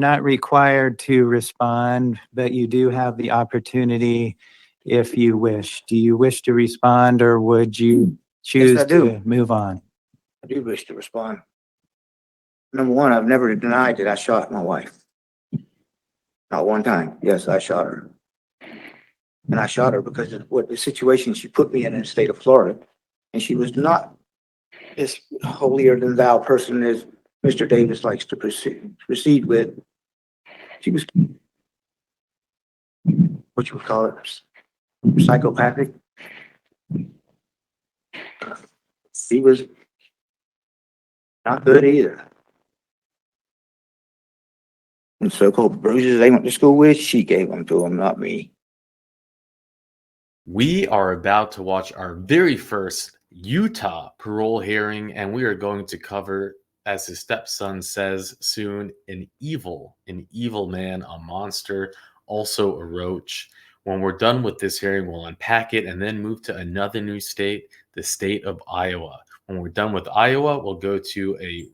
Not required to respond, but you do have the opportunity if you wish. Do you wish to respond or would you choose I do. to move on? I do wish to respond. Number one, I've never denied that I shot my wife. Not one time. Yes, I shot her. And I shot her because of what the situation she put me in the state of Florida. And she was not as holier than thou person as Mr. Davis likes to proceed with. She was, what you would call it, psychopathic. She was not good either. And so-called bruises they went to school with, she gave them to them, not me. We are about to watch our very first Utah parole hearing, and we are going to cover, as his stepson says soon, an evil man, a monster, also a roach. When we're done with this hearing, we'll unpack it and then move to another new state, the state of Iowa. When we're done with Iowa, we'll go to a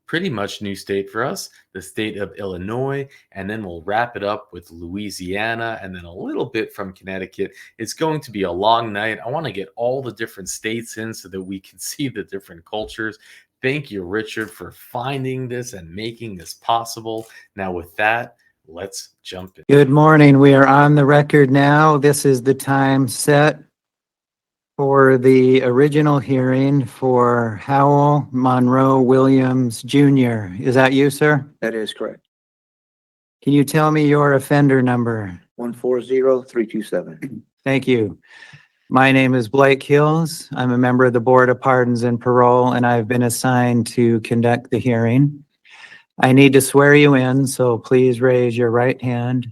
pretty much new state for us, the state of Illinois, and then we'll wrap it up with Louisiana and then a little bit from Connecticut. It's going to be a long night. I want to get all the different states in so that we can see the different cultures. Thank you, Richard, for finding this and making this possible. Now, with that, let's jump in. Good morning. We are on the record now. This is the time set for the original hearing for Howell Monroe Williams Jr. Is that you, sir? That is correct. Can you tell me your offender number? 140327. Thank you. My name is Blake Hills. I'm a member of the Board of Pardons and Parole, and I've been assigned to conduct the hearing. I need to swear you in, so please raise your right hand.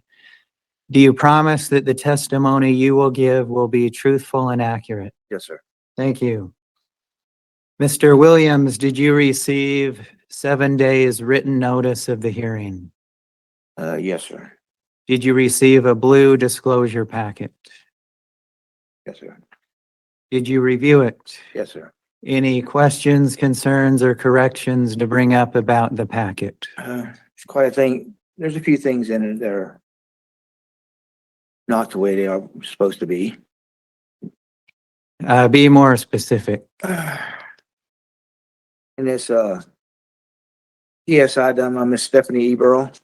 Do you promise that the testimony you will give will be truthful and accurate? Yes, sir. Thank you. Mr. Williams, did you receive 7 days written notice of the hearing? Yes, sir. Did you receive a blue disclosure packet? Yes, sir. Did you review it? Yes, sir. Any questions, concerns, or corrections to bring up about the packet? It's quite a thing. There's a few things in it that are not the way they are supposed to be. Be more specific. In this PSI done by Miss Stephanie Eberl.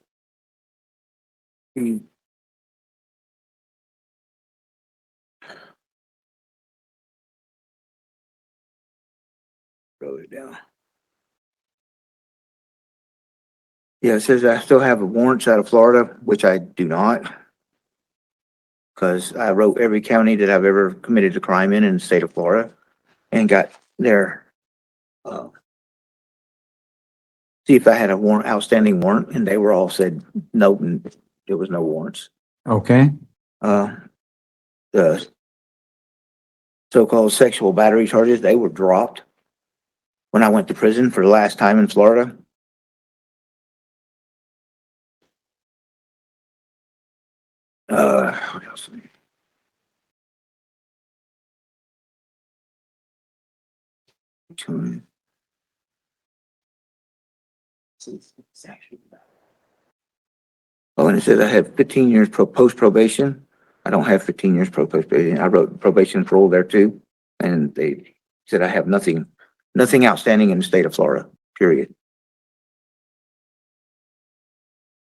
Wrote it down. Yeah, it says I still have warrants out of Florida, which I do not. Because I wrote every county that I've ever committed a crime in the state of Florida and got their, see if I had a warrant, outstanding warrant, and they were all said no, and there was no warrants. Okay. The so-called sexual battery charges, they were dropped when I went to prison for the last time in Florida. What else? Oh, and it says I have 15 years post probation. I don't have 15 years post probation. I wrote probation parole there too, and they said I have nothing outstanding in the state of Florida. Period.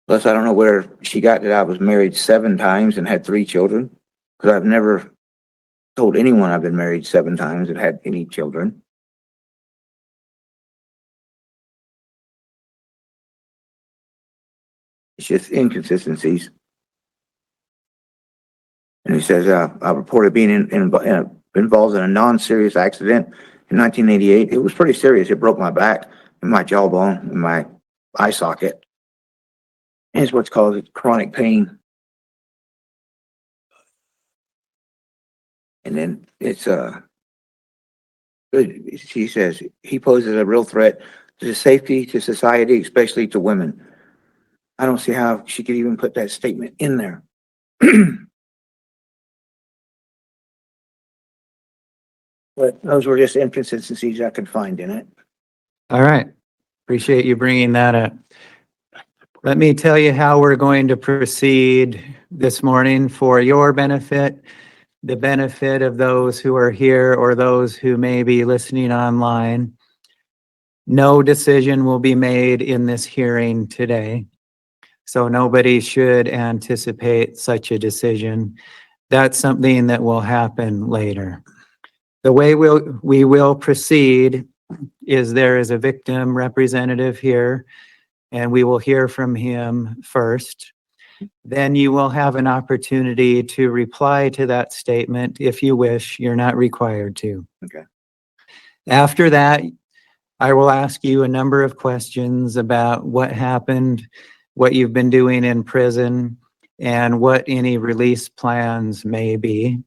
Plus, I don't know where she got that I was married 7 times and had 3 children, because I've never told anyone I've been married 7 times and had any children. It's just inconsistencies. And he says, I reported being involved in a non-serious accident in 1988. It was pretty serious. It broke my back and my jawbone and my eye socket. And it's what's called chronic pain. And then it's, she says, he poses a real threat to safety, to society, especially to women. I don't see how she could even put that statement in there. But those were just inconsistencies I could find in it. All right. Appreciate you bringing that up. Let me tell you how we're going to proceed this morning for your benefit, the benefit of those who are here or those who may be listening online. No decision will be made in this hearing today, so nobody should anticipate such a decision. That's something that will happen later. The way we will proceed is there is a victim representative here, and we will hear from him first. Then you will have an opportunity to reply to that statement if you wish. You're not required to. Okay. After that, I will ask you a number of questions about what happened, what you've been doing in prison, and what any release plans may be.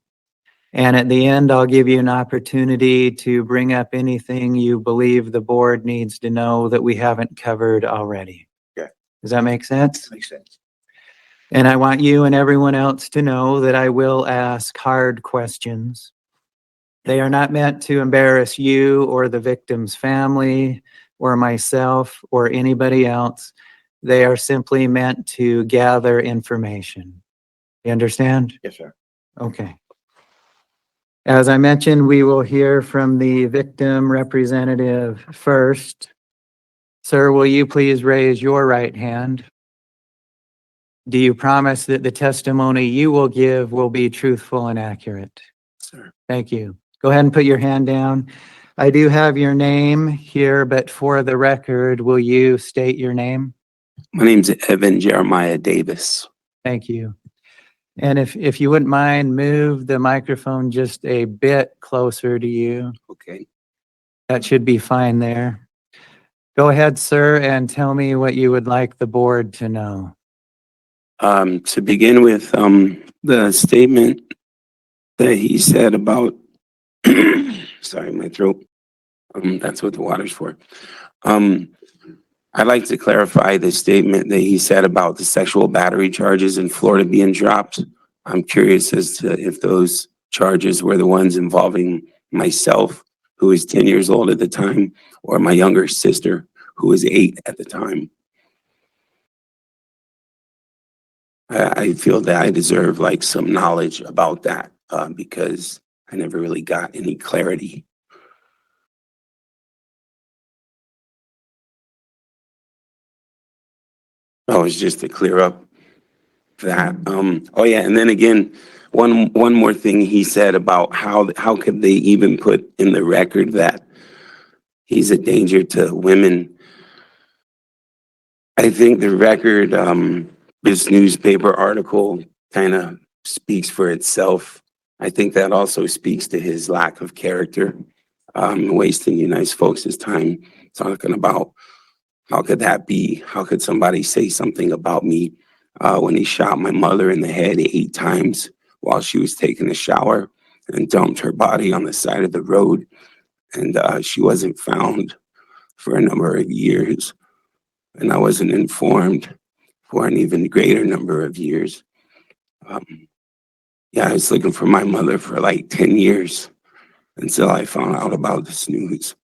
And at the end, I'll give you an opportunity to bring up anything you believe the board needs to know that we haven't covered already. Okay. Does that make sense? Makes sense. And I want you and everyone else to know that I will ask hard questions. They are not meant to embarrass you or the victim's family or myself or anybody else. They are simply meant to gather information. You understand? Yes, sir. Okay. As I mentioned, we will hear from the victim representative first. Sir, will you please raise your right hand? Do you promise that the testimony you will give will be truthful and accurate? Sir. Thank you. Go ahead and put your hand down. I do have your name here, but for the record, will you state your name? My name's Evan Jeremiah Davis. Thank you. And if you wouldn't mind, move the microphone just a bit closer to you. Okay. That should be fine there. Go ahead, sir, and tell me what you would like the board to know. To begin with, the statement that he said about, sorry, my throat. That's what the water's for. I'd like to clarify the statement that he said about the sexual battery charges in Florida being dropped. I'm curious as to if those charges were the ones involving myself, who was 10 years old at the time, or my younger sister, who was 8 at the time. I feel that I deserve like some knowledge about that because I never really got any clarity. Oh, it's just to clear up that. Oh yeah, and then again, one more thing he said about how could they even put in the record that he's a danger to women. I think the record, this newspaper article kind of speaks for itself. I think that also speaks to his lack of character, wasting you nice folks' time talking about how could that be? How could somebody say something about me when he shot my mother in the head 8 times while she was taking a shower and dumped her body on the side of the road, and she wasn't found for a number of years, and I wasn't informed for an even greater number of years. Yeah, I was looking for my mother for like 10 years until I found out about this news.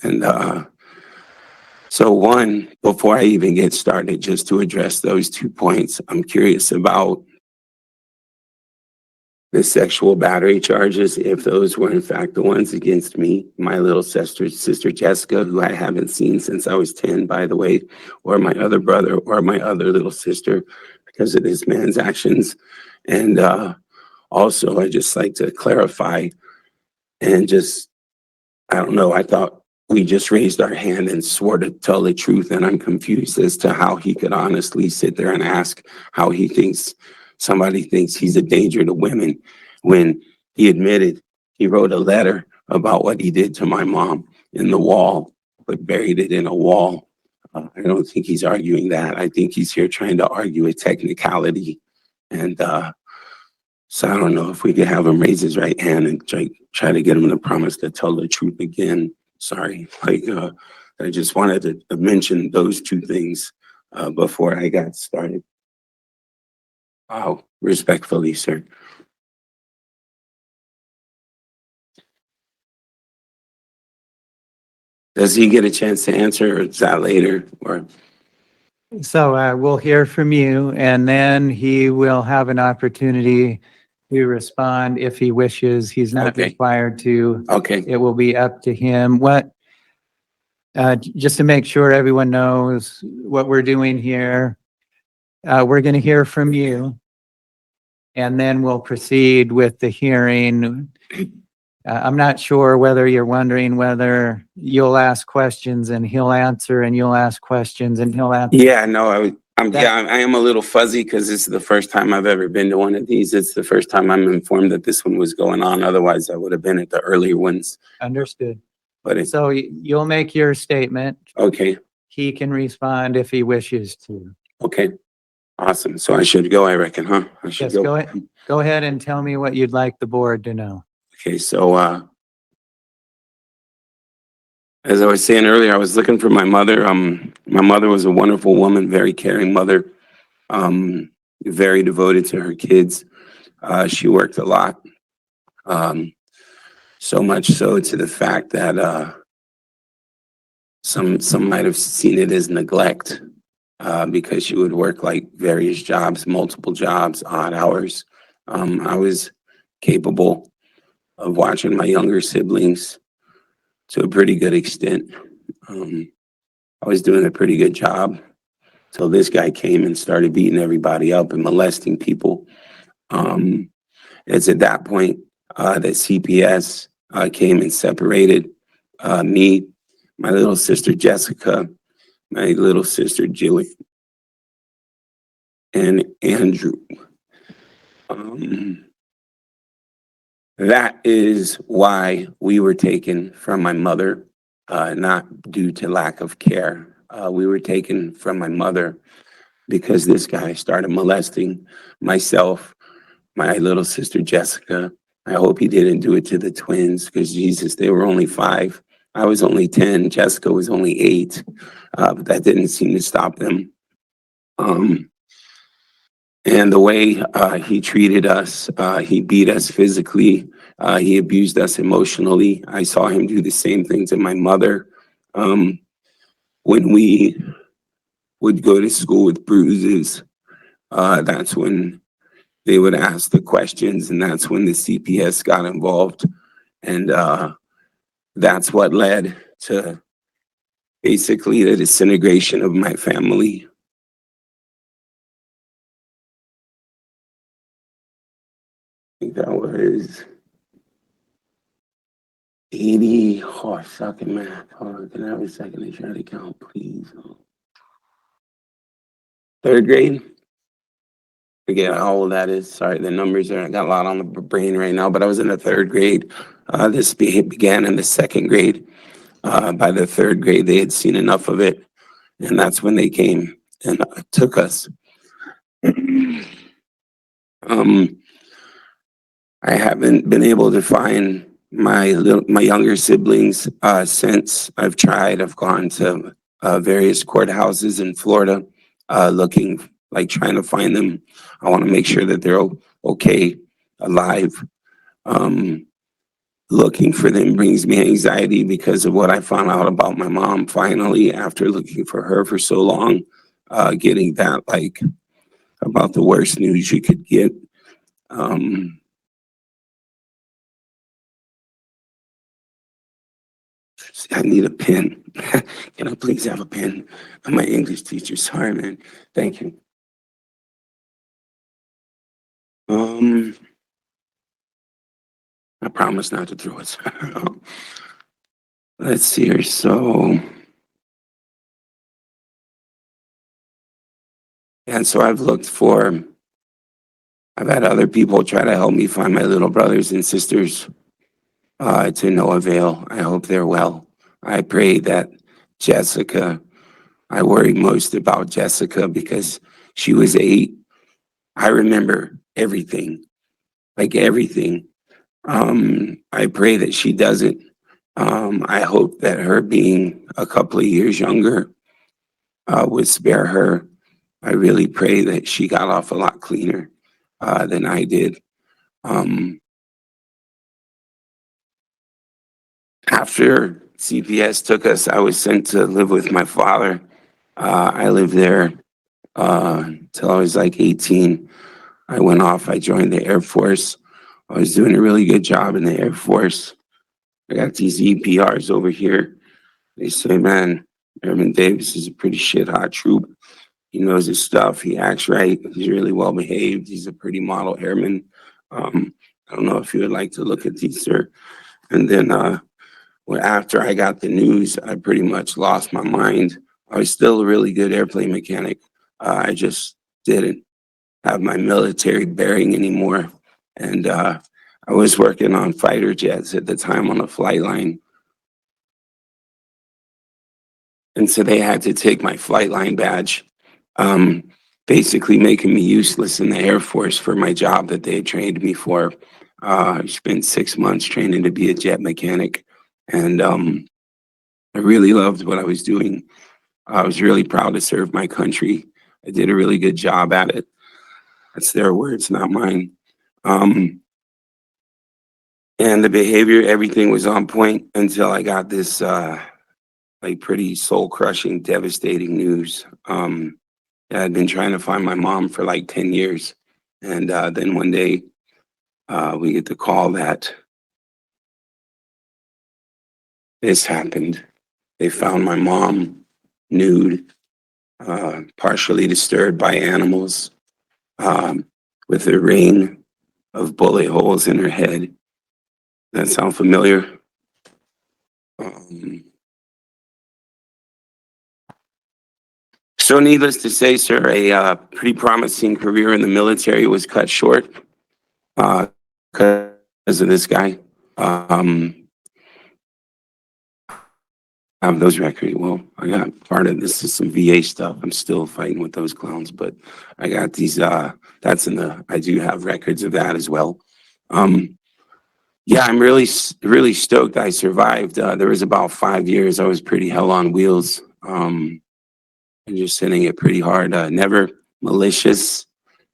And so one, before I even get started, just to address those 2 points, I'm curious about the sexual battery charges, if those were in fact the ones against me, my little sister Jessica, who I haven't seen since I was 10, by the way, or my other brother or my other little sister because of this man's actions. And also, I just like to clarify and just, I don't know, I thought we just raised our hand and swore to tell the truth, and I'm confused as to how he could honestly sit there and ask how he thinks somebody thinks he's a danger to women when he admitted he wrote a letter about what he did to my mom in the wall, but buried it in a wall. I don't think he's arguing that. I think he's here trying to argue a technicality. And so I don't know if we could have him raise his right hand and try to get him to promise to tell the truth again. Sorry, I just wanted to mention those 2 things before I got started. Wow, respectfully, sir. Does he get a chance to answer, or is that later? Or So we'll hear from you, and then he will have an opportunity to respond if he wishes. He's not Okay. required to. Okay. It will be up to him. Just to make sure everyone knows what we're doing here, we're going to hear from you, and then we'll proceed with the hearing. I'm not sure whether you're wondering whether you'll ask questions and he'll answer, and you'll ask questions and he'll answer. Yeah, no, I am a little fuzzy because this is the first time I've ever been to one of these. It's the first time I'm informed that this one was going on. Otherwise, I would have been at the earlier ones. Understood. But it's So you'll make your statement. okay. He can respond if he wishes to. Okay. Awesome. So I should go, I reckon, huh? I should Yes, go. go ahead and tell me what you'd like the board to know. Okay, so as I was saying earlier, I was looking for my mother. My mother was a wonderful woman, very caring mother, very devoted to her kids. She worked a lot, so much so to the fact that some might have seen it as neglect, because she would work like various jobs, multiple jobs, odd hours. I was capable of watching my younger siblings to a pretty good extent. I was doing a pretty good job till this guy came and started beating everybody up and molesting people. It's at that point that CPS came and separated me, my little sister Jessica, my little sister Jilly, and Andrew. That is why we were taken from my mother, not due to lack of care. We were taken from my mother because this guy started molesting myself, my little sister Jessica. I hope he didn't do it to the twins because Jesus, they were only 5. I was only 10. Jessica was only 8. But that didn't seem to stop them. And the way he treated us, he beat us physically, he abused us emotionally. I saw him do the same thing to my mother. When we would go to school with bruises, that's when they would ask the questions, and that's when the CPS got involved. And that's what led to basically the disintegration of my family. I think that was 80. Oh, I suck at math. Hold on, can I have a second to try to count, please? 3rd grade? Forget how old that is. Sorry, the numbers are, I got a lot on the brain right now, but I was in the 3rd grade. This began in the 2nd grade. By the 3rd grade, they had seen enough of it, and that's when they came and took us. I haven't been able to find my younger siblings since. I've tried. I've gone to various courthouses in Florida, looking, like trying to find them. I want to make sure that they're okay, alive. Looking for them brings me anxiety because of what I found out about my mom. Finally, after looking for her for so long, getting that, like, about the worst news you could get. I need a pen. Can I please have a pen? I'm my English teacher. Sorry, man. Thank you. I promise not to throw it. Let's see here. So I've had other people try to help me find my little brothers and sisters, to no avail. I hope they're well. I pray that Jessica, I worry most about Jessica because she was 8. I remember everything, like everything. I pray that she doesn't. I hope that her being a couple of years younger would spare her. I really pray that she got off a lot cleaner than I did. After CPS took us, I was sent to live with my father. I lived there till I was like 18. I went off, I joined the Air Force. I was doing a really good job in the Air Force. I got these EPRs over here. They say, man, Airman Davis is a pretty shit hot troop. He knows his stuff. He acts right. He's really well behaved. He's a pretty model airman. I don't know if you would like to look at these, sir. And then well, after I got the news, I pretty much lost my mind. I was still a really good airplane mechanic. I just didn't have my military bearing anymore. And I was working on fighter jets at the time on a flight line. And so they had to take my flight line badge, basically making me useless in the Air Force for my job that they had trained me for. I spent 6 months training to be a jet mechanic. And I really loved what I was doing. I was really proud to serve my country. I did a really good job at it. That's their words, not mine. And the behavior, everything was on point until I got this like pretty soul crushing, devastating news. I'd been trying to find my mom for like 10 years. And then one day we get the call that this happened. They found my mom nude, partially disturbed by animals, with a ring of bullet holes in her head. That sound familiar? So needless to say, sir, a pretty promising career in the military was cut short because of this guy. I have those records. Well, I got part of this is some VA stuff. I'm still fighting with those clowns, but I got these. That's in the. I do have records of that as well. Yeah, I'm really stoked I survived. There was about 5 years I was pretty hell on wheels. And just hitting it pretty hard. Never malicious.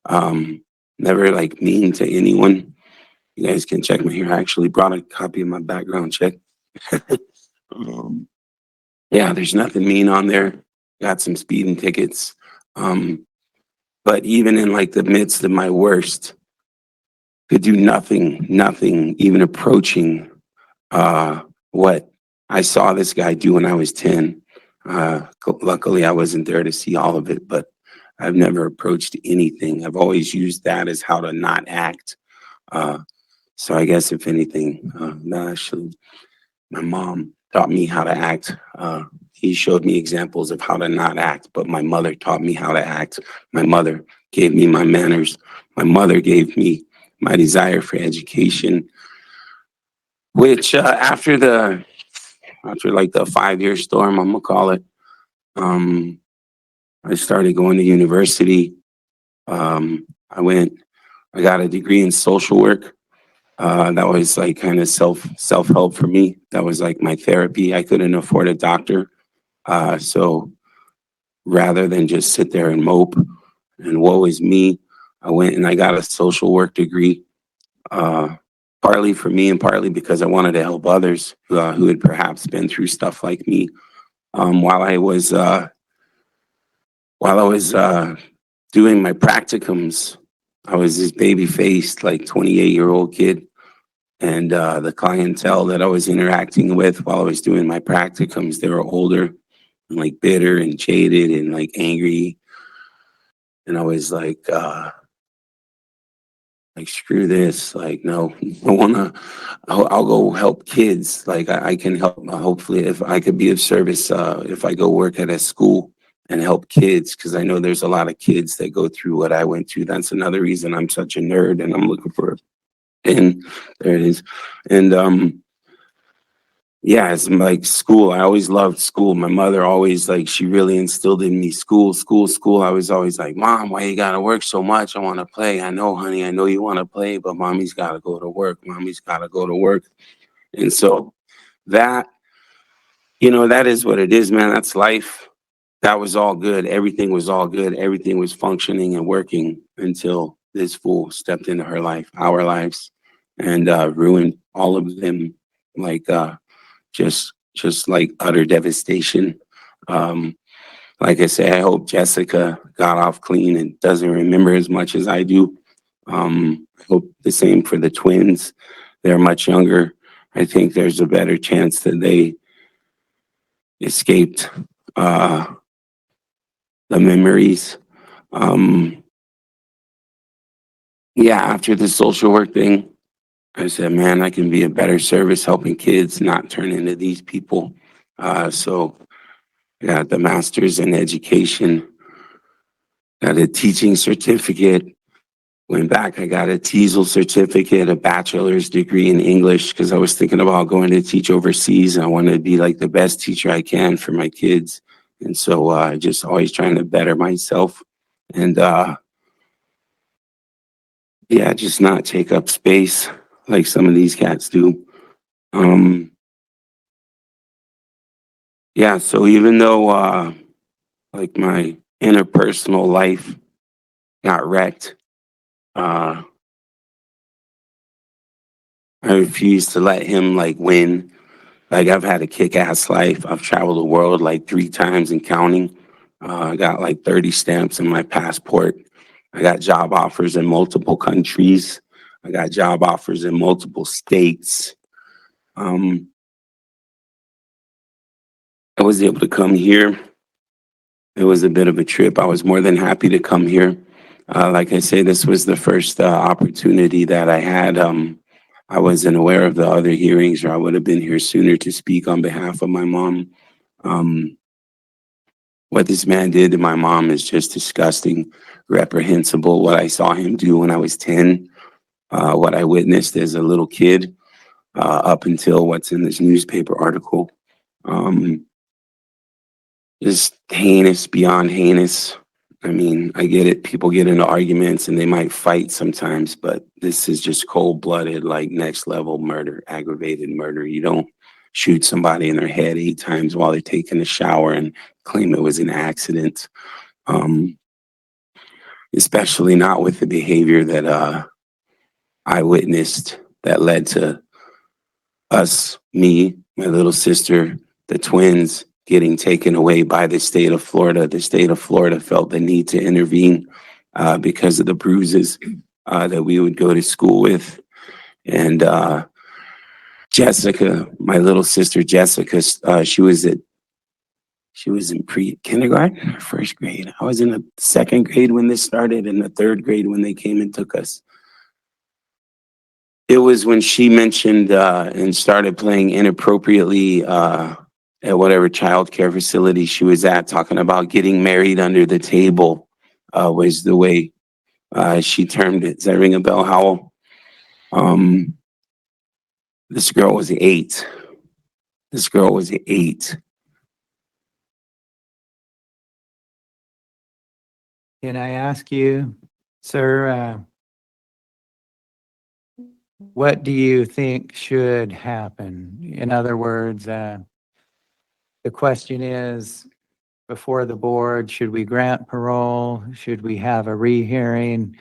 Never like mean to anyone. You guys can check me here. I actually brought a copy of my background check. Yeah, there's nothing mean on there. Got some speeding tickets. But even in like the midst of my worst, could do nothing even approaching what I saw this guy do when I was 10. Luckily, I wasn't there to see all of it, but I've never approached anything. I've always used that as how to not act. So I guess if anything, actually, my mom taught me how to act. He showed me examples of how to not act, but my mother taught me how to act. My mother gave me my manners. My mother gave me my desire for education, which after like the 5 year storm, I'm gonna call it, I started going to university. I got a degree in social work. That was like kind of self-help for me. That was like my therapy. I couldn't afford a doctor. So rather than just sit there and mope and woe is me, I went and I got a social work degree, partly for me and partly because I wanted to help others who had perhaps been through stuff like me. While I was doing my practicums, I was this baby-faced, like 28-year-old kid. And the clientele that I was interacting with while I was doing my practicums, they were older and like bitter and jaded and like angry. And I was like screw this. Like, no, I'll go help kids. Like I can help, hopefully if I could be of service, if I go work at a school and help kids, because I know there's a lot of kids that go through what I went through. That's another reason I'm such a nerd and I'm looking for, and there it is. And yeah, it's like school. I always loved school. My mother always like, she really instilled in me school. I was always like, Mom, why you gotta work so much? I wanna play. I know, honey, I know you wanna play, but mommy's gotta go to work. Mommy's gotta go to work. And so that, that is what it is, man. That's life. That was all good. Everything was all good. Everything was functioning and working until this fool stepped into her life, our lives, and ruined all of them. Like, just like utter devastation. Like I say, I hope Jessica got off clean and doesn't remember as much as I do. I hope the same for the twins. They're much younger. I think there's a better chance that they escaped the memories. Yeah, after the social work thing, I said, man, I can be a better service helping kids, not turn into these people. So I got the master's in education, got a teaching certificate. Went back, I got a TESOL certificate, a bachelor's degree in English, because I was thinking about going to teach overseas. And I wanted to be like the best teacher I can for my kids. And so just always trying to better myself. And yeah, just not take up space like some of these cats do. Yeah, so even though like my interpersonal life got wrecked, I refuse to let him like win. Like I've had a kick-ass life. I've traveled the world like 3 times and counting. I got like 30 stamps in my passport. I got job offers in multiple countries. I got job offers in multiple states. I was able to come here. It was a bit of a trip. I was more than happy to come here. Like I say, this was the first opportunity that I had. I wasn't aware of the other hearings, or I would have been here sooner to speak on behalf of my mom. What this man did to my mom is just disgusting, reprehensible. What I saw him do when I was 10, what I witnessed as a little kid, up until what's in this newspaper article. Just heinous beyond heinous. I mean, I get it. People get into arguments and they might fight sometimes, but this is just cold-blooded, like next level murder, aggravated murder. You don't shoot somebody in their head 8 times while they're taking a shower and claim it was an accident. Especially not with the behavior that I witnessed that led to us, me, my little sister, the twins getting taken away by the state of Florida. The state of Florida felt the need to intervene because of the bruises that we would go to school with. And Jessica, my little sister Jessica, she was in pre-kindergarten or first grade. I was in the 2nd grade when this started, and the 3rd grade when they came and took us. It was when she mentioned and started playing inappropriately at whatever child care facility she was at, talking about getting married under the table was the way she termed it. Does that ring a bell, Howell? This girl was 8. This girl was 8. Can I ask you, sir, what do you think should happen? In other words, the question is, before the board, should we grant parole? Should we have a rehearing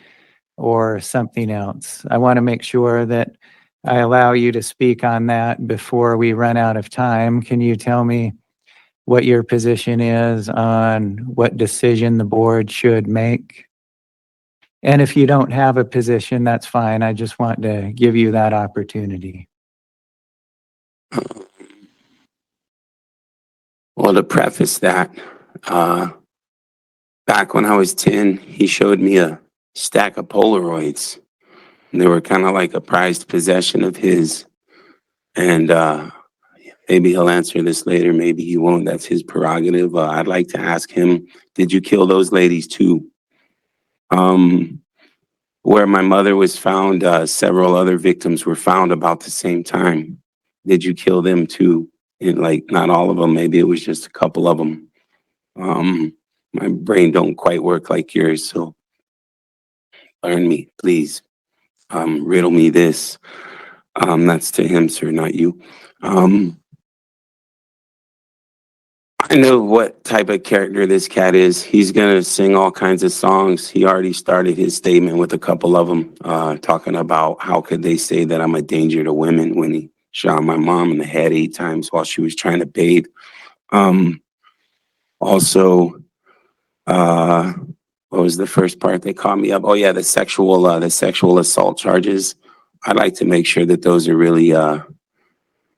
or something else? I want to make sure that I allow you to speak on that before we run out of time. Can you tell me what your position is on what decision the board should make? And if you don't have a position, that's fine. I just want to give you that opportunity. Well, to preface that, back when I was 10, he showed me a stack of Polaroids. And they were kind of like a prized possession of his. And maybe he'll answer this later, maybe he won't. That's his prerogative. I'd like to ask him, did you kill those ladies too? Where my mother was found, several other victims were found about the same time. Did you kill them too? And like, not all of them, maybe it was just a couple of them. My brain don't quite work like yours, so learn me, please. Riddle me this. That's to him, sir, not you. I know what type of character this cat is. He's gonna sing all kinds of songs. He already started his statement with a couple of them, talking about how could they say that I'm a danger to women when he shot my mom in the head 8 times while she was trying to bathe. Also, Uh, what was the first part they caught me up? Oh yeah, the sexual assault charges. I'd like to make sure that those are really,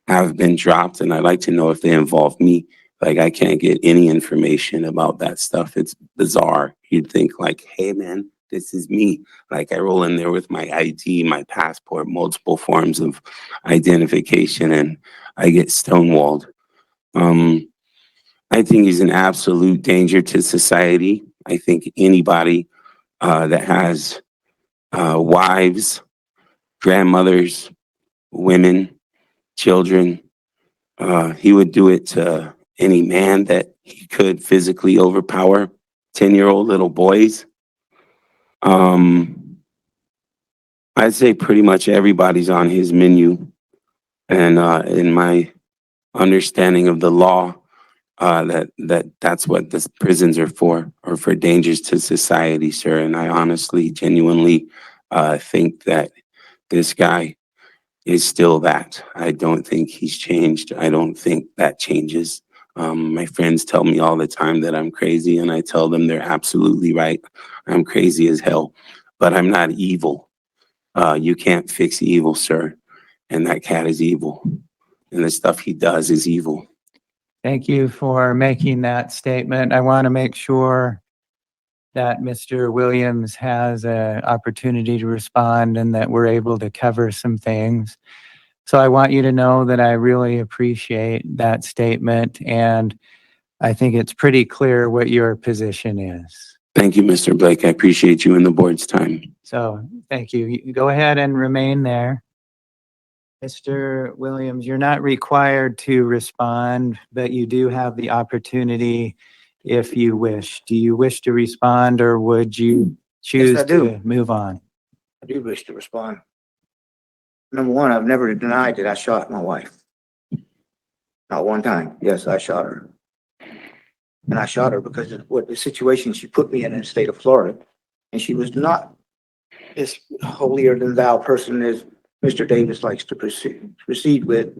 have been dropped, and I'd like to know if they involve me. Like, I can't get any information about that stuff. It's bizarre. You'd think like, hey man, this is me. Like, I roll in there with my ID, my passport, multiple forms of identification, and I get stonewalled. Um, I think he's an absolute danger to society. I think anybody that has wives, grandmothers, women, children, he would do it to any man that he could physically overpower, 10-year-old little boys. Um, I'd say pretty much everybody's on his menu. And in my understanding of the law, that's what the prisons are for, or for dangers to society, sir. And I honestly, genuinely think that this guy is still that. I don't think he's changed. I don't think that changes. My friends tell me all the time that I'm crazy, and I tell them they're absolutely right. I'm crazy as hell, but I'm not evil. You can't fix evil, sir. And that cat is evil. And the stuff he does is evil. Thank you for making that statement. I want to make sure that Mr. Williams has an opportunity to respond and that we're able to cover some things. So I want you to know that I really appreciate that statement, and I think it's pretty clear what your position is. Thank you, Mr. Blake. I appreciate you and the board's time. So thank you. You go ahead and remain there. Mr. Williams, you're not required to respond, but you do have the opportunity if you wish. Do you wish to respond, or would you choose I do. to move on? I do wish to respond. Number one, I've never denied that I shot my wife. Not one time. Yes, I shot her. And I shot her because of what the situation she put me in the state of Florida. And she was not as holier than thou person as Mr. Davis likes to proceed with.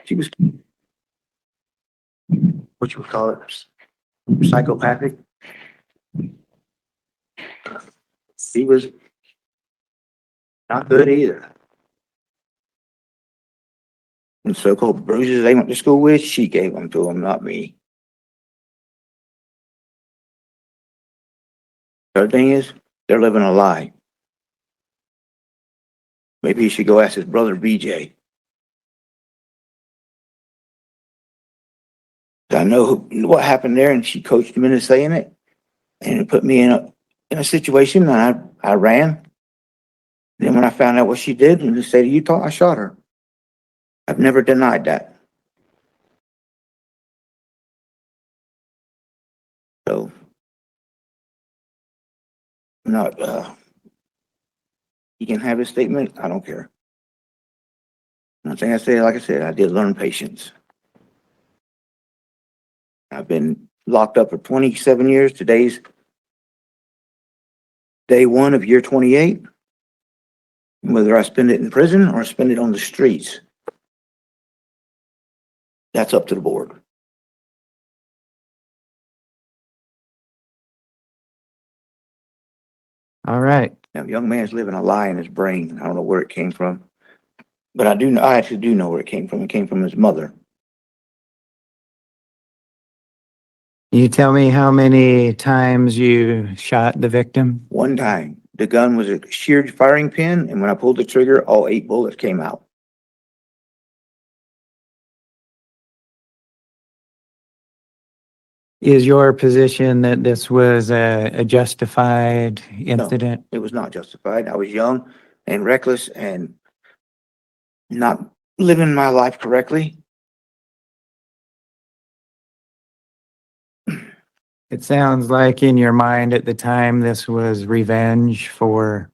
She was, what you would call it, psychopathic. She was not good either. And so-called bruises they went to school with, she gave them to them, not me. The other thing is, they're living a lie. Maybe he should go ask his brother BJ. I know what happened there, and she coached him into saying it, and it put me in a situation, and I ran. Then when I found out what she did in the state of Utah, I shot her. I've never denied that. So, I'm not, he can have his statement. I don't care. One thing I say, like I said, I did learn patience. I've been locked up for 27 years. Today's day one of year 28. Whether I spend it in prison or spend it on the streets, that's up to the board. All right. Now, the young man's living a lie in his brain. I don't know where it came from, but I actually do know where it came from. It came from his mother. Can you tell me how many times you shot the victim? One time, the gun was a sheared firing pin, and when I pulled the trigger, all 8 bullets came out. Is your position that this was a justified incident? It was not justified. I was young and reckless and not living my life correctly. It sounds like in your mind at the time, this was revenge for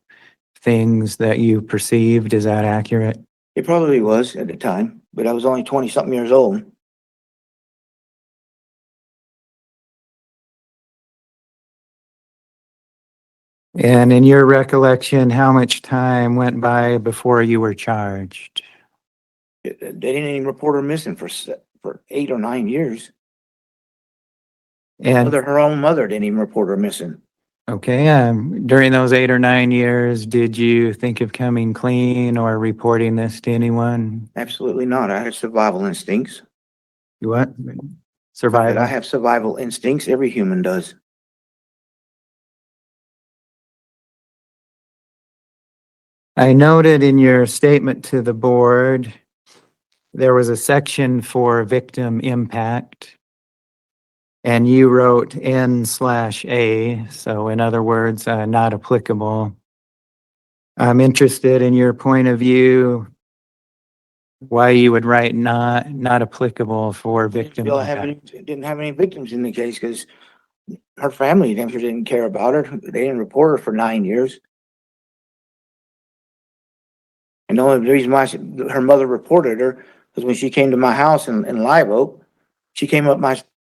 things that you perceived. Is that accurate? It probably was at the time, but I was only 20-something years old. And in your recollection, how much time went by before you were charged? They didn't even report her missing for 8 or 9 years. And, Her own mother didn't even report her missing. okay, during those 8 or 9 years, did you think of coming clean or reporting this to anyone? Absolutely not. I had survival instincts. You what? But I Survival? have survival instincts. Every human does. I noted in your statement to the board, there was a section for victim impact. And you wrote N/A, so in other words, not applicable. I'm interested in your point of view, why you would write not applicable for victim impact. Didn't have any victims in the case because her family didn't care about her. They didn't report her for 9 years. And the only reason why her mother reported her was when she came to my house in Live Oak. She came up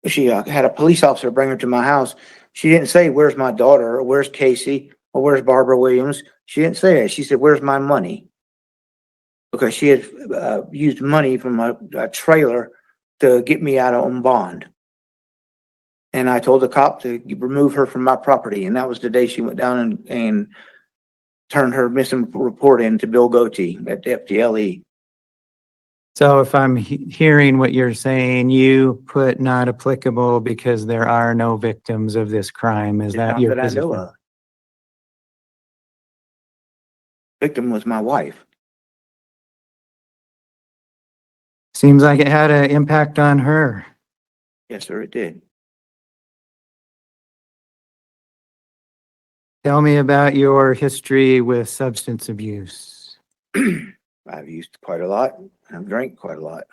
she had a police officer bring her to my house. She didn't say, "Where's my daughter?" or "Where's Casey?" or "Where's Barbara Williams?" She didn't say that. She said, "Where's my money?" Because she had used money from a trailer to get me out on bond. And I told the cop to remove her from my property. And that was the day she went down and turned her missing report in to Bill Goatee at the FDLE. So if I'm hearing what you're saying, you put not applicable because there are no victims of this crime. Is that Not your that I know position? of. Victim was my wife. Seems like it had an impact on her. Yes, sir, it did. Tell me about your history with substance abuse. I've used quite a lot. I've drank quite a lot.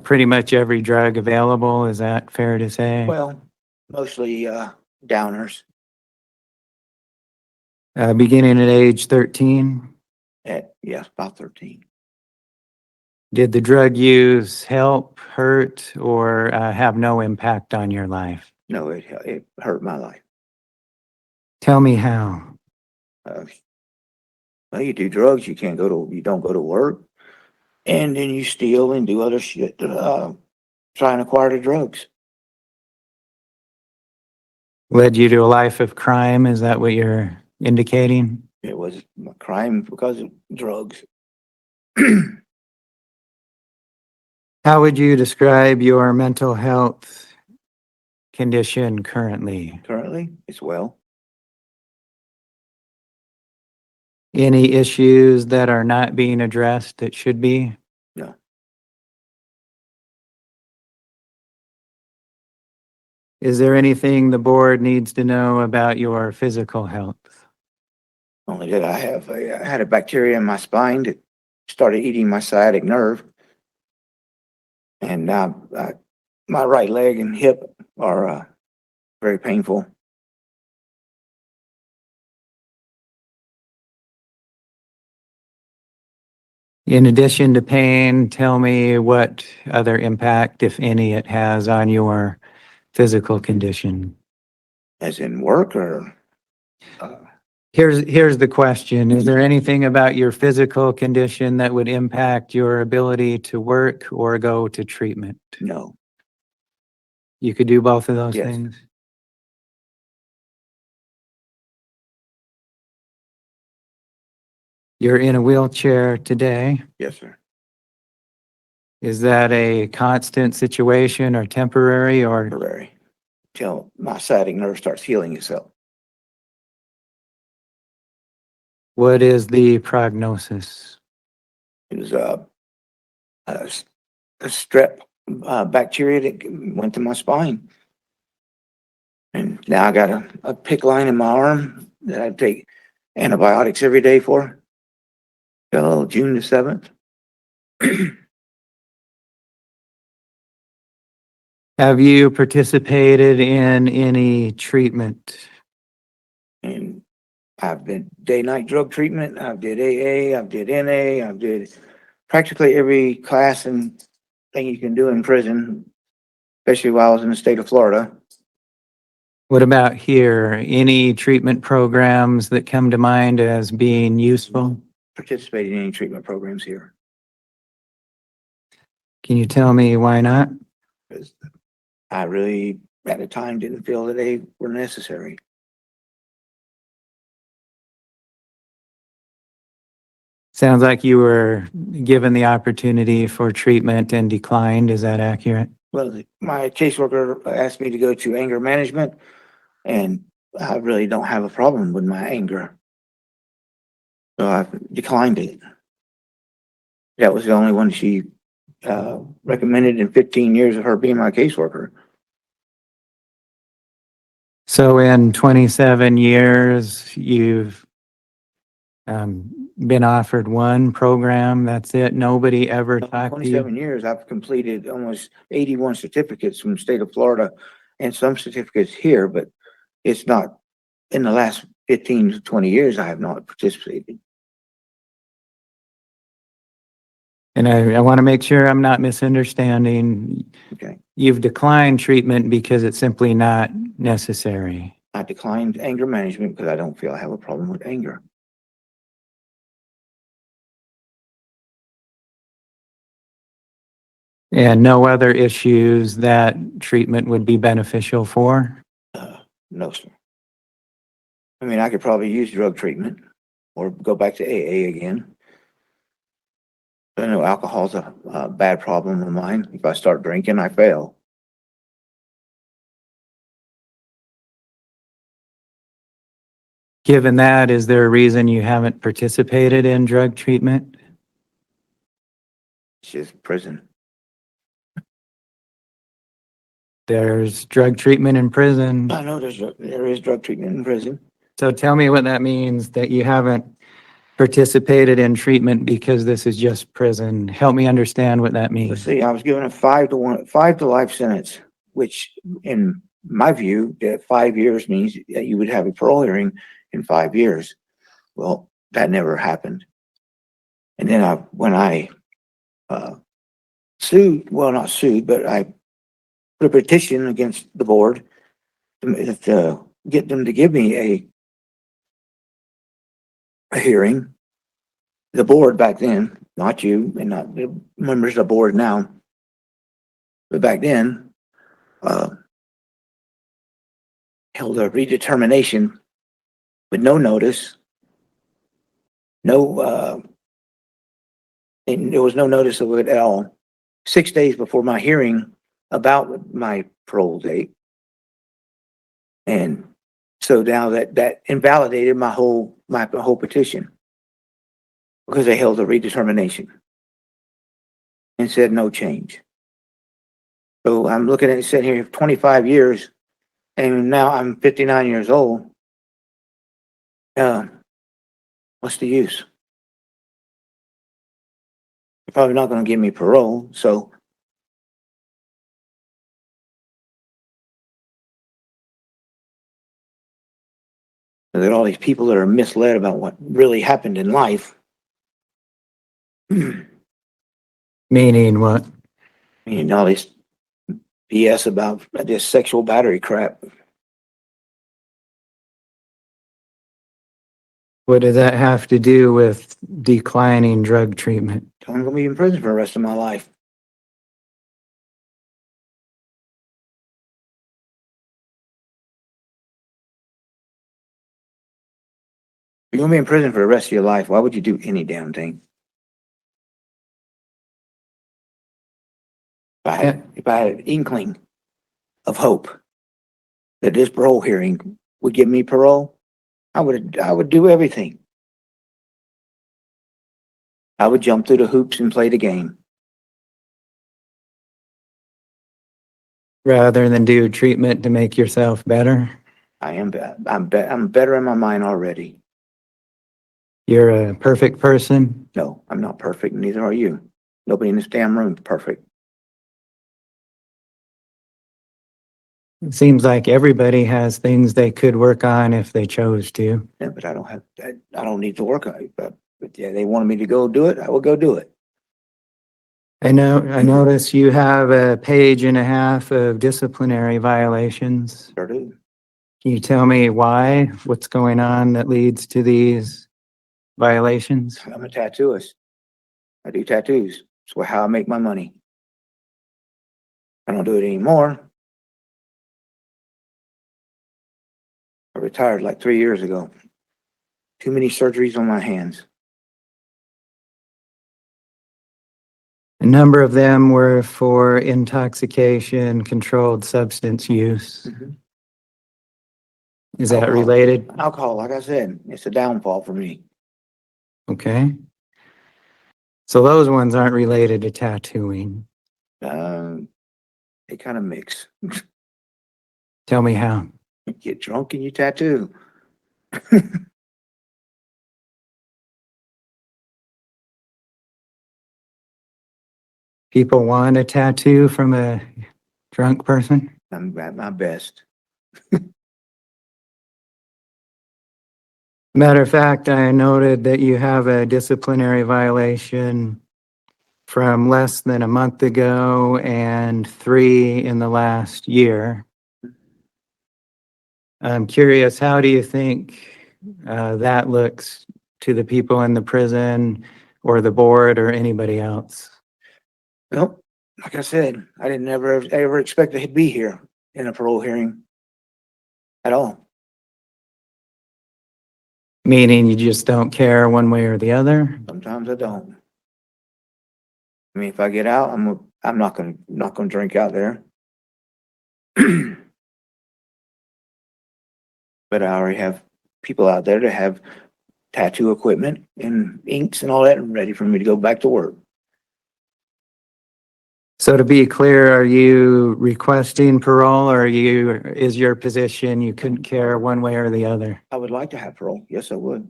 Pretty much every drug available, is that fair to say? Well, mostly downers Beginning at age 13? yes, about 13. Did the drug use help, hurt, or have no impact on your life? No, it hurt my life. Tell me how. Well, you do drugs, you don't go to work, and then you steal and do other shit to try and acquire the drugs. Led you to a life of crime, is that what you're indicating? It was a crime because of drugs. How would you describe your mental health condition currently? Currently, it's well. Any issues that are not being addressed that should be? No. Is there anything the board needs to know about your physical health? Only that I had a bacteria in my spine that started eating my sciatic nerve. And my right leg and hip are very painful. In addition to pain, tell me what other impact, if any, it has on your physical condition. As in work or Here's the question. Is there anything about your physical condition that would impact your ability to work or go to treatment? no. You could do both of those Yes. things? You're in a wheelchair today. Yes, sir. Is that a constant situation or temporary or? Temporary. Till my sciatic nerve starts healing itself. What is the prognosis? It was a strep bacteria that went to my spine. And now I got a PICC line in my arm that I take antibiotics every day for. Till June the 7th. Have you participated in any treatment? And I've been day-night drug treatment. I did AA, I did NA, I did practically every class and thing you can do in prison, especially while I was in the state of Florida. What about here? Any treatment programs that come to mind as being useful? Participated in any treatment programs here. Can you tell me why not? Because I really, at the time, didn't feel that they were necessary. Sounds like you were given the opportunity for treatment and declined. Is that accurate? Well, my caseworker asked me to go to anger management, and I really don't have a problem with my anger. So I declined it. That was the only one she recommended in 15 years of her being my caseworker. So in 27 years, you've been offered one program. That's it. Nobody ever In talked to you. 27 years, I've completed almost 81 certificates from the state of Florida and some certificates here, but it's not, in the last 15 to 20 years, I have not participated. And I want to make sure I'm not misunderstanding. Okay. You've declined treatment because it's simply not necessary. I declined anger management because I don't feel I have a problem with anger. And no other issues that treatment would be beneficial for? No, sir. I mean, I could probably use drug treatment or go back to AA again. I know alcohol's a bad problem of mine. If I start drinking, I fail. Given that, is there a reason you haven't participated in drug treatment? It's just prison. There's drug treatment in prison. I know there is drug treatment in prison. So tell me what that means, that you haven't participated in treatment because this is just prison. Help me understand what that Let's means. see, I was given a 5 to life sentence, which in my view, that 5 years means that you would have a parole hearing in 5 years. Well, that never happened. And then when I sued, well, not sued, but I put a petition against the board to get them to give me a hearing. The board back then, not you and not the members of the board now, but back then, held a redetermination with no notice, and there was no notice of it at all. 6 days before my hearing about my parole date. And so now that invalidated my whole petition because they held a redetermination and said no change. So I'm looking at it sitting here 25 years and now I'm 59 years old. What's the use? They're probably not going to give me parole. So there are all these people that are misled about what really happened in life. Meaning what? I mean, all this BS about this sexual battery crap. What does that have to do with declining drug treatment? I'm going to be in prison for the rest of my life. You're going to be in prison for the rest of your life. Why would you do any damn thing? If I had an inkling of hope that this parole hearing would give me parole, I would do everything. I would jump through the hoops and play the game. Rather than do treatment to make yourself better? I'm better in my mind already. You're a perfect person? No, I'm not perfect. Neither are you. Nobody in this damn room is perfect. It seems like everybody has things they could work on if they chose to. Yeah, but I don't need to work on it. But yeah, they wanted me to go do it. I will go do it. I notice you have a page and a half of disciplinary violations. Sure do. Can you tell me why? What's going on that leads to these violations? I'm a tattooist. I do tattoos. It's how I make my money. I don't do it anymore I retired like 3 years ago. Too many surgeries on my hands. A number of them were for intoxication, controlled substance use. Is that Alcohol. related? Alcohol, like I said, it's a downfall for me. Okay. So those ones aren't related to tattooing. They kind of mix. Tell me how. You get drunk and you tattoo. People want a tattoo from a drunk person? I'm at my best. Matter of fact, I noted that you have a disciplinary violation from less than a month ago and 3 in the last year. I'm curious, how do you think that looks to the people in the prison or the board or anybody else? Well, like I said, I didn't ever expect to be here in a parole hearing at all. Meaning you just don't care one way or the other? Sometimes I don't. I mean, if I get out, I'm not gonna drink out there. But I already have people out there that have tattoo equipment and inks and all that and ready for me to go back to work. So to be clear, are you requesting parole or is your position you couldn't care one way or the other? I would like to have parole. Yes, I would.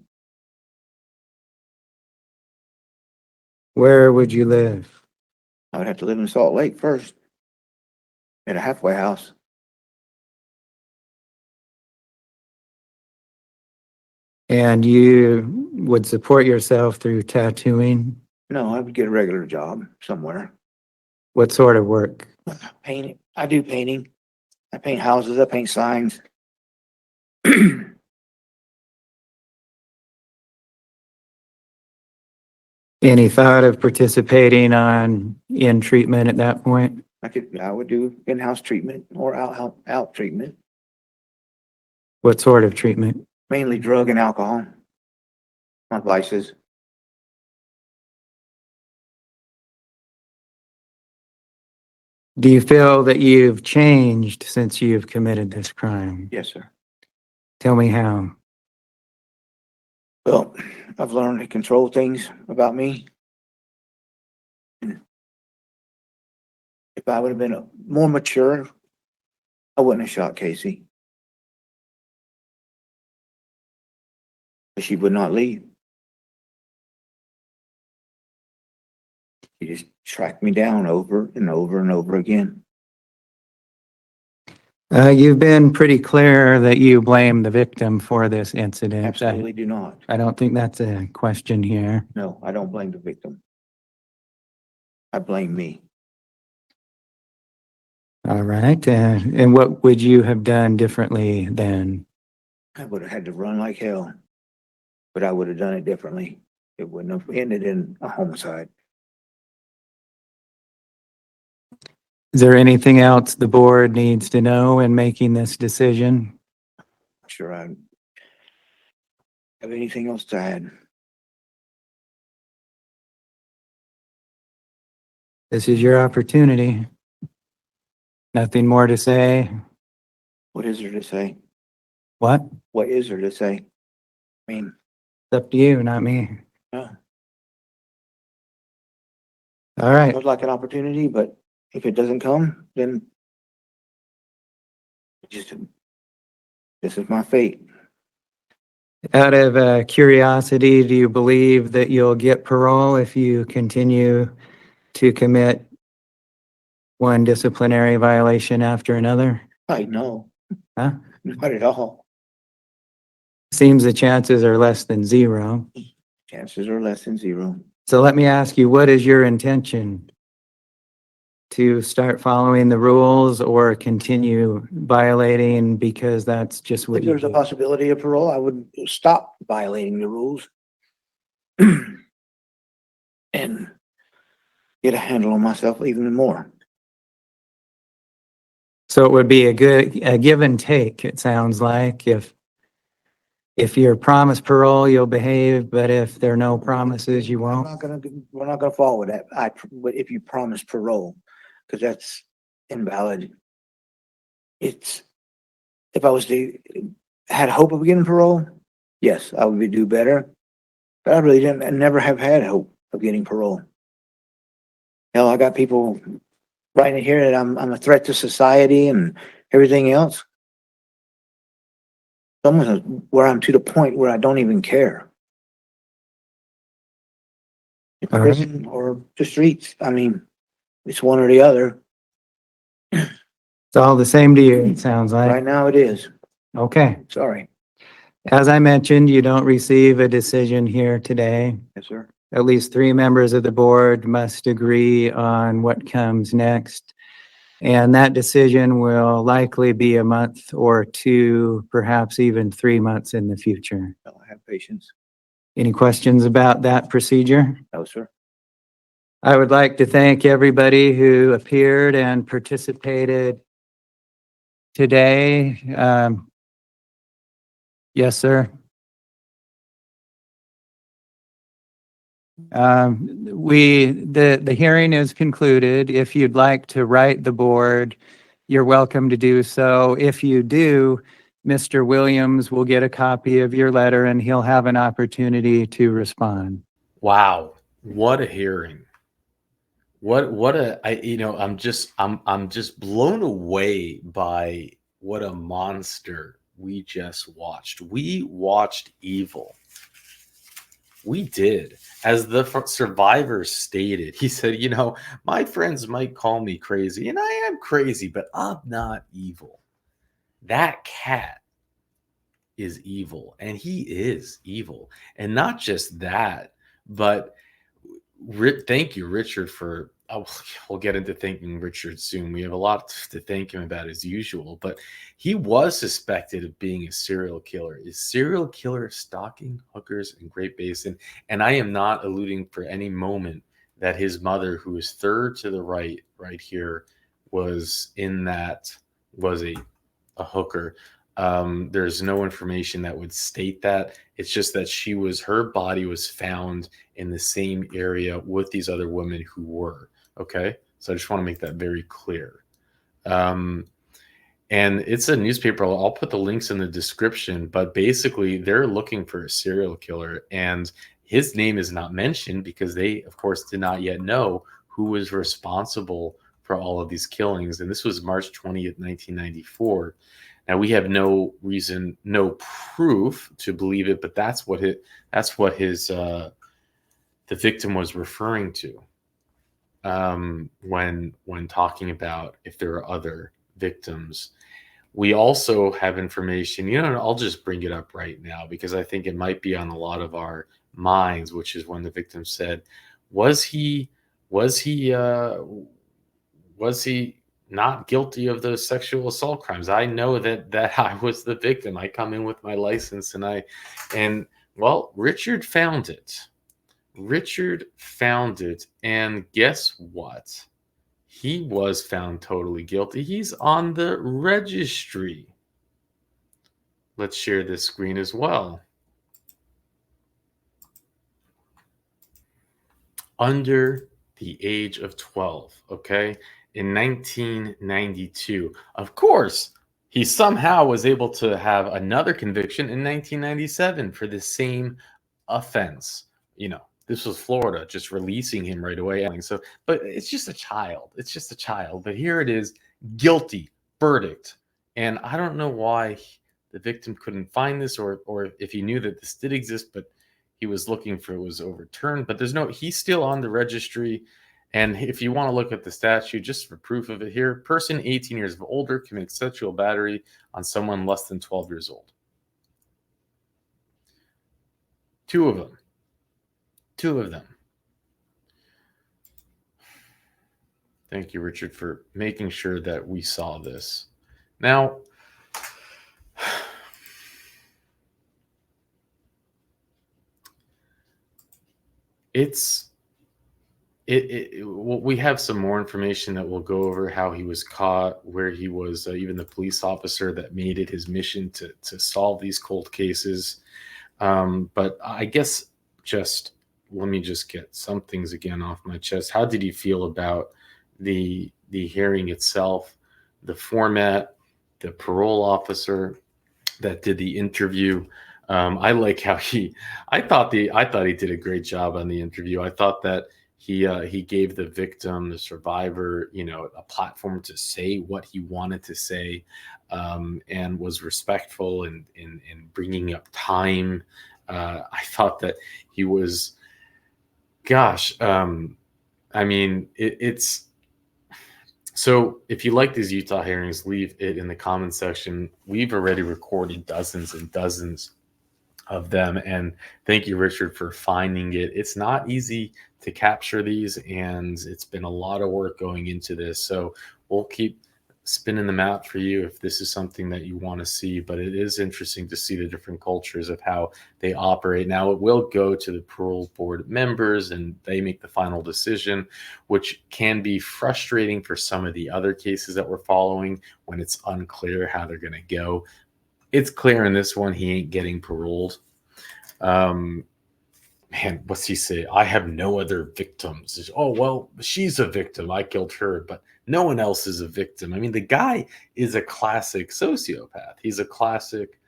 Where would you live? I would have to live in Salt Lake first. At a halfway house. And you would support yourself through tattooing? No, I would get a regular job somewhere. What sort of work? Painting. I do painting. I paint houses. I paint signs. Any thought of participating in treatment at that point? I would do in-house treatment or out treatment, What sort of treatment? mainly drug and alcohol. My vices. Do you feel that you've changed since you've committed this crime? Yes, sir. Tell me how. Well, I've learned to control things about me. If I would have been more mature, I wouldn't have shot Casey. But she would not leave. She just tracked me down over and over and over again. You've been pretty clear that you blame the victim for this incident. Absolutely do not. I don't think that's a question here. No, I don't blame the victim. I blame me. All right. And what would you have done differently then? I would have had to run like hell, but I would have done it differently. It wouldn't have ended in a homicide. Is there anything else the board needs to know in making this decision? Not sure I have anything else to add. This is your opportunity. Nothing more to say? What is there to say? What? What is there to say? I mean, It's up to you, not me. no. All right. I'd like an opportunity, but if it doesn't come, then just this is my fate. Out of curiosity, do you believe that you'll get parole if you continue to commit one disciplinary violation after another? I know. Huh? Not at all. Seems the chances are less than 0. Chances are less than 0. So let me ask you, what is your intention? To start following the rules or continue violating because that's just what If you there's a do? possibility of parole, I would stop violating the rules and get a handle on myself even more. So it would be a give and take, it sounds like, if If you're promised parole, you'll behave, but if there are no promises, you I'm won't. not gonna, we're not gonna follow that. But if you promise parole, because that's invalid. It's, if I was to, had hope of getting parole, yes, I would do better. But I really didn't, I never have had hope of getting parole. Hell, I got people writing here that I'm a threat to society and everything else. Almost where I'm to the point where I don't even care. All right. Prison or the streets. I mean, it's one or the other. It's all the same to you, it sounds like. Right now it is. Okay. Sorry. As I mentioned, you don't receive a decision here today. Yes, sir. At least 3 members of the board must agree on what comes next. And that decision will likely be a month or 2, perhaps even 3 months in the future. I have patience. Any questions about that procedure? No, sir. I would like to thank everybody who appeared and participated today. Yes, sir. The hearing is concluded. If you'd like to write the board, you're welcome to do so. If you do, Mr. Williams will get a copy of your letter and he'll have an opportunity to respond. Wow, what a hearing. I'm just blown away by what a monster we just watched. We watched evil. We did. As the survivor stated, he said, my friends might call me crazy, and I am crazy, but I'm not evil. That cat is evil, and he is evil. And not just that, but thank you, Richard, for. We'll get into thanking Richard soon. We have a lot to thank him about as usual, but he was suspected of being a serial killer. Is serial killer stalking hookers in Great Basin? And I am not alluding for any moment that his mother, who is third to the right here, was a hooker. There's no information that would state that. It's just that her body was found in the same area with these other women who were. Okay. So I just want to make that very clear. And it's a newspaper. I'll put the links in the description, but basically they're looking for a serial killer and his name is not mentioned because they, of course, did not yet know who was responsible for all of these killings. And this was March 20th, 1994. Now we have no reason, no proof to believe it, but that's what the victim was referring to when talking about if there are other victims. We also have information, I'll just bring it up right now because I think it might be on a lot of our minds, which is when the victim said, was he not guilty of those sexual assault crimes? I know that I was the victim. I come in with my license and Richard found it. And guess what? He was found totally guilty. He's on the registry. Let's share this screen as well. Under the age of 12, okay? In 1992. Of course, he somehow was able to have another conviction in 1997 for the same offense. This was Florida just releasing him right away. So, but it's just a child. But here it is, guilty verdict. And I don't know why the victim couldn't find this or if he knew that this did exist, but he was looking for it was overturned. But he's still on the registry. And if you want to look at the statute, just for proof of it here, person 18 years of older commits sexual battery on someone less than 12 years old. Two of them. Thank you, Richard, for making sure that we saw this. Now, it's we have some more information that we'll go over how he was caught, where he was, even the police officer that made it his mission to solve these cold cases. But I guess just let me just get some things again off my chest. How did you feel about the hearing itself, the format, the parole officer that did the interview? I like how I thought he did a great job on the interview. I thought that he gave the victim, the survivor, a platform to say what he wanted to say, and was respectful in bringing up time. I thought that he was, gosh, I mean, it's so if you like these Utah hearings, leave it in the comment section. We've already recorded dozens and dozens of them, and thank you, Richard, for finding it. It's not easy to capture these, and it's been a lot of work going into this. So we'll keep spinning the map for you if this is something that you want to see, but it is interesting to see the different cultures of how they operate. Now, it will go to the parole board members and they make the final decision, which can be frustrating for some of the other cases that we're following when it's unclear how they're going to go. It's clear in this one he ain't getting paroled. Man, what's he say? I have no other victims. Oh, well, she's a victim. I killed her, but no one else is a victim. I mean, the guy is a classic sociopath. He's a classic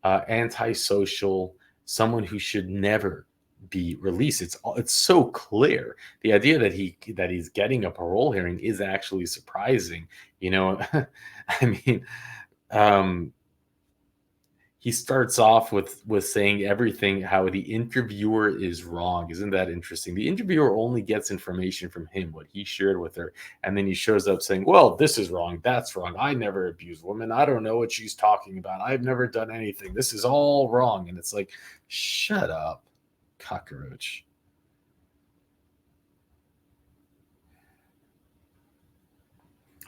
antisocial, someone who should never be released. It's so clear. The idea that he's getting a parole hearing is actually surprising. I mean, he starts off with saying everything, how the interviewer is wrong. Isn't that interesting? The interviewer only gets information from him, what he shared with her. And then he shows up saying, well, this is wrong. That's wrong. I never abused women. I don't know what she's talking about. I've never done anything. This is all wrong. And it's like, shut up, cockroach.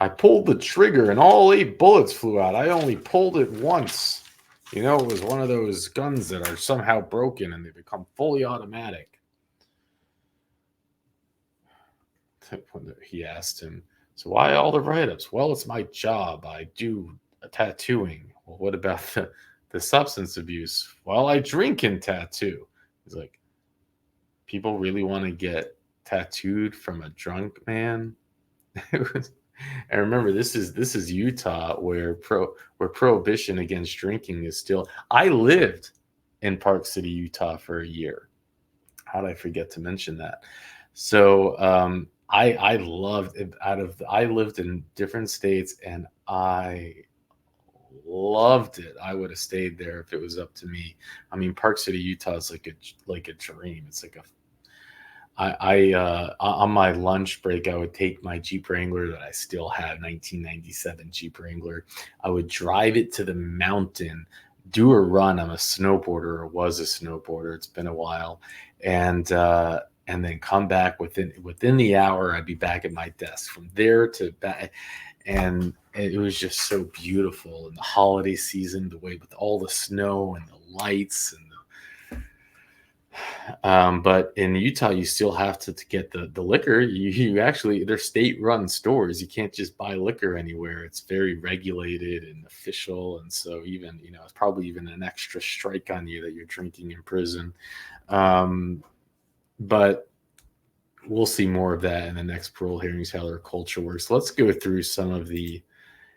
I pulled the trigger and all 8 bullets flew out. I only pulled it once. It was one of those guns that are somehow broken and they become fully automatic. He asked him, so why all the write-ups? Well, it's my job. I do tattooing. Well, what about the substance abuse? Well, I drink and tattoo. He's like, people really want to get tattooed from a drunk man? And remember, this is Utah, where prohibition against drinking is still. I lived in Park City, Utah, for a year. How did I forget to mention that? So I loved it. I lived in different states, and I loved it. I would have stayed there if it was up to me. I mean, Park City, Utah is like a dream. It's like on my lunch break, I would take my Jeep Wrangler that I still have, 1997 Jeep Wrangler. I would drive it to the mountain, do a run. I'm a snowboarder, or was a snowboarder. It's been a while, and then come back within the hour. I'd be back at my desk. From there to back, and it was just so beautiful in the holiday season, the way with all the snow and the lights and but in Utah, you still have to get the liquor. You actually, they're state-run stores. You can't just buy liquor anywhere. It's very regulated and official, and so even it's probably even an extra strike on you that you're drinking in prison. But we'll see more of that in the next parole hearings, how their culture works. Let's go through some of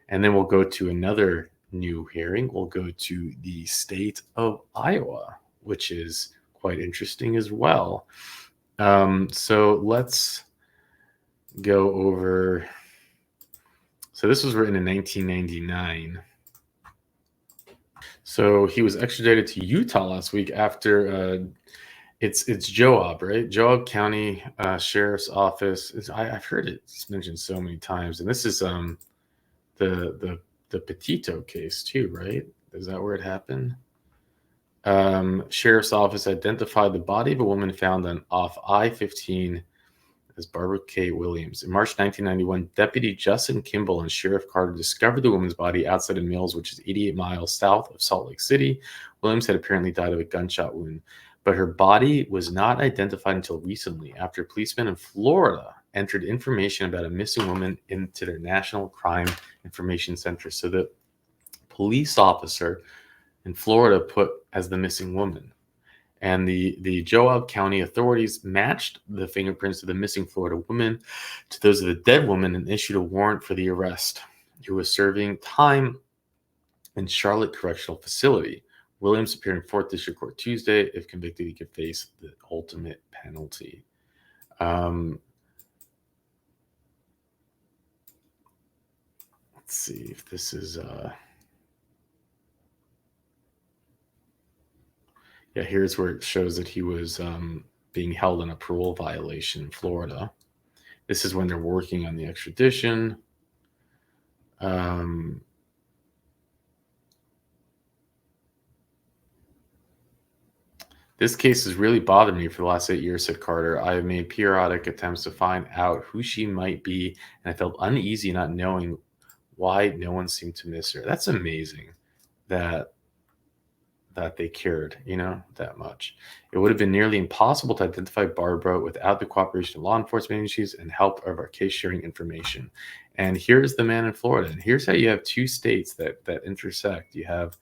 and then we'll go to another new hearing. We'll go to the state of Iowa, which is quite interesting as well. So let's go over. So this was written in 1999. So he was extradited to Utah last week after it's Joab, right? Joab County Sheriff's Office. I've heard it mentioned so many times, and this is the Petito case too, right? Is that where it happened? Sheriff's Office identified the body of a woman found off I-15 as Barbara K. Williams. In March 1991, Deputy Justin Kimball and Sheriff Carter discovered the woman's body outside of Mills, which is 88 miles south of Salt Lake City. Williams had apparently died of a gunshot wound. but her body was not identified until recently after policemen in Florida entered information about a missing woman into their National Crime Information Center. So the police officer in Florida put as the missing woman. And the Joab County authorities matched the fingerprints of the missing Florida woman to those of the dead woman and issued a warrant for the arrest, who was serving time in Charlotte Correctional Facility. Williams appeared in 4th District Court Tuesday. If convicted, he could face the ultimate penalty. Let's see if this is... Yeah, here's where it shows that he was being held on a parole violation in Florida. This is when they're working on the extradition. This case has really bothered me for the last 8 years, said Carter. I have made periodic attempts to find out who she might be, and I felt uneasy not knowing why no one seemed to miss her. That's amazing that they cared, that much. It would have been nearly impossible to identify Barbara without the cooperation of law enforcement agencies and help of our case sharing information. And here's the man in Florida. And here's how you have two states that intersect. You have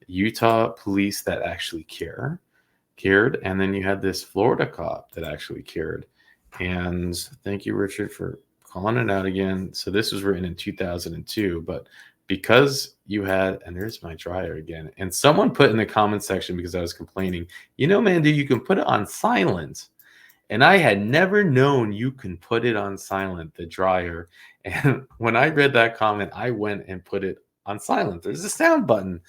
Utah police that actually cared, and then you had this Florida cop that actually cared. And thank you, Richard, for calling it out again. So this was written in 2002, but because you had, and there's my dryer again, and someone put in the comment section, because I was complaining, Mandy, you can put it on silent. And I had never known you can put it on silent, the dryer. And when I read that comment, I went and put it on silent. There's a sound button.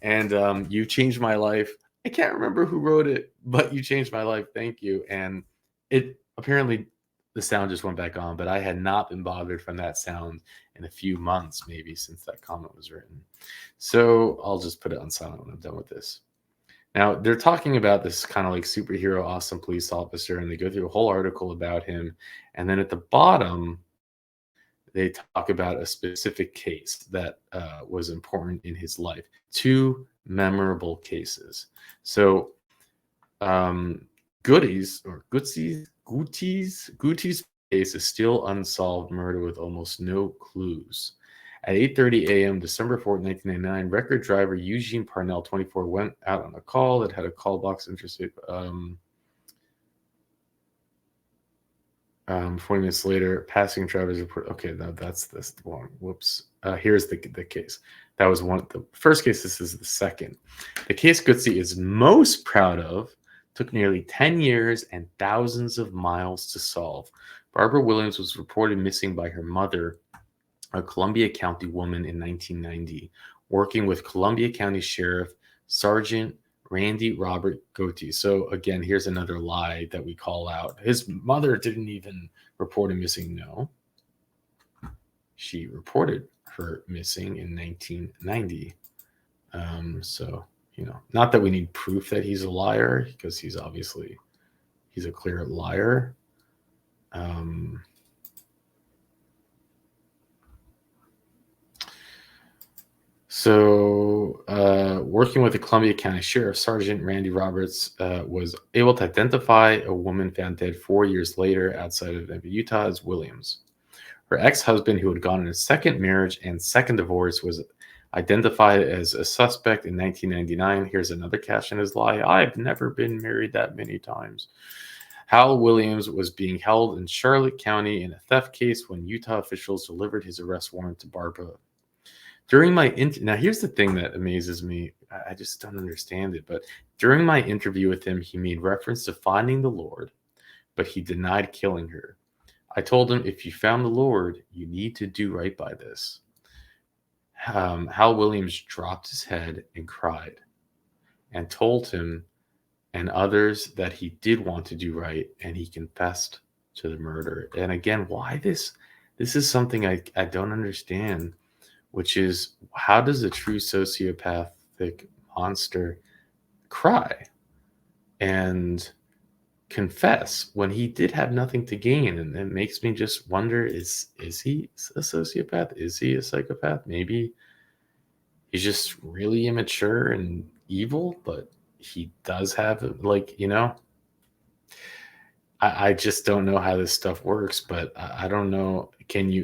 And you changed my life. I can't remember who wrote it, but you changed my life. Thank you. And it apparently the sound just went back on, but I had not been bothered from that sound in a few months, maybe, since that comment was written. So I'll just put it on silent when I'm done with this. Now, they're talking about this kind of like superhero, awesome police officer, and they go through a whole article about him. And then at the bottom, they talk about a specific case that was important in his life. 2 memorable cases. So Goody's case is still unsolved murder with almost no clues. At 8:30 a.m. December 4th, 1999, record driver Eugene Parnell, 24, went out on a call that had a call box interested. 40 minutes later, passing drivers report. Okay, no, that's this one. Whoops. Here's the case. That was one. The first case. This is the second. The case Goodsey is most proud of took nearly 10 years and thousands of miles to solve. Barbara Williams was reported missing by her mother, a Columbia County woman, in 1990, working with Columbia County Sheriff Sergeant Randy Robert Goethe. So again, here's another lie that we call out. His mother didn't even report him missing. No. She reported her missing in 1990. So, not that we need proof that he's a liar, because he's a clear liar. Working with the Columbia County Sheriff, Sergeant Randy Roberts was able to identify a woman found dead 4 years later outside of Utah as Williams. Her ex-husband, who had gone on a second marriage and second divorce, was identified as a suspect in 1999. Here's another cash in his lie. I've never been married that many times. Howell Williams was being held in Charlotte County in a theft case when Utah officials delivered his arrest warrant to Barbara. During my now here's the thing that amazes me. I just don't understand it. But during my interview with him, he made reference to finding the Lord, but he denied killing her. I told him, if you found the Lord, you need to do right by this. Hal Williams dropped his head and cried and told him and others that he did want to do right, and he confessed to the murder. And again, why this is something I don't understand, which is, how does a true sociopathic monster cry and confess when he did have nothing to gain? And it makes me just wonder, is he a sociopath? Is he a psychopath? Maybe he's just really immature and evil, but he does have, like, you know, I just don't know how this stuff works, but I don't know.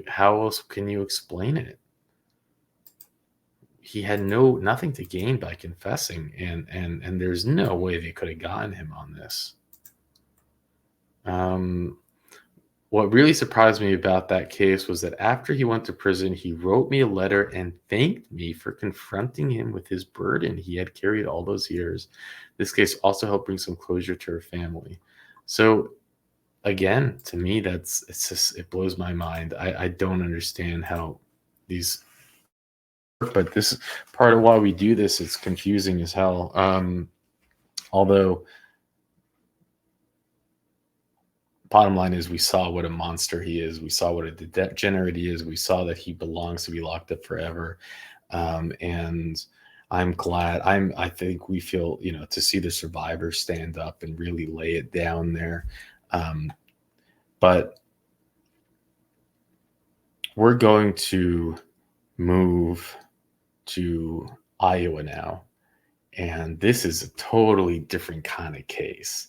How else can you explain it? He had nothing to gain by confessing, and there's no way they could have gotten him on this. What really surprised me about that case was that after he went to prison, he wrote me a letter and thanked me for confronting him with his burden he had carried all those years. This case also helped bring some closure to her family. So again, to me, it blows my mind. I don't understand how these work, but this is part of why we do this. It's confusing as hell. Although bottom line is we saw what a monster he is. We saw what a degenerate he is. We saw that he belongs to be locked up forever. And I'm glad. I think we feel, you know, to see the survivors stand up and really lay it down there. But we're going to move to Iowa now. And this is a totally different kind of case.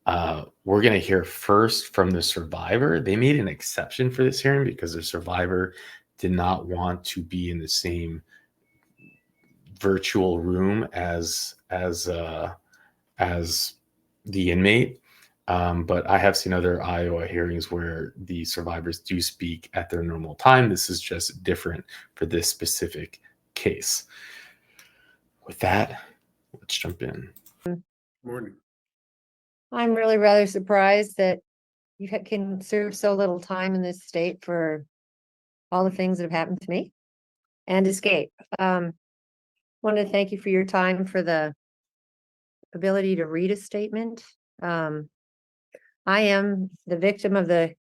We're going to hear first from the survivor. They made an exception for this hearing because the survivor did not want to be in the same virtual room as the inmate. But I have seen other Iowa hearings where the survivors do speak at their normal time. This is just different for this specific case. With that, let's jump in. Morning. I'm really rather surprised that you can serve so little time in this state for all the things that have happened to me and escape. Wanted to thank you for your time, for the ability to read a statement. I am the victim of the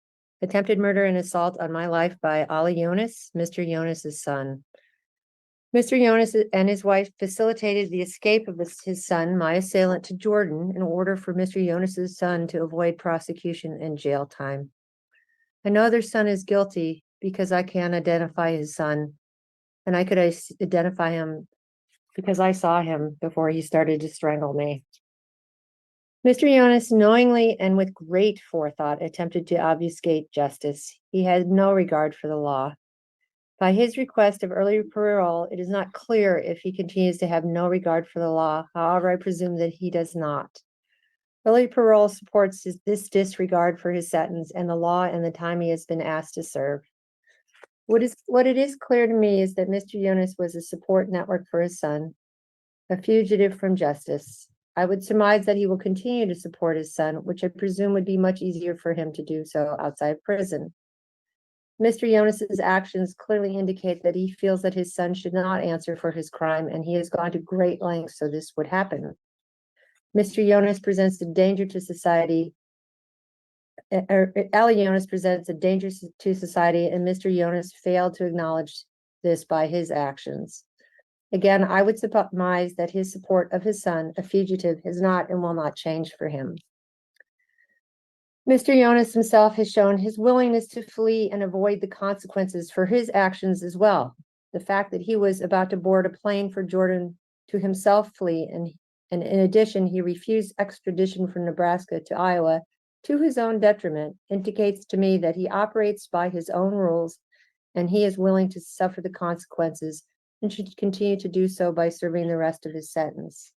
attempted murder and assault on my life by Ali Yonis, Mr. Yonis's son. Mr. Yonis and his wife facilitated the escape of his son, my assailant, to Jordan in order for Mr. Yonis's son to avoid prosecution and jail time. I know their son is guilty because I can identify his son, and I could identify him because I saw him before he started to strangle me. Mr. Yonis knowingly and with great forethought attempted to obfuscate justice. He had no regard for the law. By his request of early parole, it is not clear if he continues to have no regard for the law. However, I presume that he does not. Early parole supports this disregard for his sentence and the law and the time he has been asked to serve. What it is clear to me is that Mr. Yonis was a support network for his son, a fugitive from justice. I would surmise that he will continue to support his son, which I presume would be much easier for him to do so outside prison. Mr. Yonis's actions clearly indicate that he feels that his son should not answer for his crime, and he has gone to great lengths so this would happen. Mr. Yonis presents a danger to society. Ali Yonis presents a danger to society, and Mr. Yonis failed to acknowledge this by his actions. Again, I would surmise that his support of his son, a fugitive, has not and will not change for him. Mr. Yonis himself has shown his willingness to flee and avoid the consequences for his actions as well. The fact that he was about to board a plane for Jordan to himself flee, and in addition, he refused extradition from Nebraska to Iowa to his own detriment, indicates to me that he operates by his own rules and he is willing to suffer the consequences and should continue to do so by serving the rest of his sentence.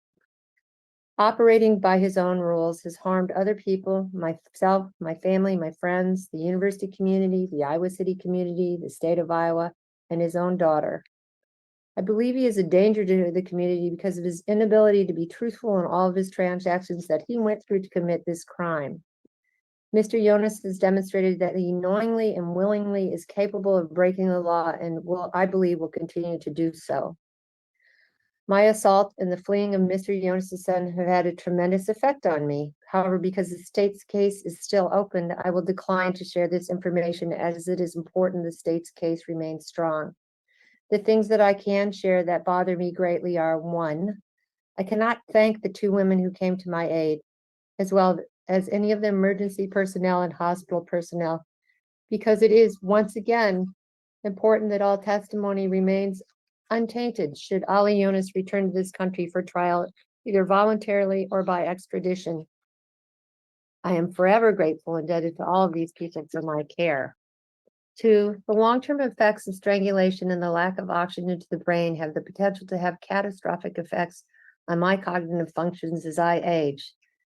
Operating by his own rules has harmed other people, myself, my family, my friends, the university community, the Iowa City community, the state of Iowa, and his own daughter. I believe he is a danger to the community because of his inability to be truthful in all of his transactions that he went through to commit this crime. Mr. Yonis has demonstrated that he knowingly and willingly is capable of breaking the law and I believe will continue to do so. My assault and the fleeing of Mr. Yonis' son have had a tremendous effect on me. However, because the state's case is still open, I will decline to share this information as it is important the state's case remains strong. The things that I can share that bother me greatly are: 1, I cannot thank the 2 women who came to my aid, as well as any of the emergency personnel and hospital personnel, because it is, once again, important that all testimony remains untainted should Ali Yonis return to this country for trial either voluntarily or by extradition. I am forever grateful and indebted to all of these people for my care. 2, the long-term effects of strangulation and the lack of oxygen to the brain have the potential to have catastrophic effects on my cognitive functions as I age.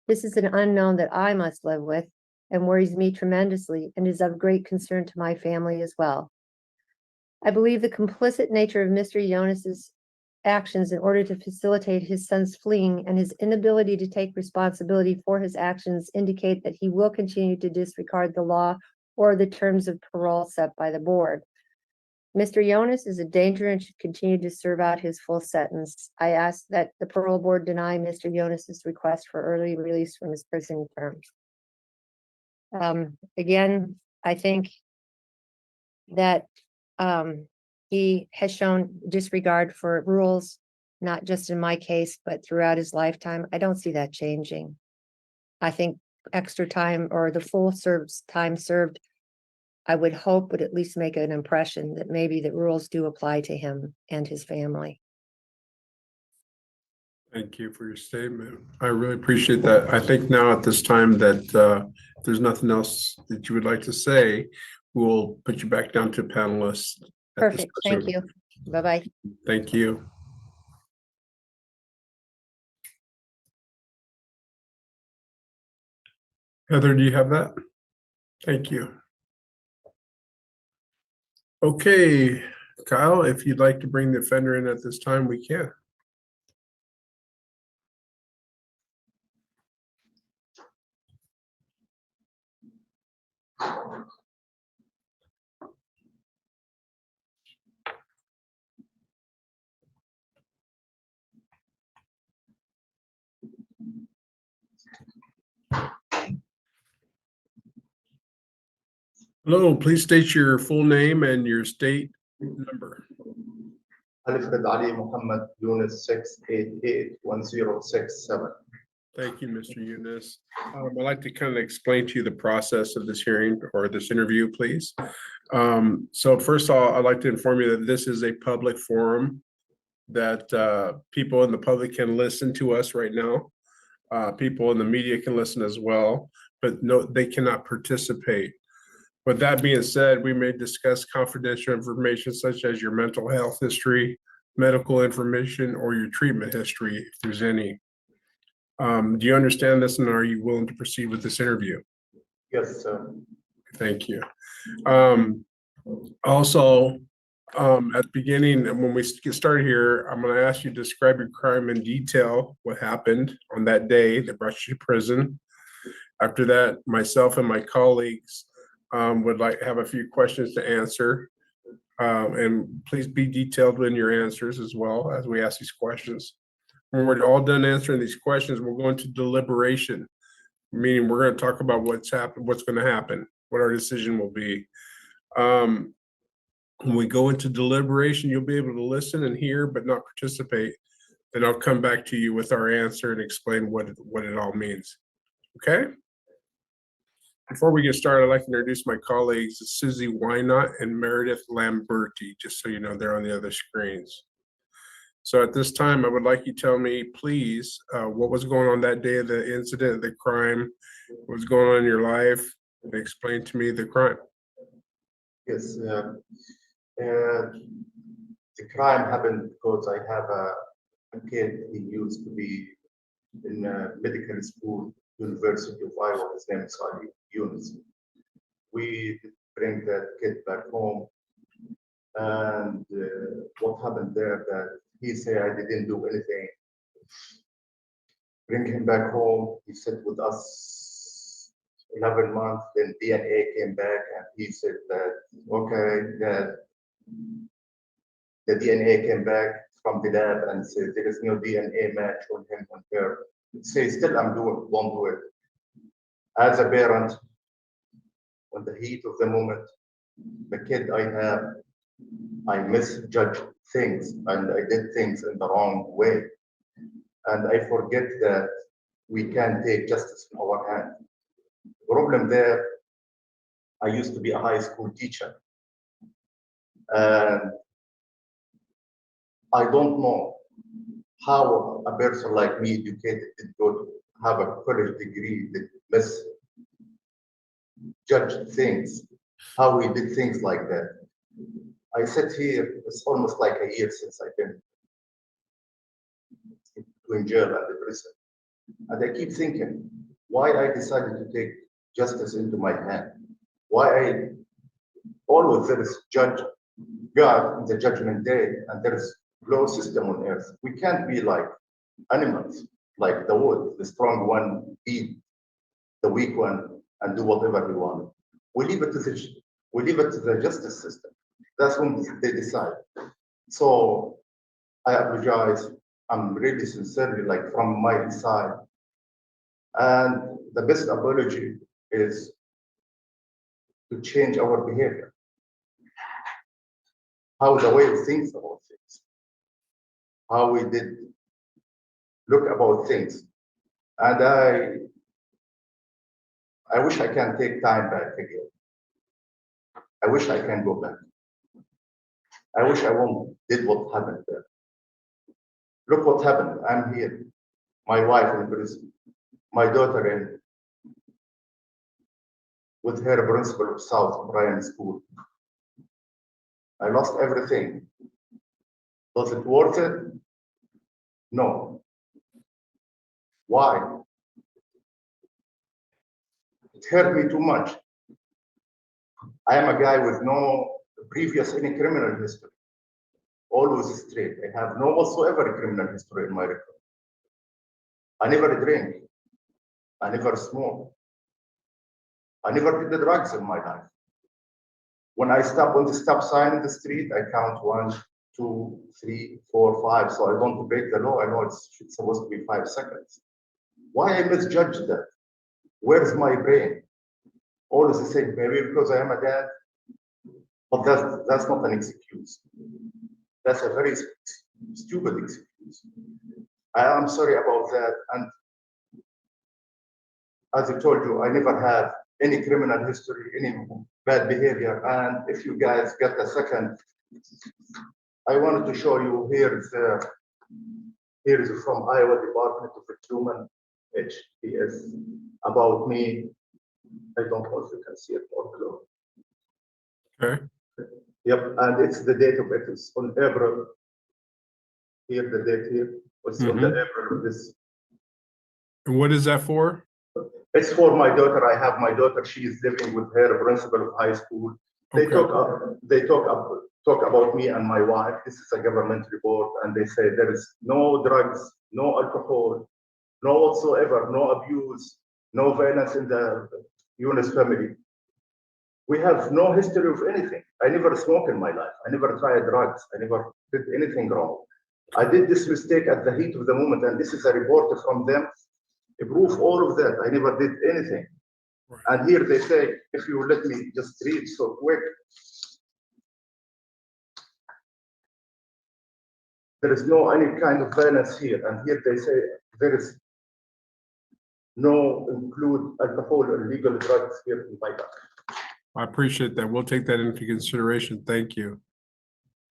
This is an unknown that I must live with and worries me tremendously and is of great concern to my family as well. I believe the complicit nature of Mr. Jonas's actions in order to facilitate his son's fleeing and his inability to take responsibility for his actions indicate that he will continue to disregard the law or the terms of parole set by the board. Mr. Jonas is a danger and should continue to serve out his full sentence. I ask that the parole board deny Mr. Jonas's request for early release from his prison terms. Again, I think that he has shown disregard for rules, not just in my case, but throughout his lifetime. I don't see that changing. I think extra time or the full time served, I would hope would at least make an impression that maybe the rules do apply to him and his family. Thank you for your statement. I really appreciate that. I think now at this time that if there's nothing else that you would like to say, we'll put you back down to panelists. Perfect. Thank you. Bye-bye. Thank you. Heather, do you have that? Thank you. Okay, Kyle, if you'd like to bring the offender in at this time, we can. Hello, please state your full name and your state number. ALFRED Ali Muhammad Yunus 6881067. Thank you, Mr. Yunus. I'd like to kind of explain to you the process of this hearing or this interview, please. So first of all, I'd like to inform you that this is a public forum that people in the public can listen to us right now. People in the media can listen as well, but no, they cannot participate. With that being said, we may discuss confidential information such as your mental health history, medical information, or your treatment history, if there's any. Do you understand this, and are you willing to proceed with this interview? Yes, sir. Thank you. Also, at the beginning, when we get started here, I'm going to ask you to describe your crime in detail, what happened on that day that brought you to prison. After that, myself and my colleagues would like to have a few questions to answer. And please be detailed in your answers as well as we ask these questions. When we're all done answering these questions, we'll go into deliberation, meaning we're going to talk about what's happened, what's going to happen, what our decision will be. When we go into deliberation, you'll be able to listen and hear, but not participate. Then I'll come back to you with our answer and explain what it all means. Okay? Before we get started, I'd like to introduce my colleagues, Susie Wynot and Meredith Lamberti, just so you know they're on the other screens. So at this time, I would like you to tell me, please, what was going on that day of the incident, the crime, what was going on in your life, and explain to me the crime. Yes, the crime happened because I have a kid. He used to be in medical school, University of Iowa. His name is Ali Yunus. We bring that kid back home, and what happened there that he said I didn't do anything. Bring him back home. He sat with us 11 months. Then DNA came back, and he said that okay, that the DNA came back from the lab and said there is no DNA match on him and her. Say still I'm doing, won't do it. As a parent, on the heat of the moment, the kid I have, I misjudged things and I did things in the wrong way. And I forget that we can take justice in our hand. The problem there, I used to be a high school teacher. And I don't know how a person like me, educated, did go to have a college degree, did misjudge things, how we did things like that. I sit here, it's almost like a year since I've been in jail and the prison. And I keep thinking, why I decided to take justice into my hand. Why I always there is judge God in the judgment day, and there is law system on earth. We can't be like animals, like the wood, the strong one beat the weak one and do whatever we want. We leave it to the justice system. That's when they decide. So I apologize. I'm really sincerely, like from my inside. And the best apology is to change our behavior. How the way we think about things. How we did look about things. And I wish I can take time back again. I wish I can go back. I wish I won't did what happened there. Look what happened. I'm here. My wife in prison. My daughter in with her principal of South Bryan School. I lost everything. Was it worth it? No. Why? It hurt me too much. I am a guy with no previous any criminal history. Always straight. I have no whatsoever criminal history in my record. I never drink. I never smoke. I never did the drugs in my life. When I stop on the stop sign in the street, I count 1, 2, 3, 4, 5. So I don't break the law. I know it's supposed to be 5 seconds. Why I misjudge that? Where's my brain? Always the same, maybe because I am a dad. But that's not an excuse. That's a very stupid excuse. I am sorry about that. And as I told you, I never had any criminal history, any bad behavior. And if you guys get a second, I wanted to show you here is from Iowa Department of Human HPS about me. I don't know if you can see it more close. Okay. Yep, and it's the date of it. It's on April. Here, the date here. It's on the April of this. And what is that for? It's for my daughter. I have my daughter. She is living with her principal of high school. They talk about me and my wife. This is a government report, and they say there is no drugs, no alcohol, no whatsoever, no abuse, no violence in the Yunus family. We have no history of anything. I never smoked in my life. I never tried drugs. I never did anything wrong. I did this mistake at the heat of the moment, and this is a report from them. They prove all of that. I never did anything. Right. And here they say, if you let me just read so quick, there is no any kind of violence here. And here they say there is no include alcohol or illegal drugs here in my life. I appreciate that. We'll take that into consideration. Thank you.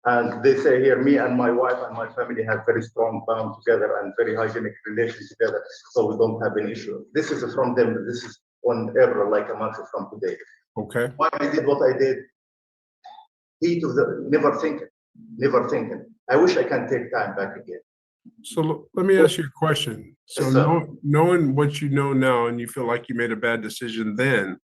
And they say here, me and my wife and my family have very strong bond together and very hygienic relations together, so we don't have any issue. This is from them. This is on April, like a month from today. Okay. Why I did what I did? Heat of the never thinking. I wish I can take time back again. So let me ask you a question. So Yes, knowing what you know now, and you feel like you made a bad decision then,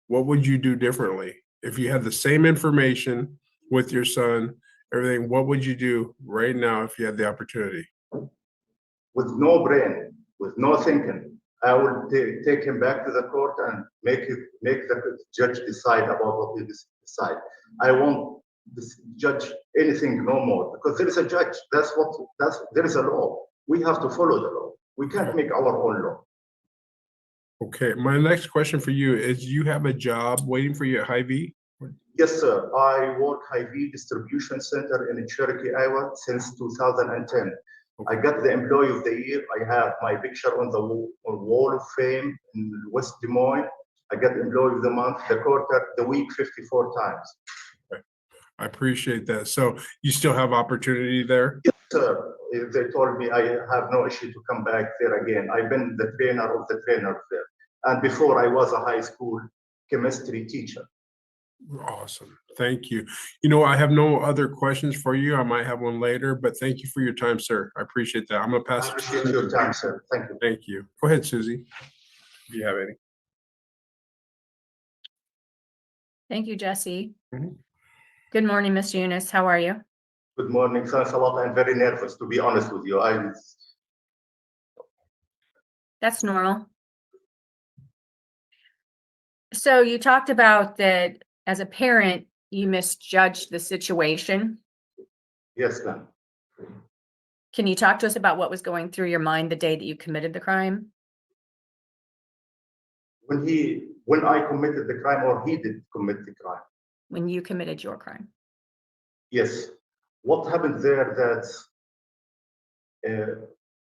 what would you do differently? If you had the same information with your son, everything, what would you do right now if you had the opportunity? With no brain, with no thinking, I will take him back to the court and make the judge decide about what he decide. I won't judge anything no more because there is a judge. There is a law. We have to follow the law. We can't make our own law. Okay, my next question for you is, you have a job waiting for you at Hy-Vee? Yes, sir. I work Hy-Vee Distribution Center in Cherokee, Iowa since 2010. I got the Employee of the Year. I have my picture on the wall of fame in West Des Moines. I got Employee of the Month, the quarter, the week 54 times. I appreciate that. So you still have opportunity there? Sir, they told me I have no issue to come back there again. I've been the trainer of the trainers there. And before I was a high school chemistry teacher. Awesome. Thank you. You know, I have no other questions for you. I might have one later, but thank you for your time, sir. I appreciate that. I'm gonna pass I it to appreciate Susie. your time, sir. Thank you. Thank you. Go ahead, Susie. If you have any. Thank you, Jesse. Mhm. Good morning, Miss Eunice. How are you? Good morning. Thanks a lot. I'm very nervous, to be honest with you. That's normal. So you talked about that as a parent, you misjudged the situation. Yes, ma'am. Can you talk to us about what was going through your mind the day that you committed the crime? When I committed the crime, or he did commit the crime. When you committed your crime? Yes. What happened there that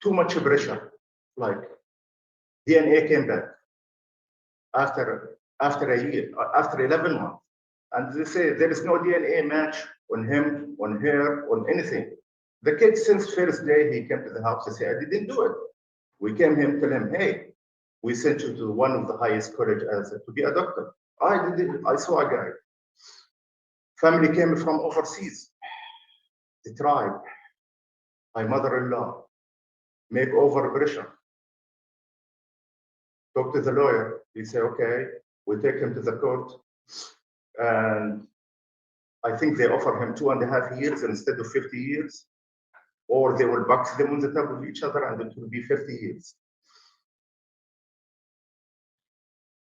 too much pressure, like DNA came back after a year, after 11 months. And they say there is no DNA match on him, on her, on anything. The kid, since first day he came to the house, he said, I didn't do it. We came him, tell him, hey, we sent you to one of the highest college to be a doctor. I did it. I saw a guy. Family came from overseas. The tribe, my mother-in-law, make over pressure. Talk to the lawyer. He say, okay, we take him to the court. And I think they offer him 2.5 years instead of 50 years. Or they will box them on the top of each other and it will be 50 years.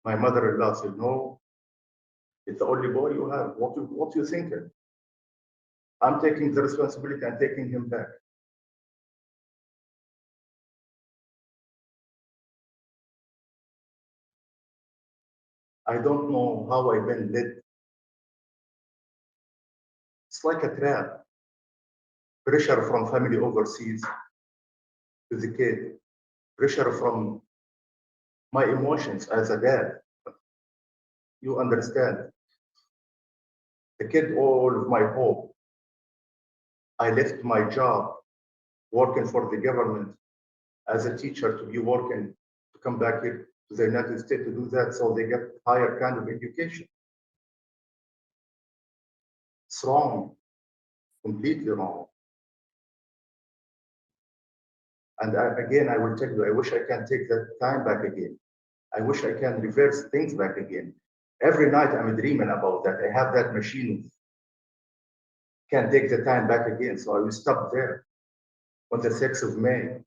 My mother-in-law said, no, it's the only boy you have. What you thinking? I'm taking the responsibility and taking him back. I don't know how I've been led. It's like a trap. Pressure from family overseas to the kid. Pressure from my emotions as a dad. You understand? The kid, all of my hope. I left my job working for the government as a teacher to be working, to come back here to the United States to do that so they get higher kind of education. It's wrong, completely wrong. And again, I will tell you, I wish I can take that time back again. I wish I can reverse things back again. Every night I'm dreaming about that. I have that machine. Can take the time back again. So I will stop there on the 6th of May.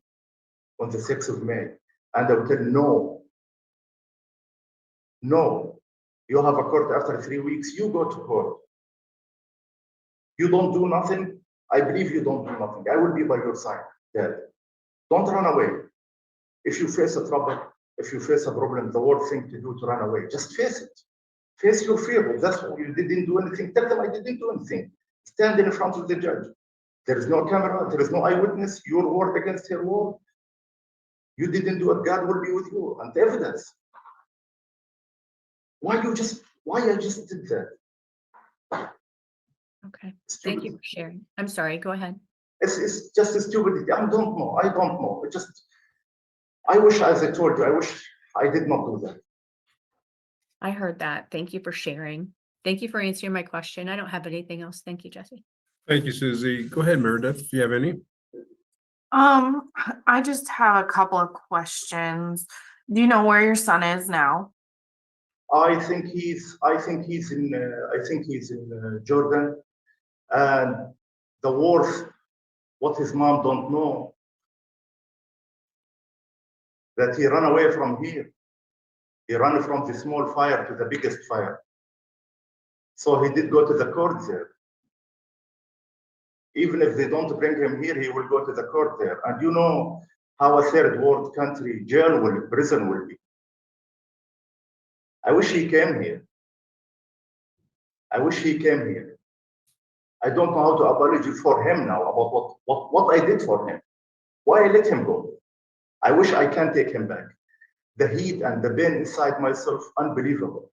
On the 6th of May. And I will tell no. No. You have a court after 3 weeks. You go to court. You don't do nothing. I believe you don't do nothing. I will be by your side, Dad. Don't run away. If you face a trouble, if you face a problem, the worst thing to do to run away, just face it. Face your fear. If that's what you didn't do anything, tell them I didn't do anything. Stand in front of the judge. There is no camera, there is no eyewitness, your word against her word. You didn't do it, God will be with you, and evidence. Why I just did that? Okay, thank you for sharing. I'm sorry, go ahead. It's just a stupidity. I don't know. I wish, as I told you, I wish I did not do that. I heard that. Thank you for sharing. Thank you for answering my question. I don't have anything else. Thank you, Jesse. Thank you, Susie. Go ahead, Meredith, if you have any. I just have a couple of questions. Do you know where your son is now? I think he's in Jordan, and the worst, what his mom don't know, that he ran away from here. He ran from the small fire to the biggest fire. So he did go to the court there. Even if they don't bring him here, he will go to the court there. And you know how a third world country prison will be. I wish he came here. I don't know how to apologize for him now about what I did for him. Why I let him go. I wish I can take him back. The heat and the pain inside myself, unbelievable.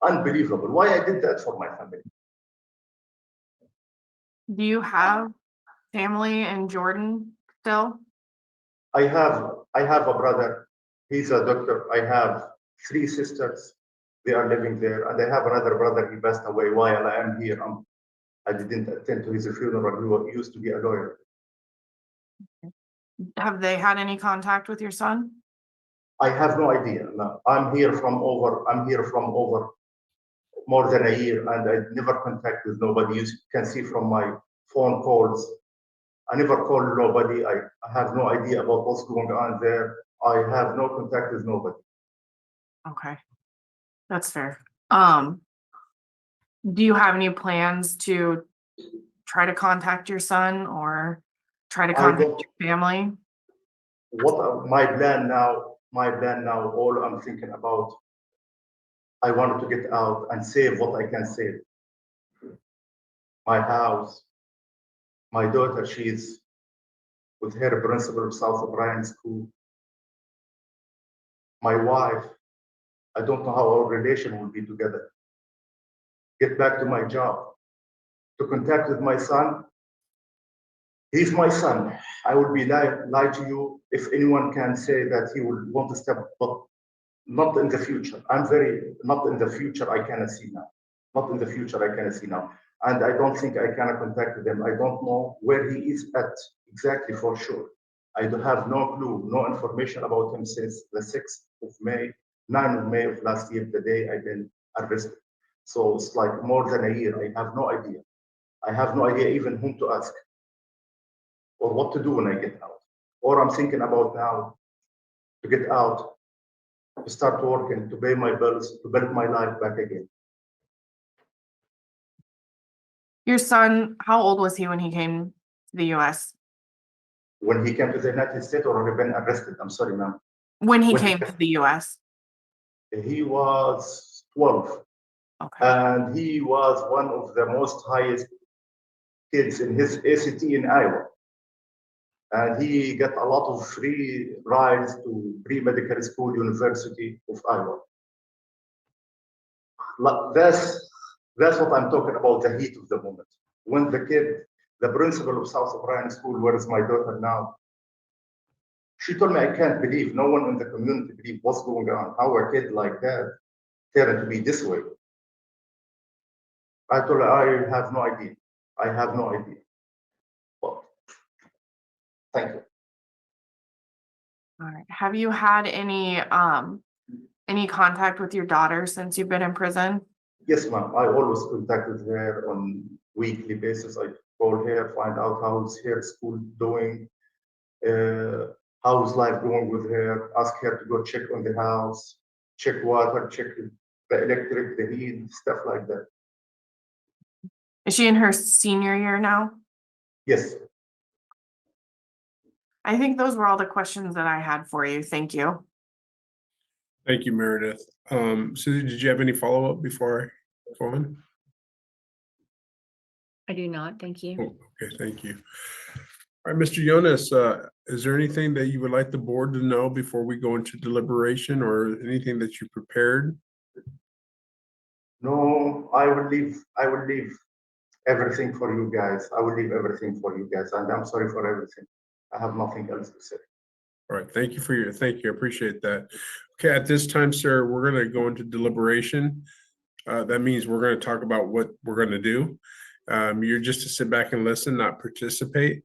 Unbelievable. Why I did that for my family. Do you have family in Jordan still? I have a brother. He's a doctor. I have 3 sisters. They are living there, and I have another brother. He passed away while I am here. I didn't attend to his funeral. He used to be a lawyer. Have they had any contact with your son? I have no idea. No, I'm here from over more than a year, and I never contact with nobody. You can see from my phone calls. I never called nobody. I have no idea about what's going on there. I have no contact with nobody. Okay, that's fair. Do you have any plans to try to contact your son or try to I contact don't- your family? What my plan now, all I'm thinking about, I wanted to get out and save what I can save. My house, my daughter, she's with her principal of South O'Brien School. My wife, I don't know how our relation will be together. Get back to my job, to contact with my son. He's my son. I would be lie to you if anyone can say that he would want to step, but not in the future. Not in the future. I cannot see now. Not in the future. I cannot see now, and I don't think I can contact him. I don't know where he is at exactly for sure. I do have no clue, no information about him since the 6th of May, 9th of May of last year, the day I've been arrested. So it's like more than a year. I have no idea. I have no idea even whom to ask or what to do when I get out. Or I'm thinking about now to get out, to start working, to pay my bills, to build my life back again. Your son, how old was he when he came to the US? When he came to the United States or had been arrested, I'm sorry, ma'am. When he When he came to the US? He was 12, Okay, and he was one of the most highest kids in his ACT in Iowa. And he got a lot of free rides to pre-medical school, University of Iowa. That's what I'm talking about, the heat of the moment. When the principal of South O'Brien School, where is my daughter now? She told me, I can't believe, no one in the community believe what's going on. How a kid like that turned to be this way. I told her, I have no idea. I have no idea. Well, thank you. all right. Have you had any contact with your daughter since you've been in prison? Yes, ma'am. I always contact with her on weekly basis. I call her, find out how's her school doing, how's life going with her, ask her to go check on the house, check water, check the electric, the heat, stuff like that. Is she in her senior year now? Yes. I think those were all the questions that I had for you. Thank you. Thank you, Meredith. Susie, did you have any follow-up before I go on? I do not, thank you. Oh, okay, thank you. All right, Mr. Jonas, is there anything that you would like the board to know before we go into deliberation or anything that you prepared? No, I will leave everything for you guys. I will leave everything for you guys, and I'm sorry for everything. I have nothing else to say. All right, thank you. I appreciate that. Okay, at this time, sir, we're gonna go into deliberation. That means we're gonna talk about what we're gonna do. You're just to sit back and listen, not participate.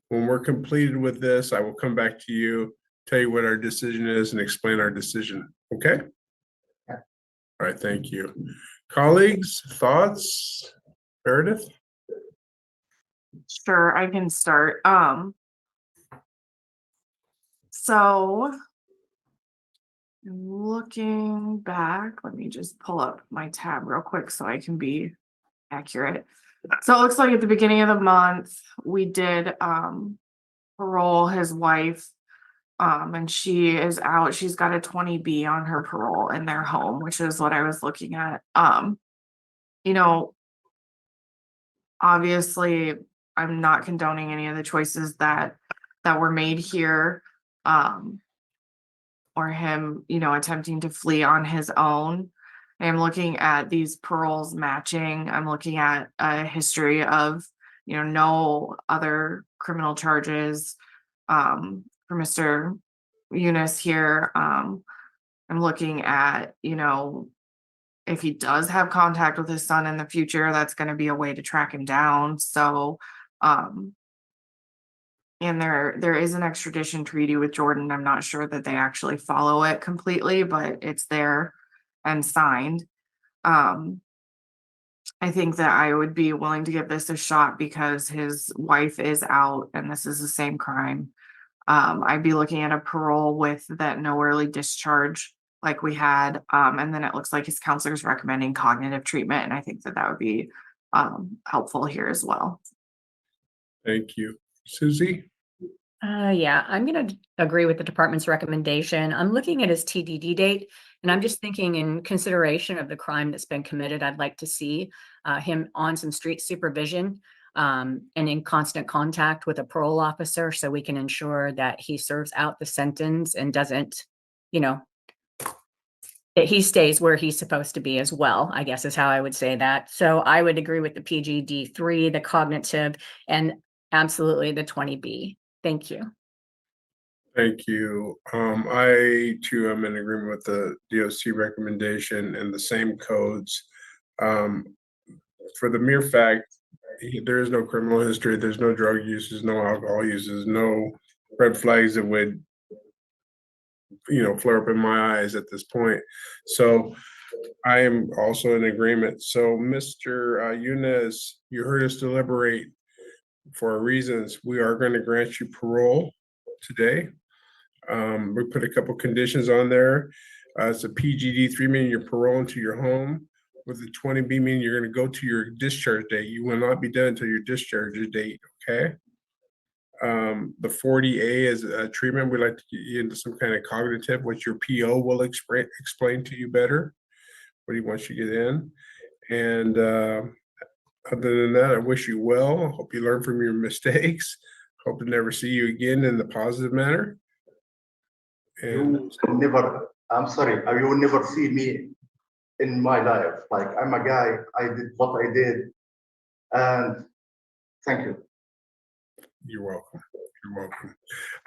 When we're completed with this, I will come back to you, tell you what our decision is and explain our decision, okay? Yeah. All right, thank you. Colleagues, thoughts? Meredith? Sure, I can start. So looking back, let me just pull up my tab real quick so I can be accurate. So it looks like at the beginning of the month, we did parole his wife. And she is out. She's got a 20B on her parole in their home, which is what I was looking at. You know, obviously I'm not condoning any of the choices that were made here. Or him, attempting to flee on his own. I'm looking at these paroles matching. I'm looking at a history of, no other criminal charges. For Mr. Eunice here, I'm looking at, if he does have contact with his son in the future, that's going to be a way to track him down. So, and there is an extradition treaty with Jordan. I'm not sure that they actually follow it completely, but it's there and signed. I think that I would be willing to give this a shot because his wife is out and this is the same crime. I'd be looking at a parole with that no early discharge like we had. And then it looks like his counselor is recommending cognitive treatment. And I think that that would be helpful here as well. Thank you. Susie? Yeah, I'm going to agree with the department's recommendation. I'm looking at his TDD date, and I'm just thinking in consideration of the crime that's been committed, I'd like to see him on some street supervision and in constant contact with a parole officer so we can ensure that he serves out the sentence and doesn't, that he stays where he's supposed to be as well, I guess is how I would say that. So I would agree with the PGD3, the cognitive, and absolutely the 20B. Thank you. Thank you. I too am in agreement with the DOC recommendation and the same codes. For the mere fact, there is no criminal history, there's no drug uses, no alcohol uses, no red flags that would, flare up in my eyes at this point. So I am also in agreement. So Mr. Yunus, you heard us deliberate for our reasons. We are going to grant you parole today. We put a couple conditions on there. It's a PGD3, meaning you're parole into your home. With the 20B, meaning you're going to go to your discharge date. You will not be done until your discharge date, okay? The 40A is a treatment. We'd like to get you into some kind of cognitive, which your PO will explain to you better, what he wants you to get in. And other than that, I wish you well. Hope you learn from your mistakes. Hope to never see you again in the positive manner. And I'm sorry, you will never see me in my life. Like, I'm a guy, I did what I did. And thank you. You're welcome. You're welcome.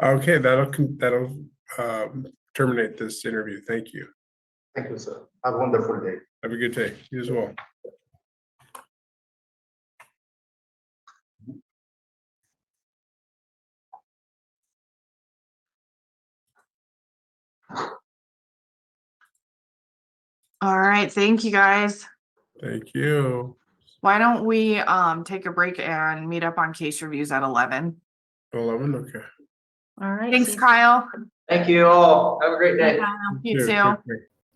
Okay, that'll terminate this interview. Thank you. Thank you, sir. Have a wonderful day. Have a good day. You as well. All right, thank you guys. Thank you. Why don't we take a break and meet up on case reviews at 11? 11, okay. All right. Thanks, Kyle. Thank you all. Have a great day. You too.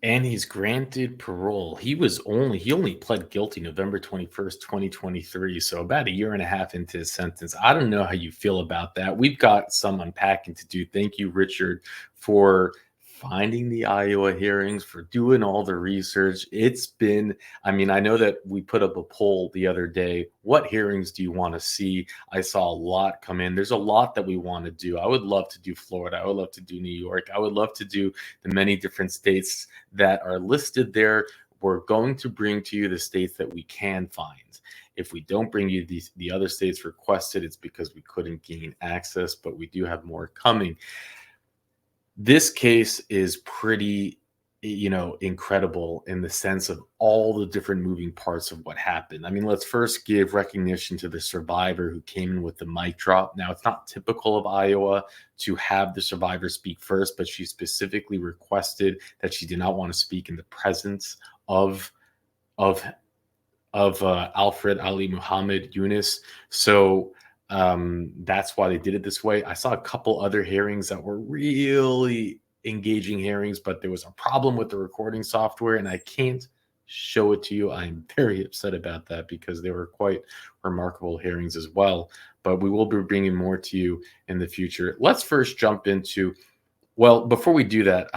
And he's granted parole. He only pled guilty November 21st, 2023. So about a year and a half into his sentence. I don't know how you feel about that. We've got some unpacking to do. Thank you, Richard, for finding the Iowa hearings, for doing all the research. It's been, I know that we put up a poll the other day. What hearings do you want to see? I saw a lot come in. There's a lot that we want to do. I would love to do Florida. I would love to do New York. I would love to do the many different states that are listed there. We're going to bring to you the states that we can find. If we don't bring you the other states requested, it's because we couldn't gain access, but we do have more coming. This case is pretty, incredible in the sense of all the different moving parts of what happened. Let's first give recognition to the survivor who came in with the mic drop. Now, it's not typical of Iowa to have the survivor speak first, but she specifically requested that she did not want to speak in the presence of ALFRED Ali Muhammad Yunus. So that's why they did it this way. I saw a couple other hearings that were really engaging hearings, but there was a problem with the recording software and I can't show it to you. I'm very upset about that because they were quite remarkable hearings as well, but we will be bringing more to you in the future. Let's first jump into, well, before we do that,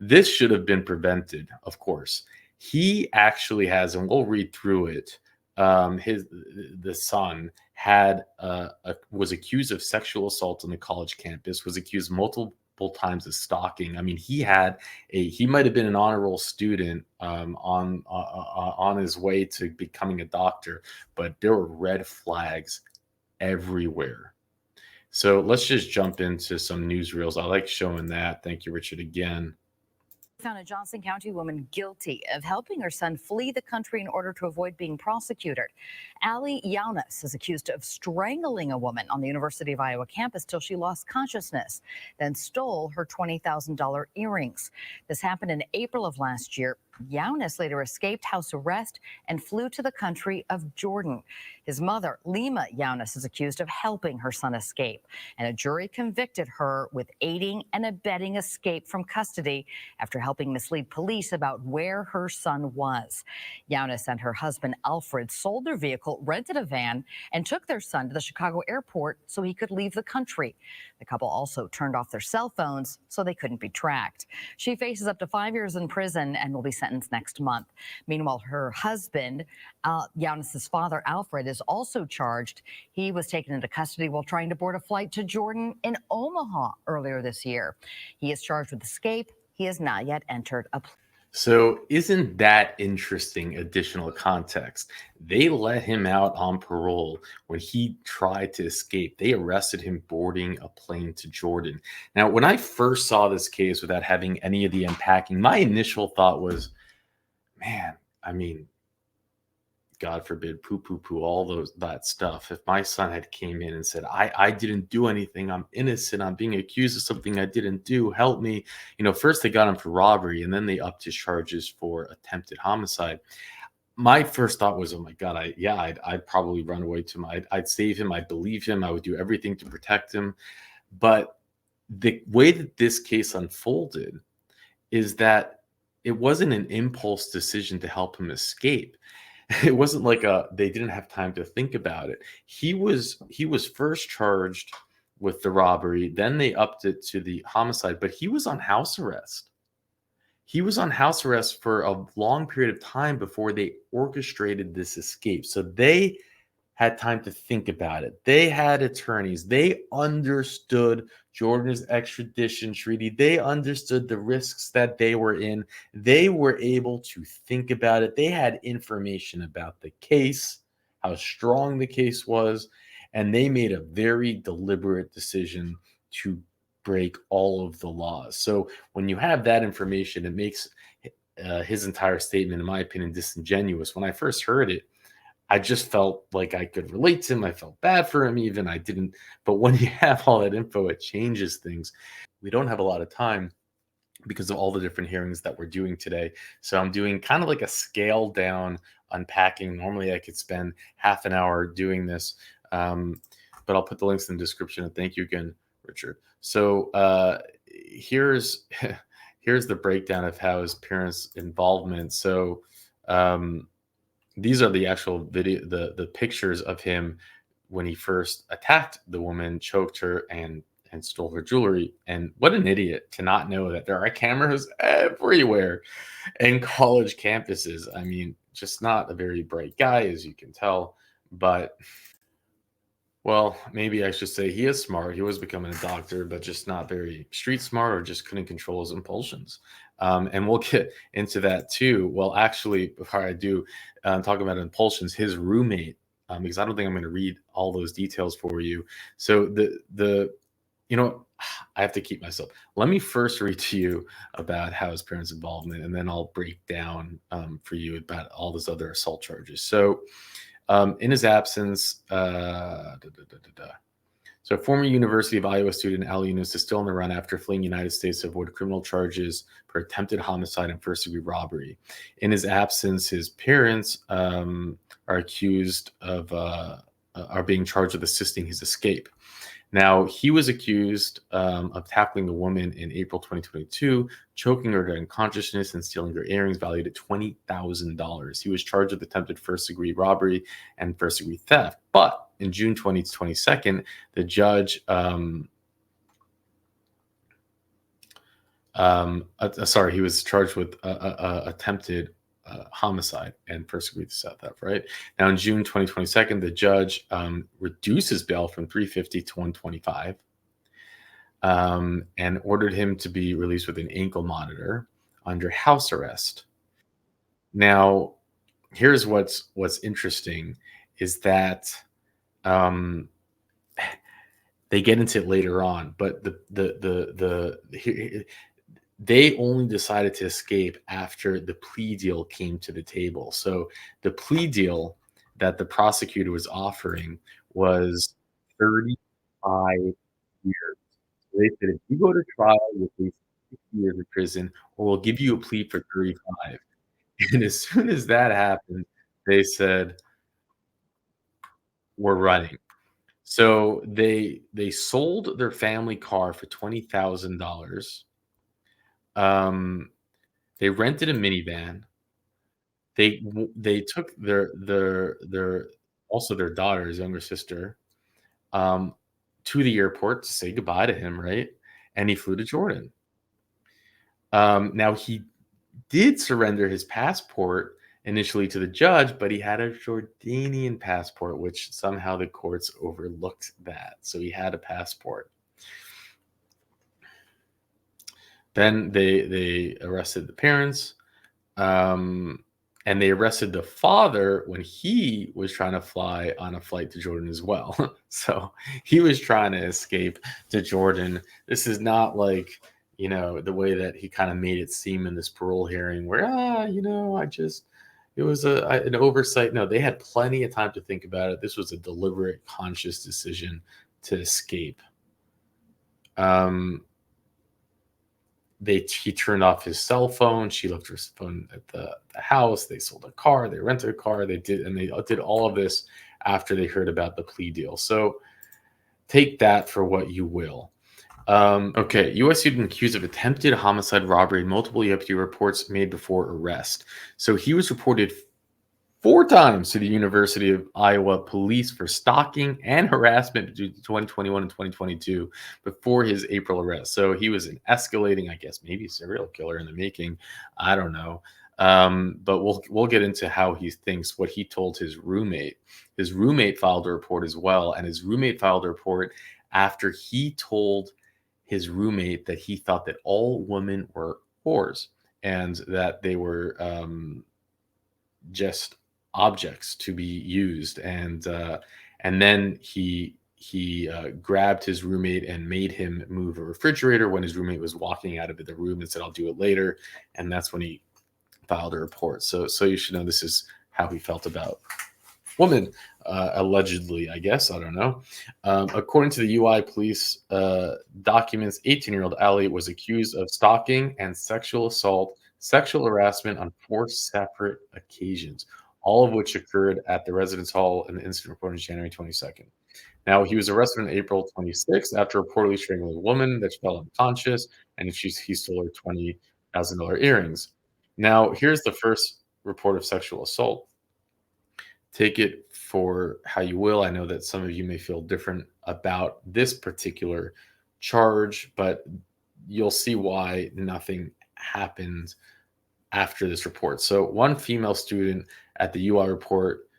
this should have been prevented, of course. He actually has, and we'll read through it, the son was accused of sexual assault on the college campus, was accused multiple times of stalking. He might have been an honor roll student on his way to becoming a doctor, but there were red flags everywhere. So let's just jump into some newsreels. I like showing that. Thank you, Richard, again. Found a Johnson County woman guilty of helping her son flee the country in order to avoid being prosecuted. Allie Yaunus is accused of strangling a woman on the University of Iowa campus till she lost consciousness, then stole her $20,000 earrings. This happened in April of last year. Yaunus later escaped house arrest and flew to the country of Jordan. His mother, Lima Yaunus, is accused of helping her son escape, and a jury convicted her with aiding and abetting escape from custody after helping mislead police about where her son was. Yaunus and her husband, ALFRED, sold their vehicle, rented a van, and took their son to the Chicago airport so he could leave the country. The couple also turned off their cell phones so they couldn't be tracked. She faces up to 5 years in prison and will be sentenced next month. Meanwhile, her husband, Yaunus's father, ALFRED, is also charged. He was taken into custody while trying to board a flight to Jordan in Omaha earlier this year. He is charged with escape. He has not yet entered a plea. So isn't that interesting additional context? They let him out on parole when he tried to escape. They arrested him boarding a plane to Jordan. Now, when I first saw this case without having any of the unpacking, my initial thought was, man, I mean, God forbid, all that stuff. If my son had came in and said, I didn't do anything, I'm innocent, I'm being accused of something I didn't do, help me. First they got him for robbery, and then they upped his charges for attempted homicide. My first thought was, oh my God, I'd probably run away to him. I'd save him. I'd believe him. I would do everything to protect him. But the way that this case unfolded is that it wasn't an impulse decision to help him escape. It wasn't like they didn't have time to think about it. He was first charged with the robbery, then they upped it to the homicide, but he was on house arrest. He was on house arrest for a long period of time before they orchestrated this escape. So they had time to think about it. They had attorneys. They understood Jordan's extradition treaty. They understood the risks that they were in. They were able to think about it. They had information about the case, how strong the case was, and they made a very deliberate decision to break all of the laws. So when you have that information, it makes his entire statement, in my opinion, disingenuous. When I first heard it, I just felt like I could relate to him. I felt bad for him even. I didn't. But when you have all that info, it changes things. We don't have a lot of time because of all the different hearings that we're doing today. So I'm doing kind of like a scaled down unpacking. Normally I could spend half an hour doing this, but I'll put the links in the description. And thank you again, Richard. So here's the breakdown of how his parents' involvement. So these are the actual video, the pictures of him when he first attacked the woman, choked her, and stole her jewelry. And what an idiot to not know that there are cameras everywhere in college campuses. I mean, just not a very bright guy, as you can tell. But, well, maybe I should say he is smart. He was becoming a doctor, but just not very street smart, or just couldn't control his impulsions. And we'll get into that too. Well, actually, before I do, talking about impulsions, his roommate, because I don't think I'm going to read all those details for you. So I have to keep myself. Let me first read to you about how his parents' involvement, and then I'll break down for you about all those other assault charges. So in his absence, So former University of Iowa student Allie Yaunus is still on the run after fleeing United States to avoid criminal charges for attempted homicide and first-degree robbery. In his absence, his parents are being charged with assisting his escape. Now, he was accused of tackling a woman in April 2022, choking her to unconsciousness and stealing her earrings valued at $20,000. He was charged with attempted first-degree robbery and first-degree theft. But in June 2022, the judge, he was charged with attempted homicide and first-degree theft, right? Now, in June 2022, the judge reduces bail from $350 to $125 and ordered him to be released with an ankle monitor under house arrest. Now, here's what's interesting is that They get into it later on, but they only decided to escape after the plea deal came to the table. So the plea deal that the prosecutor was offering was 35 years. So they said, if you go to trial, you'll face 60 years in prison, or we'll give you a plea for 35. And as soon as that happened, they said, we're running. So they sold their family car for $20,000. They rented a minivan. They took their also their daughter, his younger sister, um, to the airport to say goodbye to him, right? And he flew to Jordan. Now he did surrender his passport initially to the judge, but he had a Jordanian passport, which somehow the courts overlooked that. So he had a passport. Then they arrested the parents, and they arrested the father when he was trying to fly on a flight to Jordan as well. So he was trying to escape to Jordan. This is not like, the way that he kind of made it seem in this parole hearing where, it was an oversight. No, they had plenty of time to think about it. This was a deliberate, conscious decision to escape. He turned off his cell phone. She left her phone at the house. They sold a car. They rented a car. They did all of this after they heard about the plea deal. So take that for what you will. Okay, U.S. student accused of attempted homicide robbery, multiple EFT reports made before arrest. So he was reported 4 times to the University of Iowa police for stalking and harassment between 2021 and 2022 before his April arrest. So he was an escalating, I guess, maybe serial killer in the making. I don't know. But we'll get into how he thinks, what he told his roommate. His roommate filed a report as well, and his roommate filed a report after he told his roommate that he thought that all women were whores and that they were just objects to be used, and then he grabbed his roommate and made him move a refrigerator when his roommate was walking out of the room and said, I'll do it later. And that's when he filed a report. So you should know this is how he felt about women, allegedly, I guess. I don't know. According to the UI police documents, 18-year-old Ali was accused of stalking and sexual assault, sexual harassment on 4 separate occasions, all of which occurred at the residence hall, and the incident reported on January 22nd. Now, he was arrested on April 26th after reportedly strangling a woman that fell unconscious, and he stole her $20,000 earrings. Now, here's the first report of sexual assault. Take it for how you will. I know that some of you may feel different about this particular charge, but you'll see why nothing happened after this report. So one female student at the UI report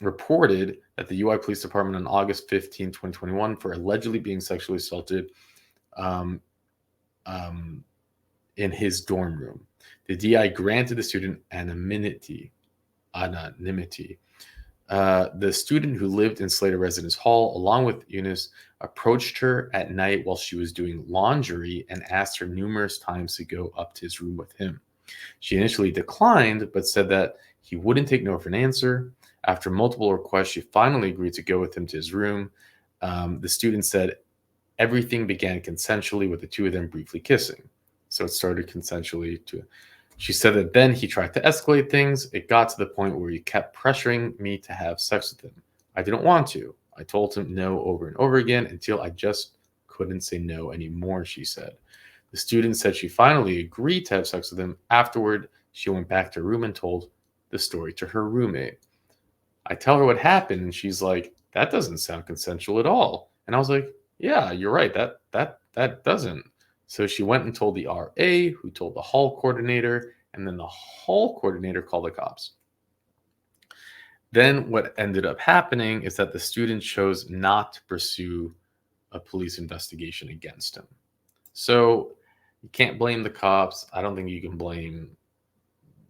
reported at the UI Police Department on August 15, 2021 for allegedly being sexually assaulted in his dorm room. The DI granted the student anonymity. The student, who lived in Slater Residence Hall along with Eunice, approached her at night while she was doing laundry and asked her numerous times to go up to his room with him. She initially declined, but said that he wouldn't take no for an answer. After multiple requests, she finally agreed to go with him to his room. The student said everything began consensually, with the two of them briefly kissing. So it started consensually. She said that then he tried to escalate things. It got to the point where he kept pressuring me to have sex with him. I didn't want to. I told him no over and over again until I just couldn't say no anymore, she said. The student said she finally agreed to have sex with him. Afterward, she went back to her room and told the story to her roommate. I tell her what happened, and she's like, that doesn't sound consensual at all. And I was like, yeah, you're right. That doesn't. So she went and told the RA, who told the hall coordinator, and then the hall coordinator called the cops. Then what ended up happening is that the student chose not to pursue a police investigation against him. So you can't blame the cops. I don't think you can blame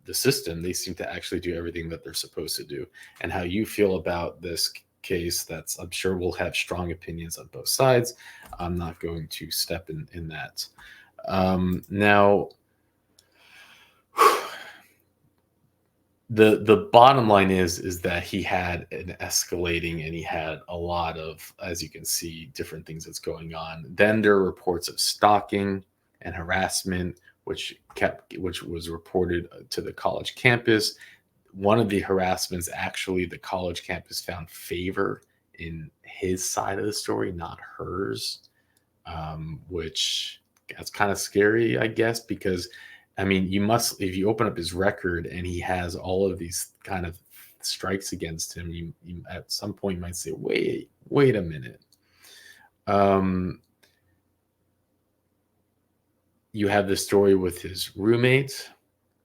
the system. They seem to actually do everything that they're supposed to do. And how you feel about this case that's, I'm sure, will have strong opinions on both sides. I'm not going to step in that. Now, the bottom line is that he had an escalating, and he had a lot of, as you can see, different things that's going on. Then there are reports of stalking and harassment, which was reported to the college campus. One of the harassments, actually, the college campus found favor in his side of the story, not hers, which that's kind of scary, I guess, because I mean, if you open up his record and he has all of these kind of strikes against him, you at some point might say, wait a minute. You have the story with his roommate.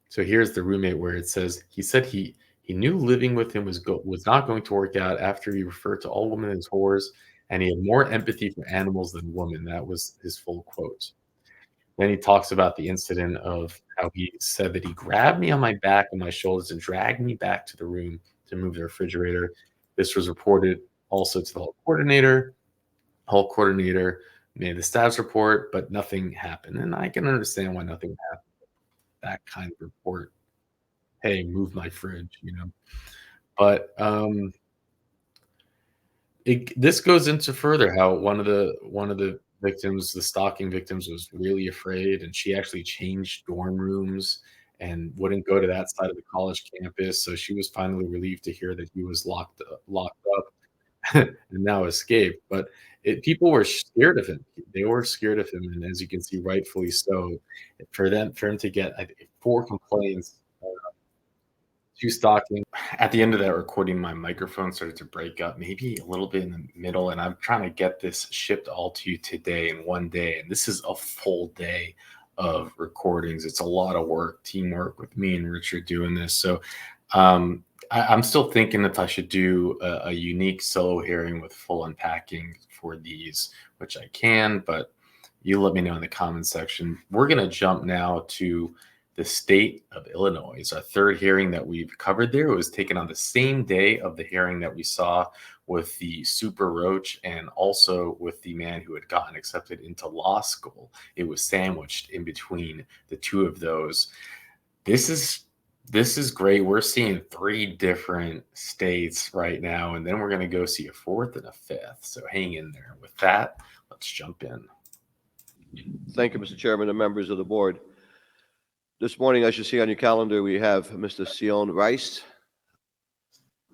So here's the roommate where it says, he said he knew living with him was not going to work out after he referred to all women as whores, and he had more empathy for animals than women. That was his full quote. Then he talks about the incident of how he said that he grabbed me on my back and my shoulders and dragged me back to the room to move the refrigerator. This was reported also to the hall coordinator. Hall coordinator made the status report, but nothing happened. And I can understand why nothing happened. That kind of report, hey, move my fridge, you know. But this goes into further how one of the victims, the stalking victims, was really afraid, and she actually changed dorm rooms and wouldn't go to that side of the college campus. So she was finally relieved to hear that he was locked up and now escaped. But people were scared of him. They were scared of him, and as you can see, rightfully so. For him to get, I think, 4 complaints. 2 stalking. At the end of that recording, my microphone started to break up, maybe a little bit in the middle, and I'm trying to get this shipped all to you today in one day. And this is a full day of recordings. It's a lot of work, teamwork with me and Richard doing this. So I'm still thinking if I should do a unique solo hearing with full unpacking for these, which I can, but you let me know in the comment section. We're going to jump now to the state of Illinois. It's our 3rd hearing that we've covered there. It was taken on the same day of the hearing that we saw with the Super Roach and also with the man who had gotten accepted into law school. It was sandwiched in between the 2 of those. This is great. We're seeing 3 different states right now, and then we're going to go see a 4th and a 5th. So hang in there. With that, let's jump in. Thank you, Mr. Chairman and members of the board. This morning, as you see on your calendar, we have Mr. Cion Rice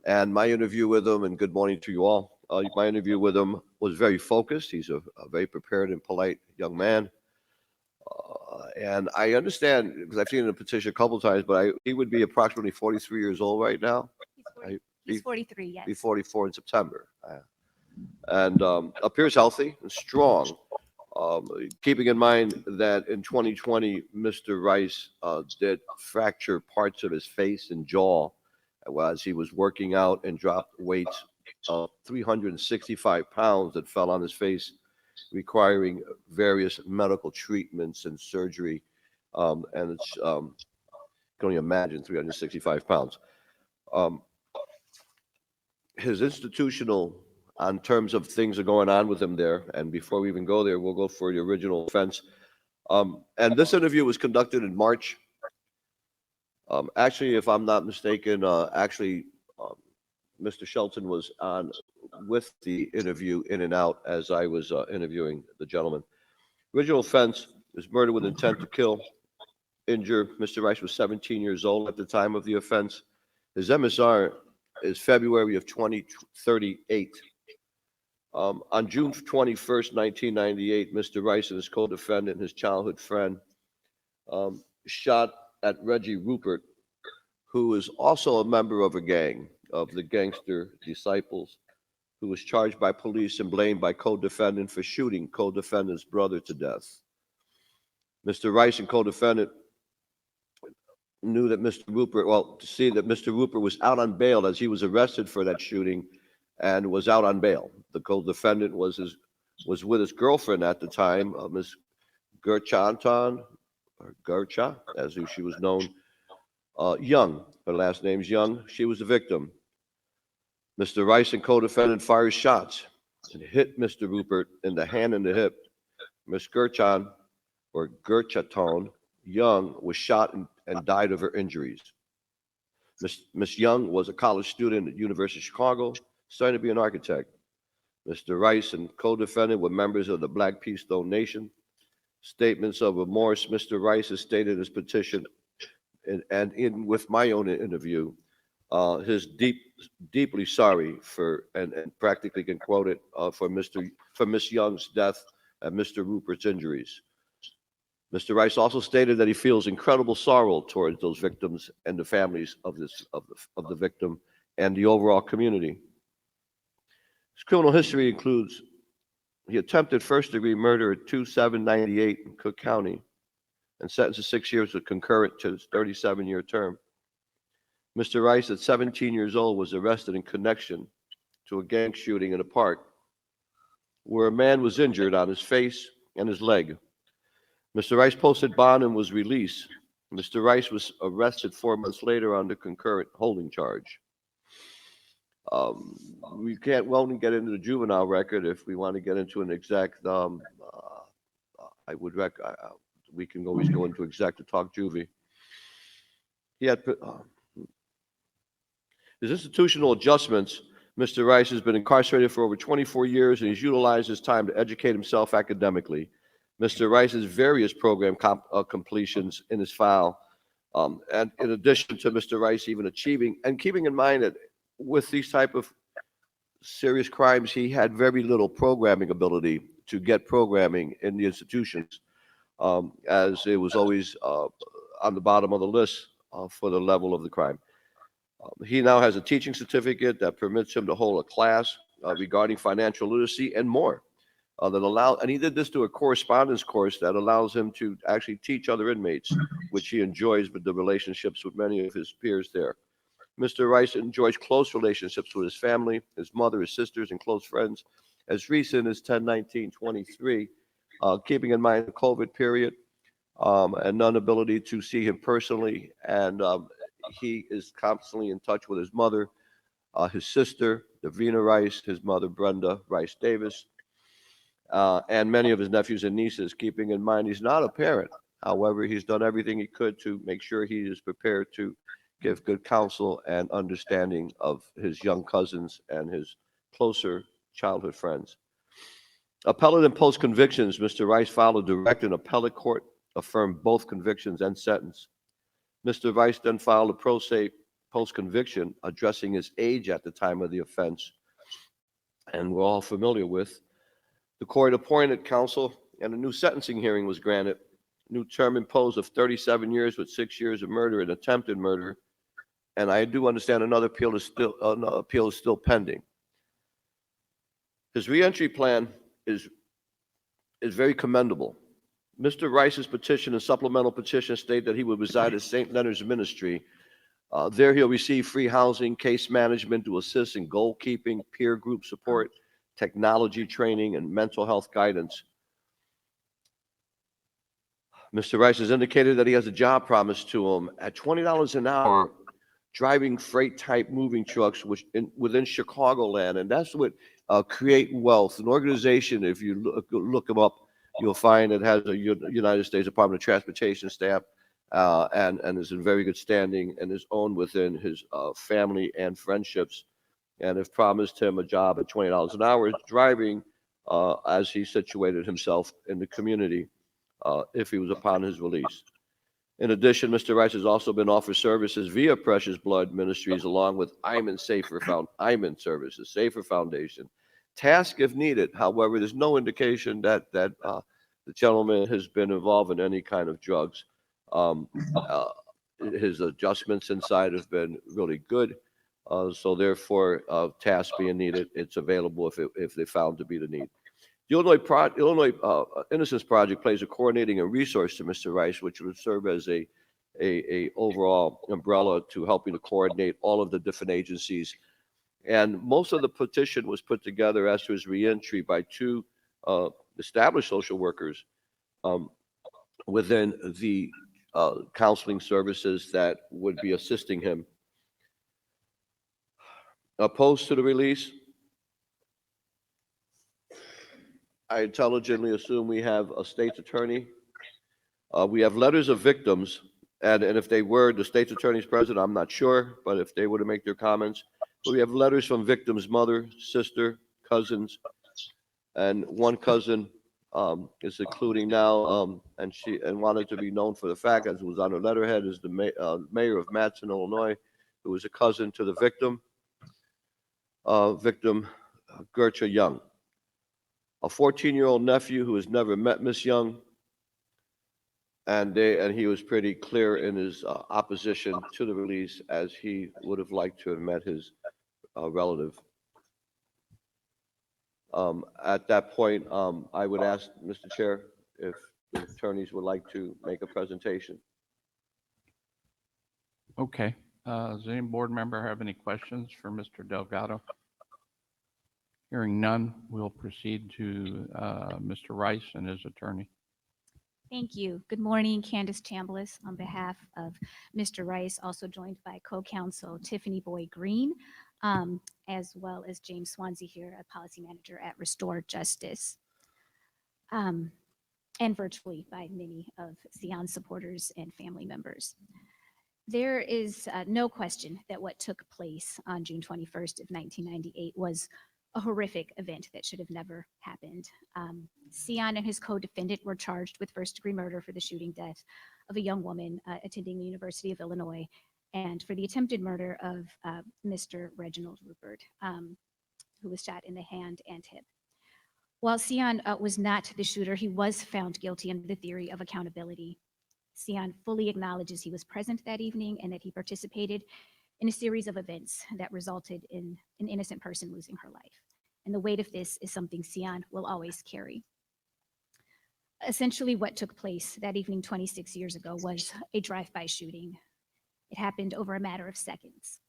and my interview with him, and good morning to you all. My interview with him was very focused. He's a very prepared and polite young man. And I understand, because I've seen the petition a couple of times, but he would be approximately 43 years old right now. He's 43, yes. Be 44 in September. And appears healthy and strong. Keeping in mind that in 2020, Mr. Rice did fracture parts of his face and jaw as he was working out and dropped weights of 365 pounds that fell on his face, requiring various medical treatments and surgery. And it's, can only imagine 365 pounds. His institutional, on terms of things that are going on with him there, and before we even go there, we'll go for the original offense. And this interview was conducted in March. Actually, if I'm not mistaken, Mr. Shelton was on with the interview in and out as I was interviewing the gentleman. Original offense is murder with intent to kill, injure. Mr. Rice was 17 years old at the time of the offense. His MSR is February of 2038. On June 21st, 1998, Mr. Rice and his co-defendant, his childhood friend, shot at Reggie Rupert, who is also a member of a gang, of the Gangster Disciples, who was charged by police and blamed by co-defendant for shooting co-defendant's brother to death. Mr. Rice and co-defendant knew that Mr. Rupert, to see that Mr. Rupert was out on bail as he was arrested for that shooting and was out on bail. The co-defendant was with his girlfriend at the time, Ms. Gercha, as she was known, Young. Her last name's Young. She was the victim. Mr. Rice and co-defendant fired shots and hit Mr. Rupert in the hand and the hip. Ms. Gerchon, or Gerchaton Young, was shot and died of her injuries. Ms. Young was a college student at University of Chicago, studying to be an architect. Mr. Rice and co-defendant were members of the Black Pea Stone Nation. Statements of remorse. Mr. Rice has stated in his petition, and in with my own interview, his deeply sorry for, and practically can quote it, for Miss Young's death and Mr. Rupert's injuries. Mr. Rice also stated that he feels incredible sorrow towards those victims and the families of the victim and the overall community. His criminal history includes he attempted first-degree murder at 2798 in Cook County and sentenced to 6 years with concurrent to his 37-year term. Mr. Rice, at 17 years old, was arrested in connection to a gang shooting in a park where a man was injured on his face and his leg. Mr. Rice posted bond and was released. Mr. Rice was arrested 4 months later on the concurrent holding charge. We can't get into the juvenile record. If we want to get into an exact, we can always go into exact to talk juvie. He had his institutional adjustments. Mr. Rice has been incarcerated for over 24 years, and he's utilized his time to educate himself academically. Mr. Rice's various program completions in his file, and in addition to Mr. Rice even achieving, and keeping in mind that with these type of serious crimes, he had very little programming ability to get programming in the institutions, as it was always on the bottom of the list for the level of the crime. He now has a teaching certificate that permits him to hold a class regarding financial literacy and more. And he did this through a correspondence course that allows him to actually teach other inmates, which he enjoys with the relationships with many of his peers there. Mr. Rice enjoys close relationships with his family, his mother, his sisters, and close friends. As recent as 10/19/23, keeping in mind the COVID period and non-ability to see him personally, and he is constantly in touch with his mother, his sister, Davina Rice, his mother, Brenda Rice Davis, and many of his nephews and nieces, keeping in mind he's not a parent. However, he's done everything he could to make sure he is prepared to give good counsel and understanding of his young cousins and his closer childhood friends. Appellate and post convictions. Mr. Rice filed a direct and appellate court, affirmed both convictions and sentence. Mr. Rice then filed a pro se post conviction addressing his age at the time of the offense, and we're all familiar with. The court appointed counsel, and a new sentencing hearing was granted. New term imposed of 37 years with 6 years of murder and attempted murder. And I do understand another appeal is still pending. His reentry plan is very commendable. Mr. Rice's petition and supplemental petition state that he would reside at St. Leonard's Ministry. There he'll receive free housing, case management to assist in goalkeeping, peer group support, technology training, and mental health guidance. Mr. Rice has indicated that he has a job promised to him at $20 an hour, driving freight type moving trucks within Chicagoland. And that's what Create Wealth, an organization, if you look them up, you'll find it has a United States Department of Transportation stamp, and is in very good standing and is owned within his family and friendships, and have promised him a job at $20 an hour driving as he situated himself in the community if he was upon his release. In addition, Mr. Rice has also been offered services via Precious Blood Ministries along with Iman Services, Safer Foundation, task if needed. However, there's no indication that the gentleman has been involved in any kind of drugs. His adjustments inside have been really good. So therefore, task being needed, it's available if they found to be the need. The Illinois Innocence Project plays a coordinating and resource to Mr. Rice, which would serve as a overall umbrella to helping to coordinate all of the different agencies. And most of the petition was put together as to his reentry by two established social workers within the counseling services that would be assisting him. Opposed to the release? I intelligently assume we have a state's attorney. We have letters of victims, and if they were, the state's attorney's present, I'm not sure, but if they were to make their comments. But we have letters from victims' mother, sister, cousins, and one cousin is including now, and wanted to be known for the fact, as it was on her letterhead, is the mayor of Matson, Illinois, who was a cousin to the victim, Gertrude Young. A 14-year-old nephew who has never met Miss Young, and he was pretty clear in his opposition to the release, as he would have liked to have met his relative. At that point, I would ask, Mr. Chair, if the attorneys would like to make a presentation. Okay. Does any board member have any questions for Mr. Delgado? Hearing none, we'll proceed to Mr. Rice and his attorney. Thank you. Good morning, Candace Chambliss on behalf of Mr. Rice, also joined by co-counsel Tiffany Boyd Green, as well as James Swansea here, a policy manager at Restore Justice, and virtually by many of Cion supporters and family members. There is no question that what took place on June 21st of 1998 was a horrific event that should have never happened. Cion and his co-defendant were charged with first-degree murder for the shooting death of a young woman attending the University of Illinois, and for the attempted murder of Mr. Reginald Rupert, who was shot in the hand and hip. While Cion was not the shooter, he was found guilty under the theory of accountability. Cion fully acknowledges he was present that evening and that he participated in a series of events that resulted in an innocent person losing her life. And the weight of this is something Cion will always carry. Essentially, what took place that evening 26 years ago was a drive-by shooting. It happened over a matter of seconds.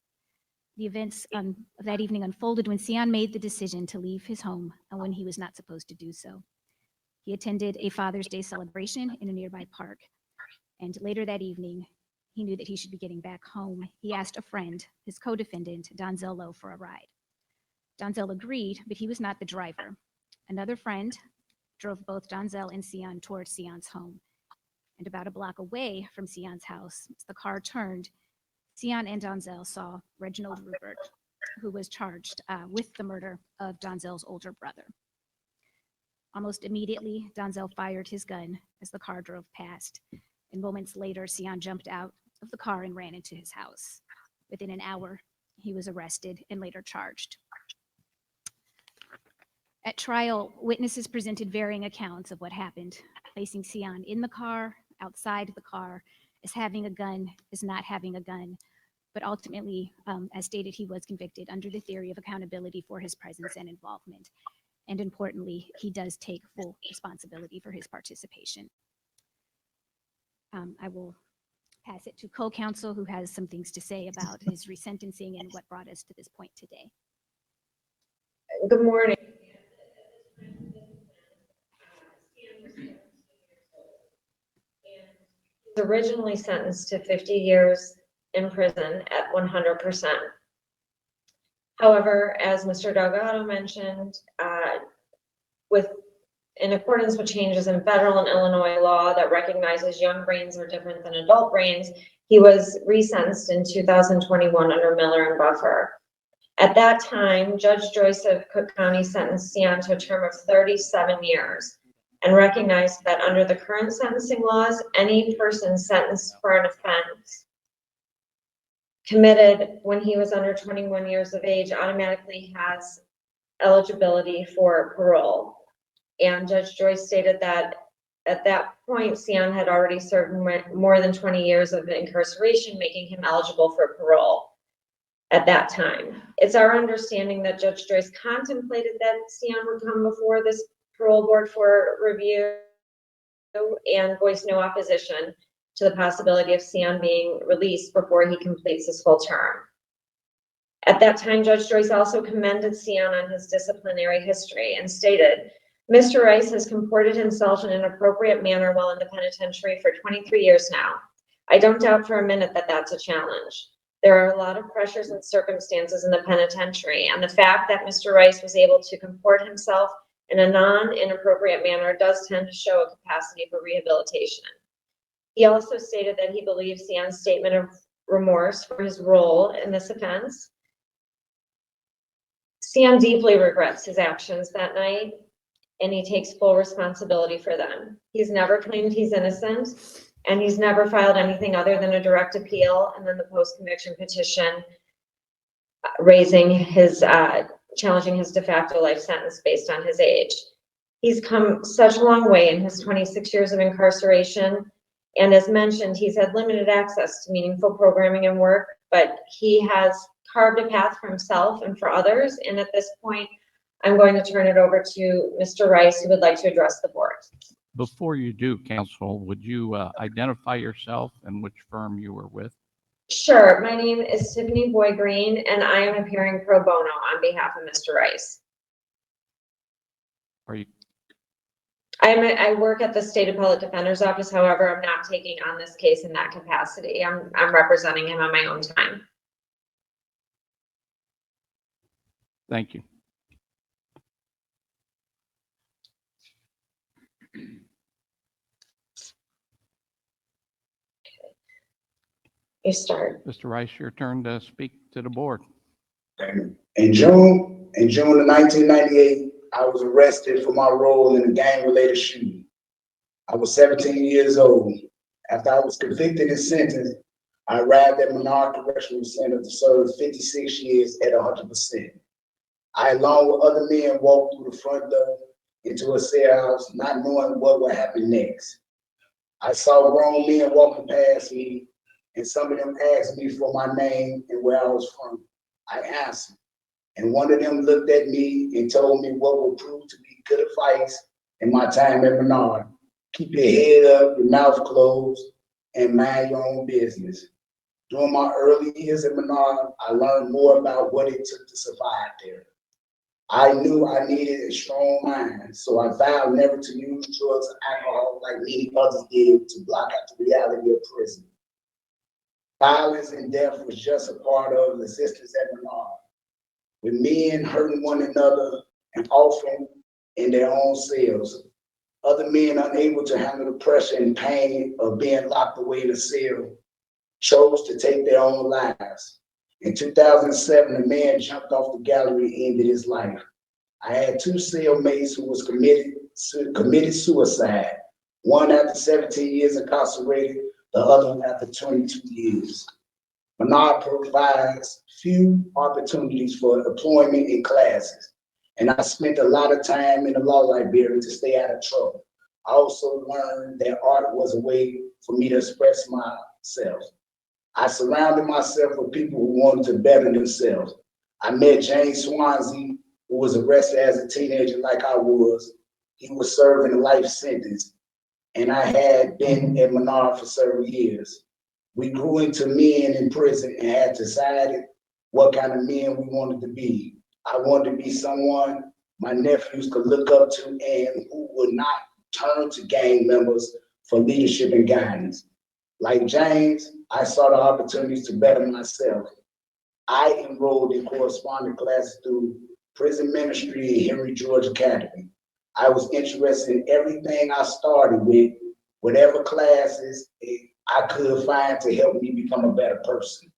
The events of that evening unfolded when Cion made the decision to leave his home when he was not supposed to do so. He attended a Father's Day celebration in a nearby park, and later that evening, he knew that he should be getting back home. He asked a friend, his co-defendant, Donzel Lowe, for a ride. Donzel agreed, but he was not the driver. Another friend drove both Donzel and Cion towards Cion's home. And about a block away from Cion's house, as the car turned, Cion and Donzel saw Reginald Rupert, who was charged with the murder of Donzel's older brother. Almost immediately, Donzel fired his gun as the car drove past. And moments later, Cion jumped out of the car and ran into his house. Within an hour, he was arrested and later charged. At trial, witnesses presented varying accounts of what happened, placing Cion in the car, outside the car, as having a gun, as not having a gun. But ultimately, as stated, he was convicted under the theory of accountability for his presence and involvement. And importantly, he does take full responsibility for his participation. I will pass it to co-counsel, who has some things to say about his resentencing and what brought us to this point today. Good morning. He was originally sentenced to 50 years in prison at 100%. However, as Mr. Delgado mentioned, in accordance with changes in federal and Illinois law that recognizes young brains are different than adult brains, he was resentenced in 2021 under Miller and Buffer. At that time, Judge Joyce of Cook County sentenced Cion to a term of 37 years and recognized that under the current sentencing laws, any person sentenced for an offense committed when he was under 21 years of age automatically has eligibility for parole. And Judge Joyce stated that at that point, Cion had already served more than 20 years of incarceration, making him eligible for parole at that time. It's our understanding that Judge Joyce contemplated that Cion would come before this parole board for review and voiced no opposition to the possibility of Cion being released before he completes his full term. At that time, Judge Joyce also commended Cion on his disciplinary history and stated, Mr. Rice has comported himself in an appropriate manner while in the penitentiary for 23 years now. I don't doubt for a minute that that's a challenge. There are a lot of pressures and circumstances in the penitentiary, and the fact that Mr. Rice was able to comport himself in a non-inappropriate manner does tend to show a capacity for rehabilitation. He also stated that he believes Cion's statement of remorse for his role in this offense. Cion deeply regrets his actions that night, and he takes full responsibility for them. He's never claimed he's innocent, and he's never filed anything other than a direct appeal and then the post-conviction petition raising his, challenging his de facto life sentence based on his age. He's come such a long way in his 26 years of incarceration. And as mentioned, he's had limited access to meaningful programming and work, but he has carved a path for himself and for others. And at this point, I'm going to turn it over to Mr. Rice, who would like to address the board. Before you do, counsel, would you identify yourself and which firm you were with? Sure. My name is Tiffany Boy Green, and I am appearing pro bono on behalf of Mr. Rice. Are you? I work at the State Appellate Defender's Office. However, I'm not taking on this case in that capacity. I'm representing him on my own time. Thank you. You start. Mr. Rice, your turn to speak to the board. In June of 1998, I was arrested for my role in a gang-related shooting. I was 17 years old. After I was convicted and sentenced, I arrived at Monroe Correctional Center to serve 56 years at 100%. I, along with other men, walked through the front door into a cell house, not knowing what would happen next. I saw grown men walking past me, and some of them asked me for my name and where I was from. I answered, and one of them looked at me and told me what would prove to be good advice in my time at Menard. Keep your head up, your mouth closed, and mind your own business. During my early years at Menard, I learned more about what it took to survive there. I knew I needed a strong mind, so I vowed never to use drugs or alcohol like many others did to block out the reality of prison. Violence and death was just a part of the existence at Menard, with men hurting one another and often in their own cells. Other men unable to handle the pressure and pain of being locked away in a cell chose to take their own lives. In 2007, a man jumped off the gallery and ended his life. I had two cellmates who was committed suicide, one after 17 years incarcerated, the other one after 22 years. Menard provides few opportunities for employment in classes, and I spent a lot of time in the law library to stay out of trouble. I also learned that art was a way for me to express myself. I surrounded myself with people who wanted to better themselves. I met James Swansea, who was arrested as a teenager like I was. He was serving a life sentence, and I had been at Menard for several years. We grew into men in prison and had decided what kind of men we wanted to be. I wanted to be someone my nephews could look up to and who would not turn to gang members for leadership and guidance. Like James, I saw the opportunities to better myself. I enrolled in correspondence classes through prison ministry at Henry George Academy. I was interested in everything I started with, whatever classes I could find to help me become a better person.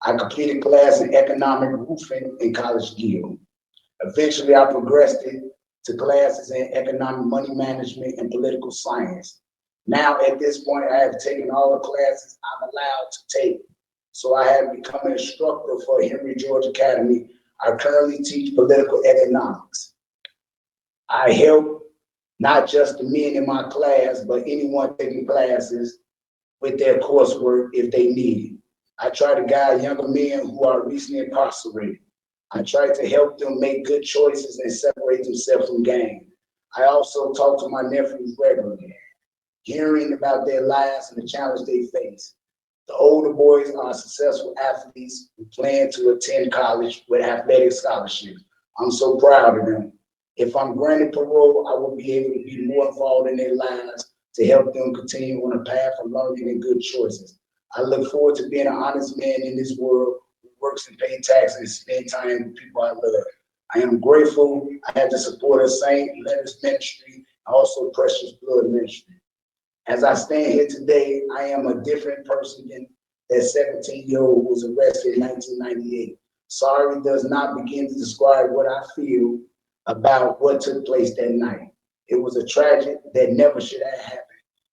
I completed class in economic roofing in College Guild. Eventually, I progressed to classes in economic money management and political science. Now, at this point, I have taken all the classes I'm allowed to take. So I have become an instructor for Henry George Academy. I currently teach political economics. I help not just the men in my class, but anyone taking classes with their coursework if they need it. I try to guide younger men who are recently incarcerated. I try to help them make good choices and separate themselves from gang. I also talk to my nephews regularly, hearing about their lives and the challenge they face. The older boys are successful athletes who plan to attend college with athletic scholarships. I'm so proud of them. If I'm granted parole, I will be able to be more involved in their lives to help them continue on a path of learning and good choices. I look forward to being an honest man in this world who works and pays taxes and spend time with people I love. I am grateful I had the support of St. Leonard's Ministry, also Precious Blood Ministry. As I stand here today, I am a different person than that 17-year-old who was arrested in 1998. Sorry does not begin to describe what I feel about what took place that night. It was a tragedy that never should have happened,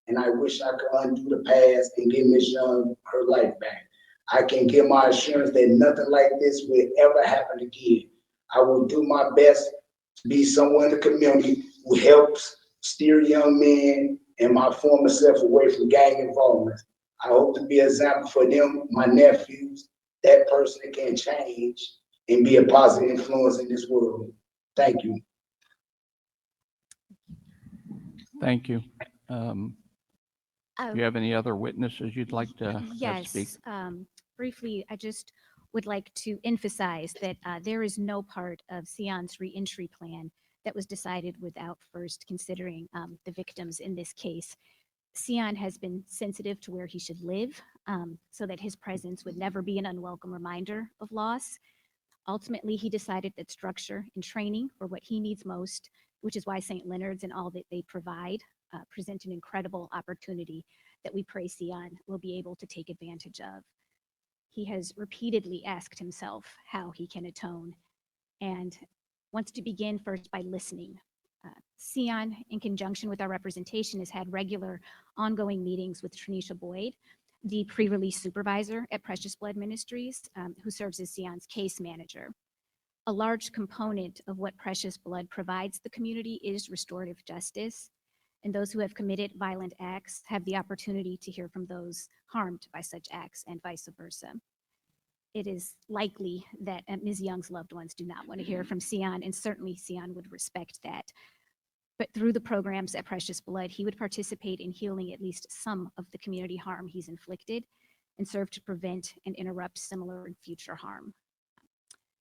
and I wish I could undo the past and give Miss Young her life back. I can give my assurance that nothing like this will ever happen again. I will do my best to be someone in the community who helps steer young men and my former self away from gang involvement. I hope to be an example for them, my nephews, that person that can change and be a positive influence in this world. Thank you. Thank you. Do you have any other witnesses you'd like to have speak? Yes, briefly, I just would like to emphasize that there is no part of Cion's reentry plan that was decided without first considering the victims in this case. Cion has been sensitive to where he should live so that his presence would never be an unwelcome reminder of loss. Ultimately, he decided that structure and training were what he needs most, which is why St. Leonard's and all that they provide present an incredible opportunity that we pray Cion will be able to take advantage of. He has repeatedly asked himself how he can atone and wants to begin first by listening. Cion, in conjunction with our representation, has had regular ongoing meetings with Tranisha Boyd, the pre-release supervisor at Precious Blood Ministries, who serves as Cion's case manager. A large component of what Precious Blood provides the community is restorative justice, and those who have committed violent acts have the opportunity to hear from those harmed by such acts and vice versa. It is likely that Ms. Young's loved ones do not want to hear from Cion, and certainly Cion would respect that. But through the programs at Precious Blood, he would participate in healing at least some of the community harm he's inflicted and serve to prevent and interrupt similar and future harm.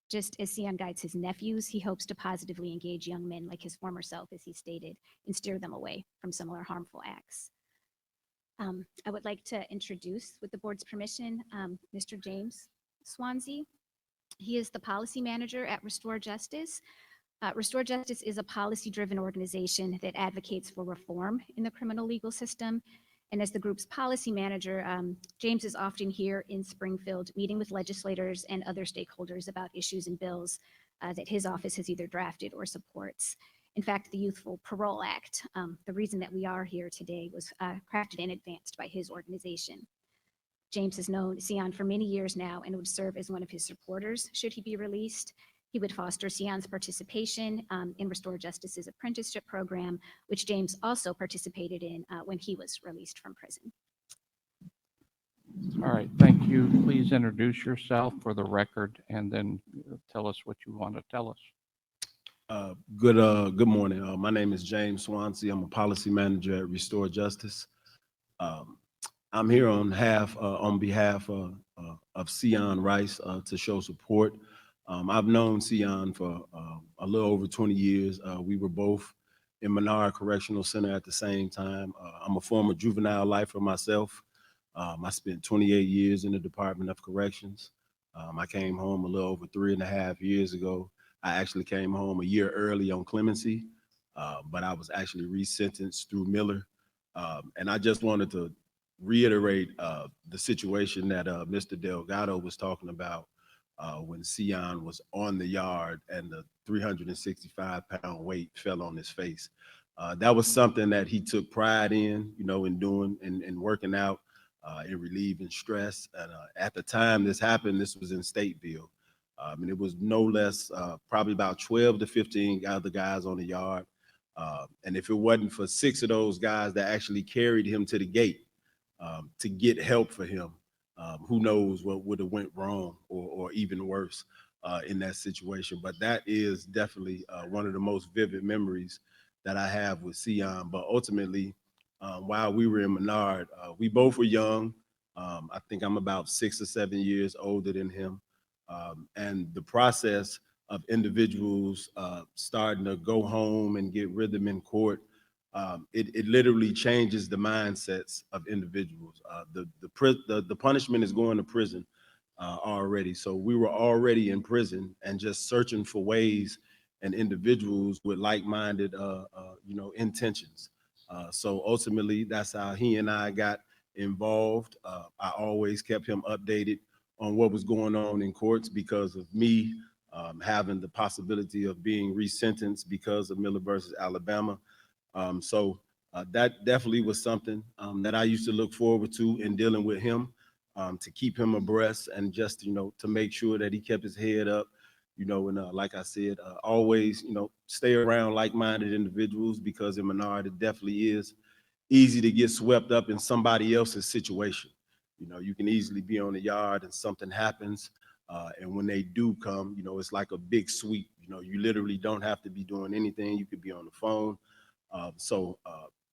Just as Cion guides his nephews, he hopes to positively engage young men like his former self, as he stated, and steer them away from similar harmful acts. I would like to introduce, with the board's permission, Mr. James Swansea. He is the policy manager at Restore Justice. Restore Justice is a policy-driven organization that advocates for reform in the criminal legal system. And as the group's policy manager, James is often here in Springfield meeting with legislators and other stakeholders about issues and bills that his office has either drafted or supports. In fact, the Youthful Parole Act, the reason that we are here today, was crafted and advanced by his organization. James has known Cion for many years now and would serve as one of his supporters should he be released. He would foster Cion's participation in Restore Justice's apprenticeship program, which James also participated in when he was released from prison. All right, thank you. Please introduce yourself for the record and then tell us what you want to tell us. Good morning. My name is James Swansea. I'm a policy manager at Restore Justice. I'm here on behalf of Cion Rice to show support. I've known Cion for a little over 20 years. We were both in Monroe Correctional Center at the same time. I'm a former juvenile lifer myself. I spent 28 years in the Department of Corrections. I came home a little over 3.5 years ago. I actually came home a year early on clemency, but I was actually resentenced through Miller. And I just wanted to reiterate the situation that Mr. Delgado was talking about when Cion was on the yard and the 365-pound weight fell on his face. That was something that he took pride in, in doing and working out, in relieving stress. And at the time this happened, this was in Stateville. And it was no less, probably about 12 to 15 other guys on the yard. And if it wasn't for 6 of those guys that actually carried him to the gate to get help for him, who knows what would have went wrong or even worse in that situation. But that is definitely one of the most vivid memories that I have with Cion. But ultimately, while we were in Menard, we both were young. I think I'm about 6 or 7 years older than him. And the process of individuals starting to go home and get rhythm in court it literally changes the mindsets of individuals. The punishment is going to prison already. So we were already in prison and just searching for ways and individuals with like-minded, intentions. So ultimately, that's how he and I got involved. I always kept him updated on what was going on in courts because of me having the possibility of being resentenced because of Miller versus Alabama. That definitely was something that I used to look forward to in dealing with him, to keep him abreast and just, to make sure that he kept his head up, and like I said, always, stay around like-minded individuals because in Menard, it definitely is easy to get swept up in somebody else's situation. You can easily be on the yard and something happens. And when they do come, it's like a big sweep. You literally don't have to be doing anything. You could be on the phone.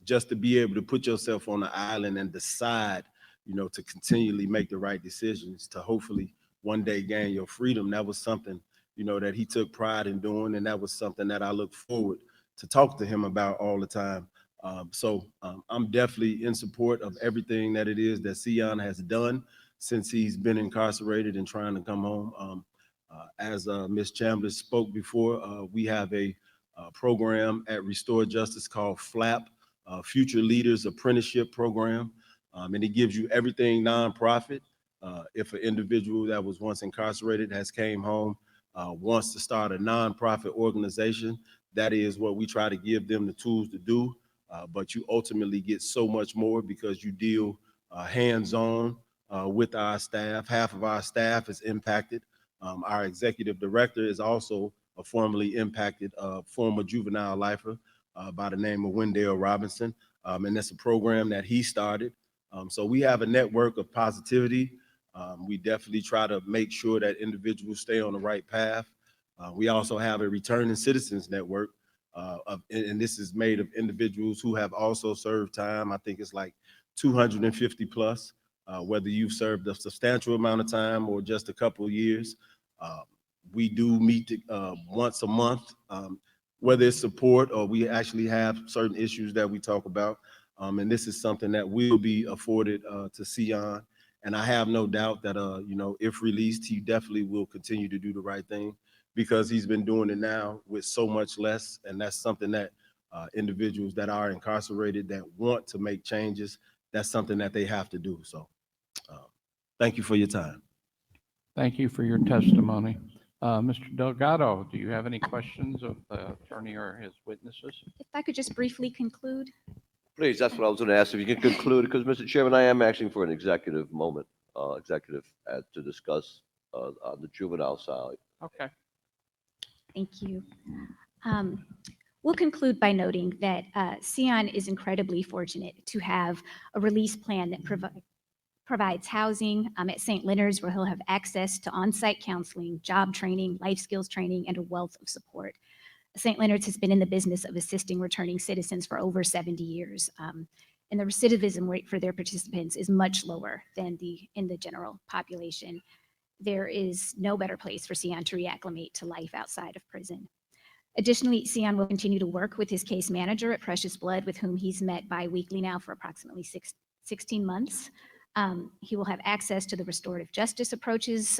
Just to be able to put yourself on the island and decide, to continually make the right decisions to hopefully one day gain your freedom, that was something, that he took pride in doing. And that was something that I look forward to talk to him about all the time. I'm definitely in support of everything that it is that Cion has done since he's been incarcerated and trying to come home. As Ms. Chambers spoke before, we have a program at Restore Justice called FLAP, Future Leaders Apprenticeship Program. And it gives you everything nonprofit. If an individual that was once incarcerated has came home, wants to start a nonprofit organization, that is what we try to give them the tools to do. But you ultimately get so much more because you deal hands-on with our staff. Half of our staff is impacted. Our executive director is also a formerly impacted former juvenile lifer by the name of Wendell Robinson. And that's a program that he started. So we have a network of positivity. We definitely try to make sure that individuals stay on the right path. We also have a returning citizens network. And this is made of individuals who have also served time. I think it's like 250 plus, whether you've served a substantial amount of time or just a couple of years. We do meet once a month, whether it's support or we actually have certain issues that we talk about. And this is something that will be afforded to Cion. And I have no doubt that, if released, he definitely will continue to do the right thing because he's been doing it now with so much less. And that's something that individuals that are incarcerated that want to make changes, that's something that they have to do. So thank you for your time. Thank you for your testimony. Mr. Delgado, do you have any questions of the attorney or his witnesses? If I could just briefly conclude. Please, that's what I was going to ask, if you can conclude, because, Mr. Chairman, I am asking for an executive moment, to discuss on the juvenile side. Okay. Thank you. We'll conclude by noting that Cion is incredibly fortunate to have a release plan that provides housing at St. Leonard's, where he'll have access to on-site counseling, job training, life skills training, and a wealth of support. St. Leonard's has been in the business of assisting returning citizens for over 70 years. And the recidivism rate for their participants is much lower than in the general population. There is no better place for Cion to reacclimate to life outside of prison. Additionally, Cion will continue to work with his case manager at Precious Blood, with whom he's met bi-weekly now for approximately 16 months. He will have access to the restorative justice approaches,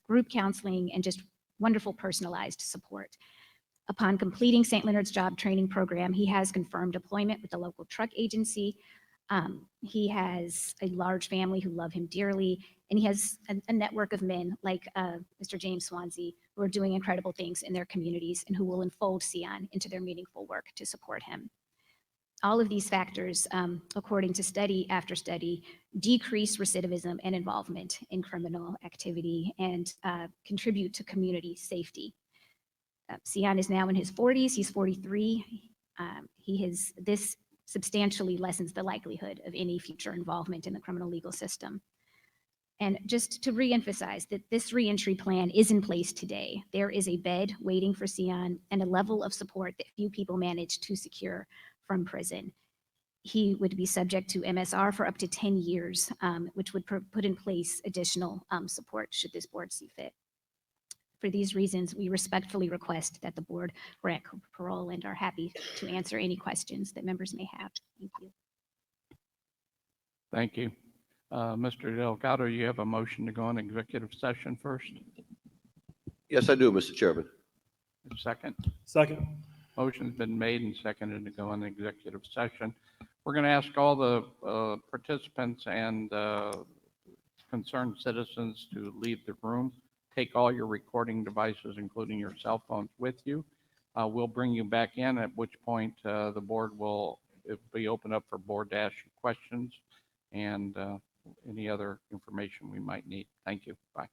group counseling, and just wonderful personalized support. Upon completing St. Leonard's job training program, he has confirmed deployment with the local truck agency. He has a large family who love him dearly, and he has a network of men like Mr. James Swansea, who are doing incredible things in their communities and who will enfold Cion into their meaningful work to support him. All of these factors, according to study after study, decrease recidivism and involvement in criminal activity and contribute to community safety. Cion is now in his 40s. He's 43. This substantially lessens the likelihood of any future involvement in the criminal legal system. And just to reemphasize that this reentry plan is in place today. There is a bed waiting for Cion and a level of support that few people manage to secure from prison. He would be subject to MSR for up to 10 years, which would put in place additional support should this board see fit. For these reasons, we respectfully request that the board grant parole and are happy to answer any questions that members may have. Thank you. Thank you. Mr. Delgado, you have a motion to go on executive session first? Yes, I do, Mr. Chairman. Second? Second. Motion's been made and seconded to go on executive session. We're going to ask all the participants and concerned citizens to leave the room. Take all your recording devices, including your cell phones, with you. We'll bring you back in, at which point the board will be open up for board to ask you questions and any other information we might need. Thank you. Bye.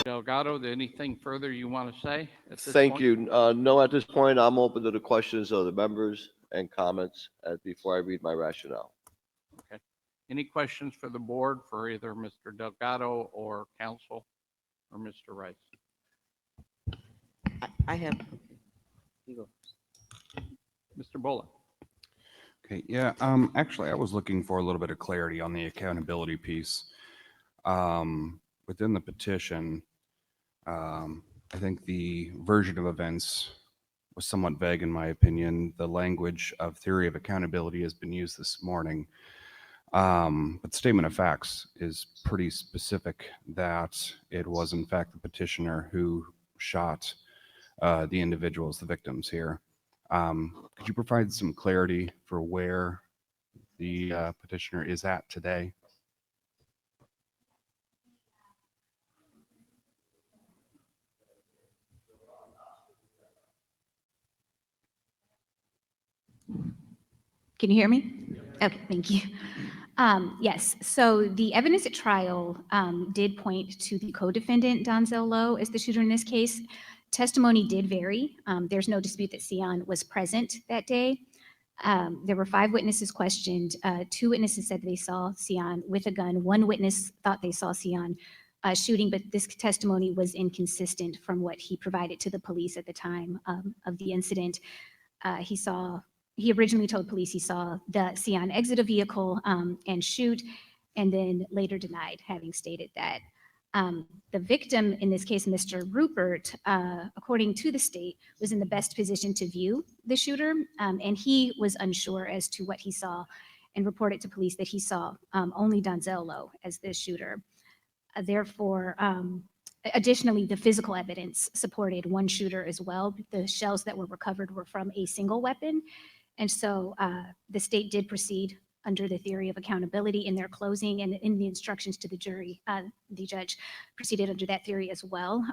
Delgado, anything further you want to say at this Thank point? you. No, at this point, I'm open to the questions of the members and comments before I read my rationale. Okay. Any questions for the board for either Mr. Delgado or counsel or Mr. Rice? I have. You go. Mr. Bullock. Okay, yeah, actually, I was looking for a little bit of clarity on the accountability piece. Within the petition, I think the version of events was somewhat vague in my opinion. The language of theory of accountability has been used this morning. But statement of facts is pretty specific that it was in fact the petitioner who shot the individuals, the victims here. Could you provide some clarity for where the petitioner is at today? Can you hear me? Okay, thank you. Yes, so the evidence at trial did point to the co-defendant, Donzel Lowe, as the shooter in this case. Testimony did vary. There's no dispute that Cion was present that day. There were 5 witnesses questioned. 2 witnesses said they saw Cion with a gun. 1 witness thought they saw Cion shooting, but this testimony was inconsistent from what he provided to the police at the time of the incident. He originally told police he saw the Cion exit a vehicle and shoot, and then later denied having stated that. The victim in this case, Mr. Rupert, according to the state, was in the best position to view the shooter, and he was unsure as to what he saw and reported to police that he saw only Donzel Lowe as the shooter. Therefore, additionally, the physical evidence supported one shooter as well. The shells that were recovered were from a single weapon. And so the state did proceed under the theory of accountability in their closing, and in the instructions to the jury, the judge proceeded under that theory as well.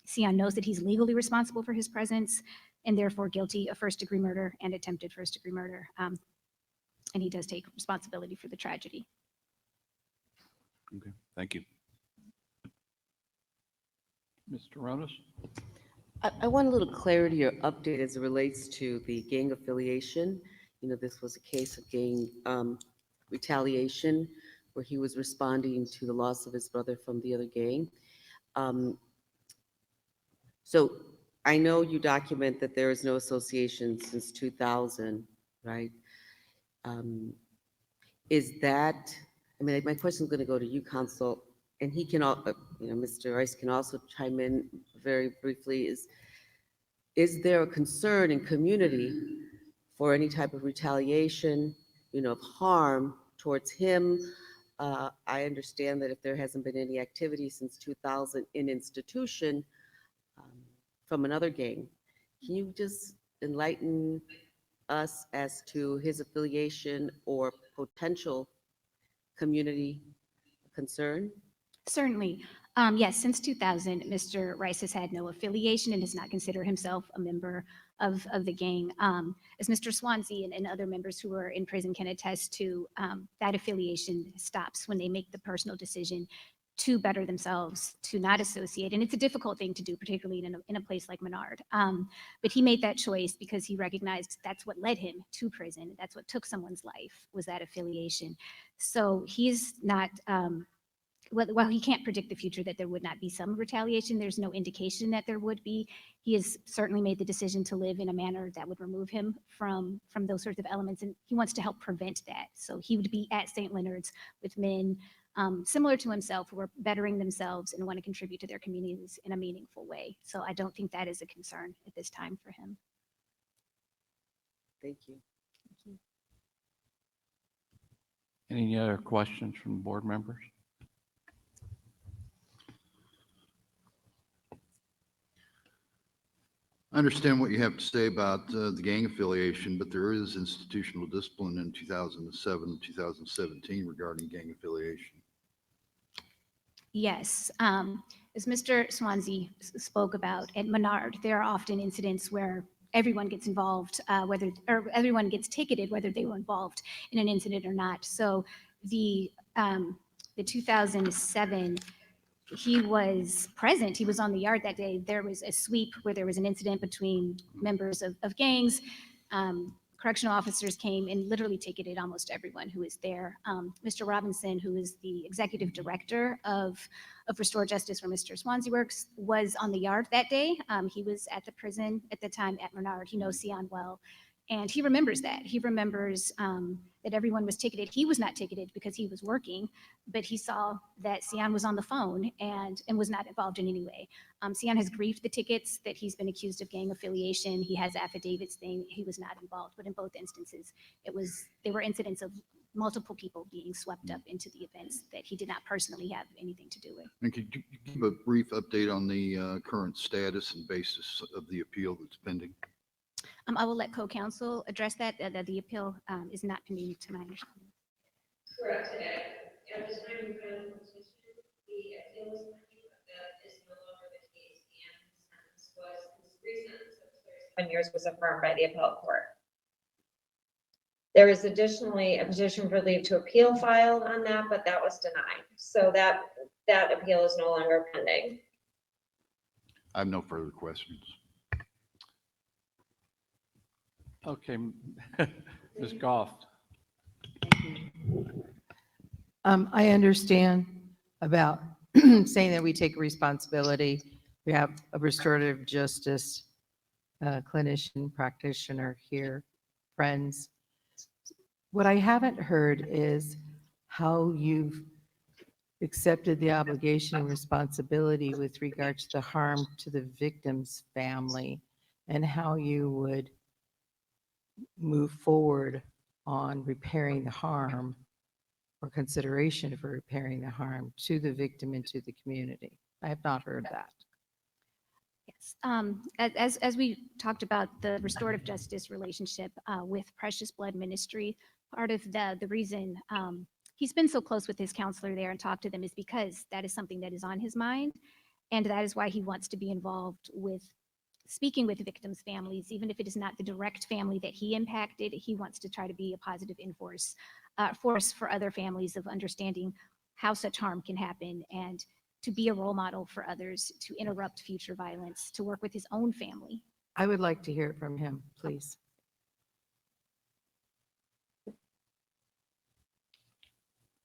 Cion knows that he's legally responsible for his presence and therefore guilty of first-degree murder and attempted first-degree murder. And he does take responsibility for the tragedy. Okay, thank you. Mr. Rodas? I want a little clarity or update as it relates to the gang affiliation. You know, this was a case of gang retaliation where he was responding to the loss of his brother from the other gang. So I know you document that there is no association since 2000, right? Is that, I mean, my question is going to go to you, counsel, and he can, Mr. Rice can also chime in very briefly. Is there a concern in community for any type of retaliation, of harm towards him? I understand that if there hasn't been any activity since 2000 in institution from another gang, can you just enlighten us as to his affiliation or potential community concern? Certainly. Yes, since 2000, Mr. Rice has had no affiliation and does not consider himself a member of the gang. As Mr. Swansea and other members who are in prison can attest to, that affiliation stops when they make the personal decision to better themselves, to not associate. And it's a difficult thing to do, particularly in a place like Menard. But he made that choice because he recognized that's what led him to prison. That's what took someone's life, was that affiliation. So he's not, well, he can't predict the future that there would not be some retaliation. There's no indication that there would be. He has certainly made the decision to live in a manner that would remove him from those sorts of elements, and he wants to help prevent that. So he would be at St. Leonard's with men similar to himself, who are bettering themselves and want to contribute to their communities in a meaningful way. So I don't think that is a concern at this time for him. Thank you. Any other questions from board members? I understand what you have to say about the gang affiliation, but there is institutional discipline in 2007, 2017 regarding gang affiliation. Yes, as Mr. Swansea spoke about at Menard, there are often incidents where everyone gets involved, or everyone gets ticketed, whether they were involved in an incident or not. So the 2007, he was present. He was on the yard that day. There was a sweep where there was an incident between members of gangs. Correctional officers came and literally ticketed almost everyone who was there. Mr. Robinson, who is the executive director of Restore Justice, where Mr. Swansea works, was on the yard that day. He was at the prison at the time at Menard. He knows Cion well. And he remembers that. He remembers that everyone was ticketed. He was not ticketed because he was working, but he saw that Cion was on the phone and was not involved in any way. Cion has grieved the tickets that he's been accused of gang affiliation. He has affidavits saying he was not involved, but in both instances, they were incidents of multiple people being swept up into the events that he did not personally have anything to do with. And could you give a brief update on the current status and basis of the appeal that's pending? I will let co-counsel address that. The appeal is not pending to my understanding. Correct. At the time of the petition, the appeal was pending, but that is no longer the case, and his recent sentence of 37 years was affirmed by the appellate court. There is additionally a petition for leave to appeal filed on that, but that was denied. So that appeal is no longer pending. I have no further questions. Okay, Ms. Goff. I understand about saying that we take responsibility. We have a restorative justice clinician, practitioner here, friends. What I haven't heard is how you've accepted the obligation and responsibility with regard to the harm to the victim's family and how you would move forward on repairing the harm or consideration for repairing the harm to the victim and to the community. I have not heard that. Yes, as we talked about the restorative justice relationship with Precious Blood Ministry, part of the reason he's been so close with his counselor there and talked to them is because that is something that is on his mind. And that is why he wants to be involved with speaking with victims' families, even if it is not the direct family that he impacted. He wants to try to be a positive force for other families of understanding how such harm can happen and to be a role model for others, to interrupt future violence, to work with his own family. I would like to hear it from him, please.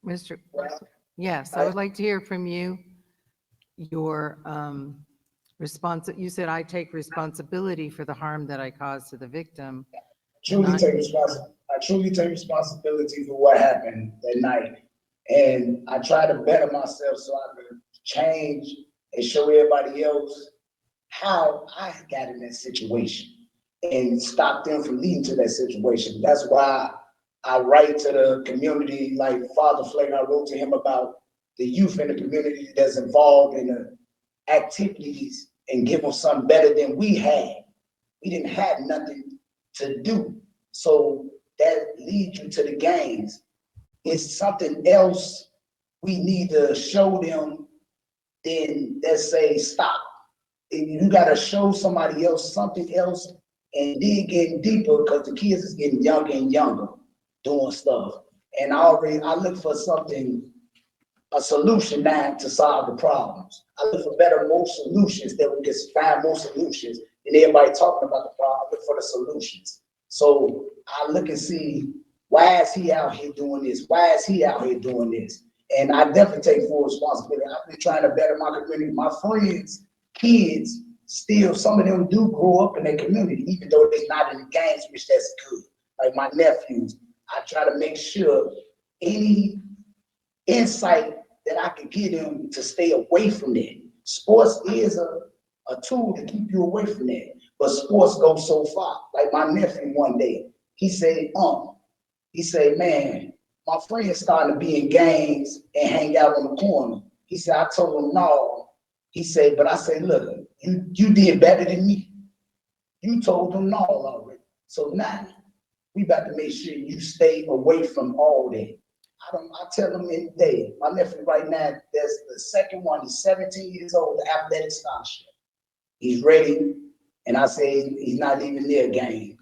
Mr. Yes, I would like to hear from you. Your you said I take responsibility for the harm that I caused to the victim. I truly take responsibility for what happened that night. And I try to better myself so I could change and show everybody else how I got in that situation and stop them from leading to that situation. That's why I write to the community like Father Flake. I wrote to him about the youth in the community that's involved in the activities and give them something better than we had. We didn't have nothing to do. So that leads you to the gangs. It's something else we need to show them, then let's say stop. And you gotta show somebody else something else and dig in deeper because the kids is getting younger and younger doing stuff. And I look for something a solution now to solve the problems. I look for better, more solutions, that we can find more solutions than everybody talking about the problem. I look for the solutions. So I look and see, why is he out here doing this? Why is he out here doing this? And I definitely take full responsibility. I've been trying to better my community. My friends, kids, still, some of them do grow up in their community, even though they're not in the gangs, which that's good. Like my nephews, I try to make sure any insight that I can get them to stay away from that. Sports is a tool to keep you away from that, but sports go so far. Like my nephew one day, he said, man, my friend's starting to be in gangs and hang out on the corner. He said, I told him no. He said, but I said, look, you did better than me. You told them no already. So now we about to make sure you stay away from all that. I tell him every day, my nephew right now, there's the second one, he's 17 years old, the athletic scholarship. He's ready, and I say he's not even near a game.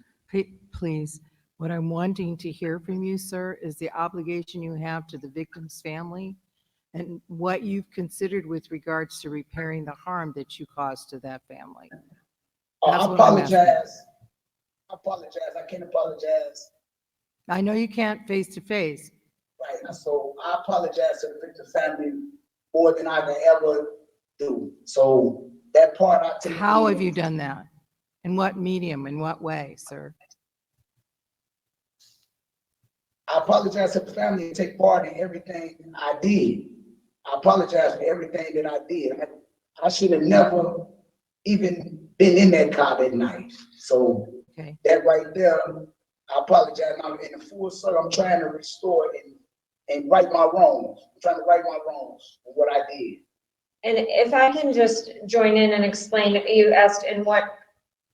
Please, what I'm wanting to hear from you, sir, is the obligation you have to the victim's family and what you've considered with regards to repairing the harm that you caused to that family. I apologize. I can't apologize. I know you can't face to face. Right, so I apologize to the victim family more than I can ever do. So that part I take. How have you done that? In what medium? In what way, sir? I apologize to the family and take part in everything I did. I apologize for everything that I did. I should have never even been in that car that night. So that right there, I apologize. I'm in the full circle. I'm trying to restore and right my wrongs. I'm trying to right my wrongs for what I did. And if I can just join in and explain, you asked in what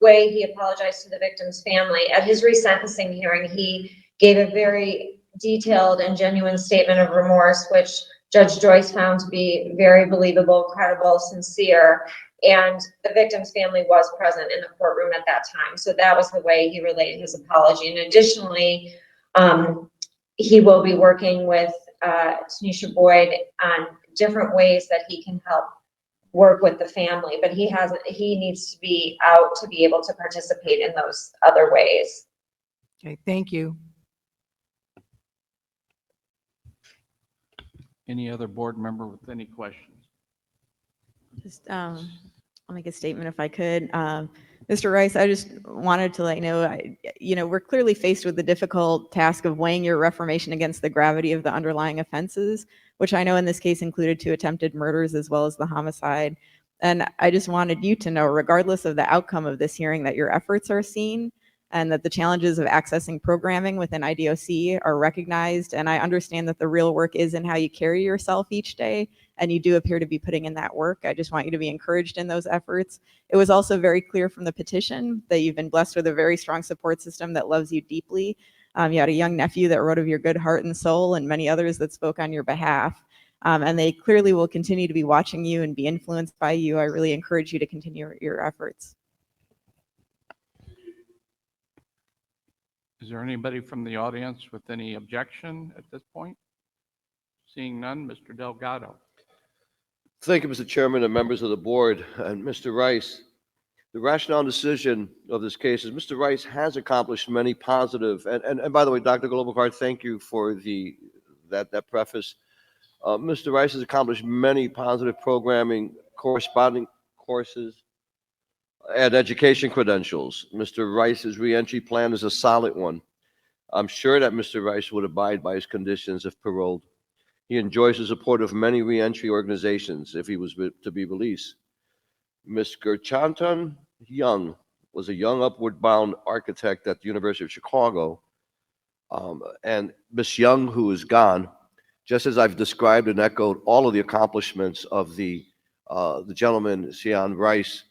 way he apologized to the victim's family. At his resentencing hearing, he gave a very detailed and genuine statement of remorse, which Judge Joyce found to be very believable, credible, sincere. And the victim's family was present in the courtroom at that time. So that was the way he relayed his apology. And additionally, he will be working with Tanisha Boyd on different ways that he can help work with the family, but he needs to be out to be able to participate in those other ways. Okay, thank you. Any other board member with any questions? Just, I'll make a statement if I could. Mr. Rice, I just wanted to let you know, we're clearly faced with the difficult task of weighing your reformation against the gravity of the underlying offenses, which I know in this case included 2 attempted murders as well as the homicide. And I just wanted you to know, regardless of the outcome of this hearing, that your efforts are seen and that the challenges of accessing programming within IDOC are recognized. And I understand that the real work is in how you carry yourself each day, and you do appear to be putting in that work. I just want you to be encouraged in those efforts. It was also very clear from the petition that you've been blessed with a very strong support system that loves you deeply. You had a young nephew that wrote of your good heart and soul, and many others that spoke on your behalf. And they clearly will continue to be watching you and be influenced by you. I really encourage you to continue your efforts. Is there anybody from the audience with any objection at this point? Seeing none, Mr. Delgado. Thank you, Mr. Chairman and members of the board. And Mr. Rice, the rationale and decision of this case is Mr. Rice has accomplished many positive, and by the way, Dr. Globokar, thank you for that preface. Mr. Rice has accomplished many positive programming, corresponding courses, and education credentials. Mr. Rice's reentry plan is a solid one. I'm sure that Mr. Rice would abide by his conditions if paroled. He enjoys the support of many reentry organizations if he was to be released. Ms. Gerchanton Young was a young upward-bound architect at the University of Chicago. And Ms. Young, who is gone, just as I've described and echoed all of the accomplishments of the gentleman, Cion Rice,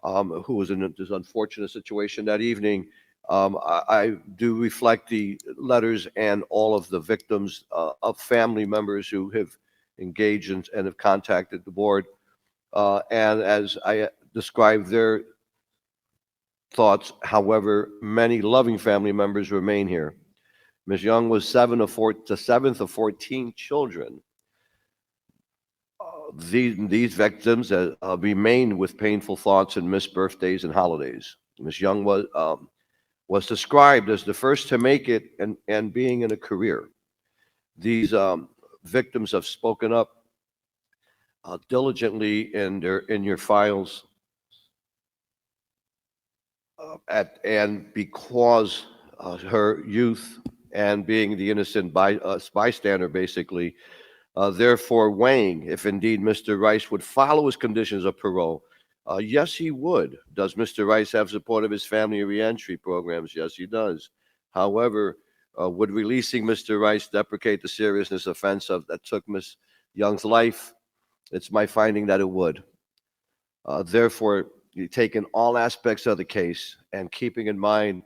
who was in this unfortunate situation that evening, I do reflect the letters and all of the victims of family members who have engaged and have contacted the board. And as I described their thoughts, however, many loving family members remain here. Ms. Young was the seventh of 14 children. These victims remain with painful thoughts and missed birthdays and holidays. Ms. Young was described as the first to make it and being in a career. These victims have spoken up diligently in your files, and because her youth and being the innocent bystander, basically, therefore weighing if indeed Mr. Rice would follow his conditions of parole. Yes, he would. Does Mr. Rice have support of his family reentry programs? Yes, he does. However, would releasing Mr. Rice deprecate the seriousness offense that took Ms. Young's life? It's my finding that it would. Therefore, taking all aspects of the case and keeping in mind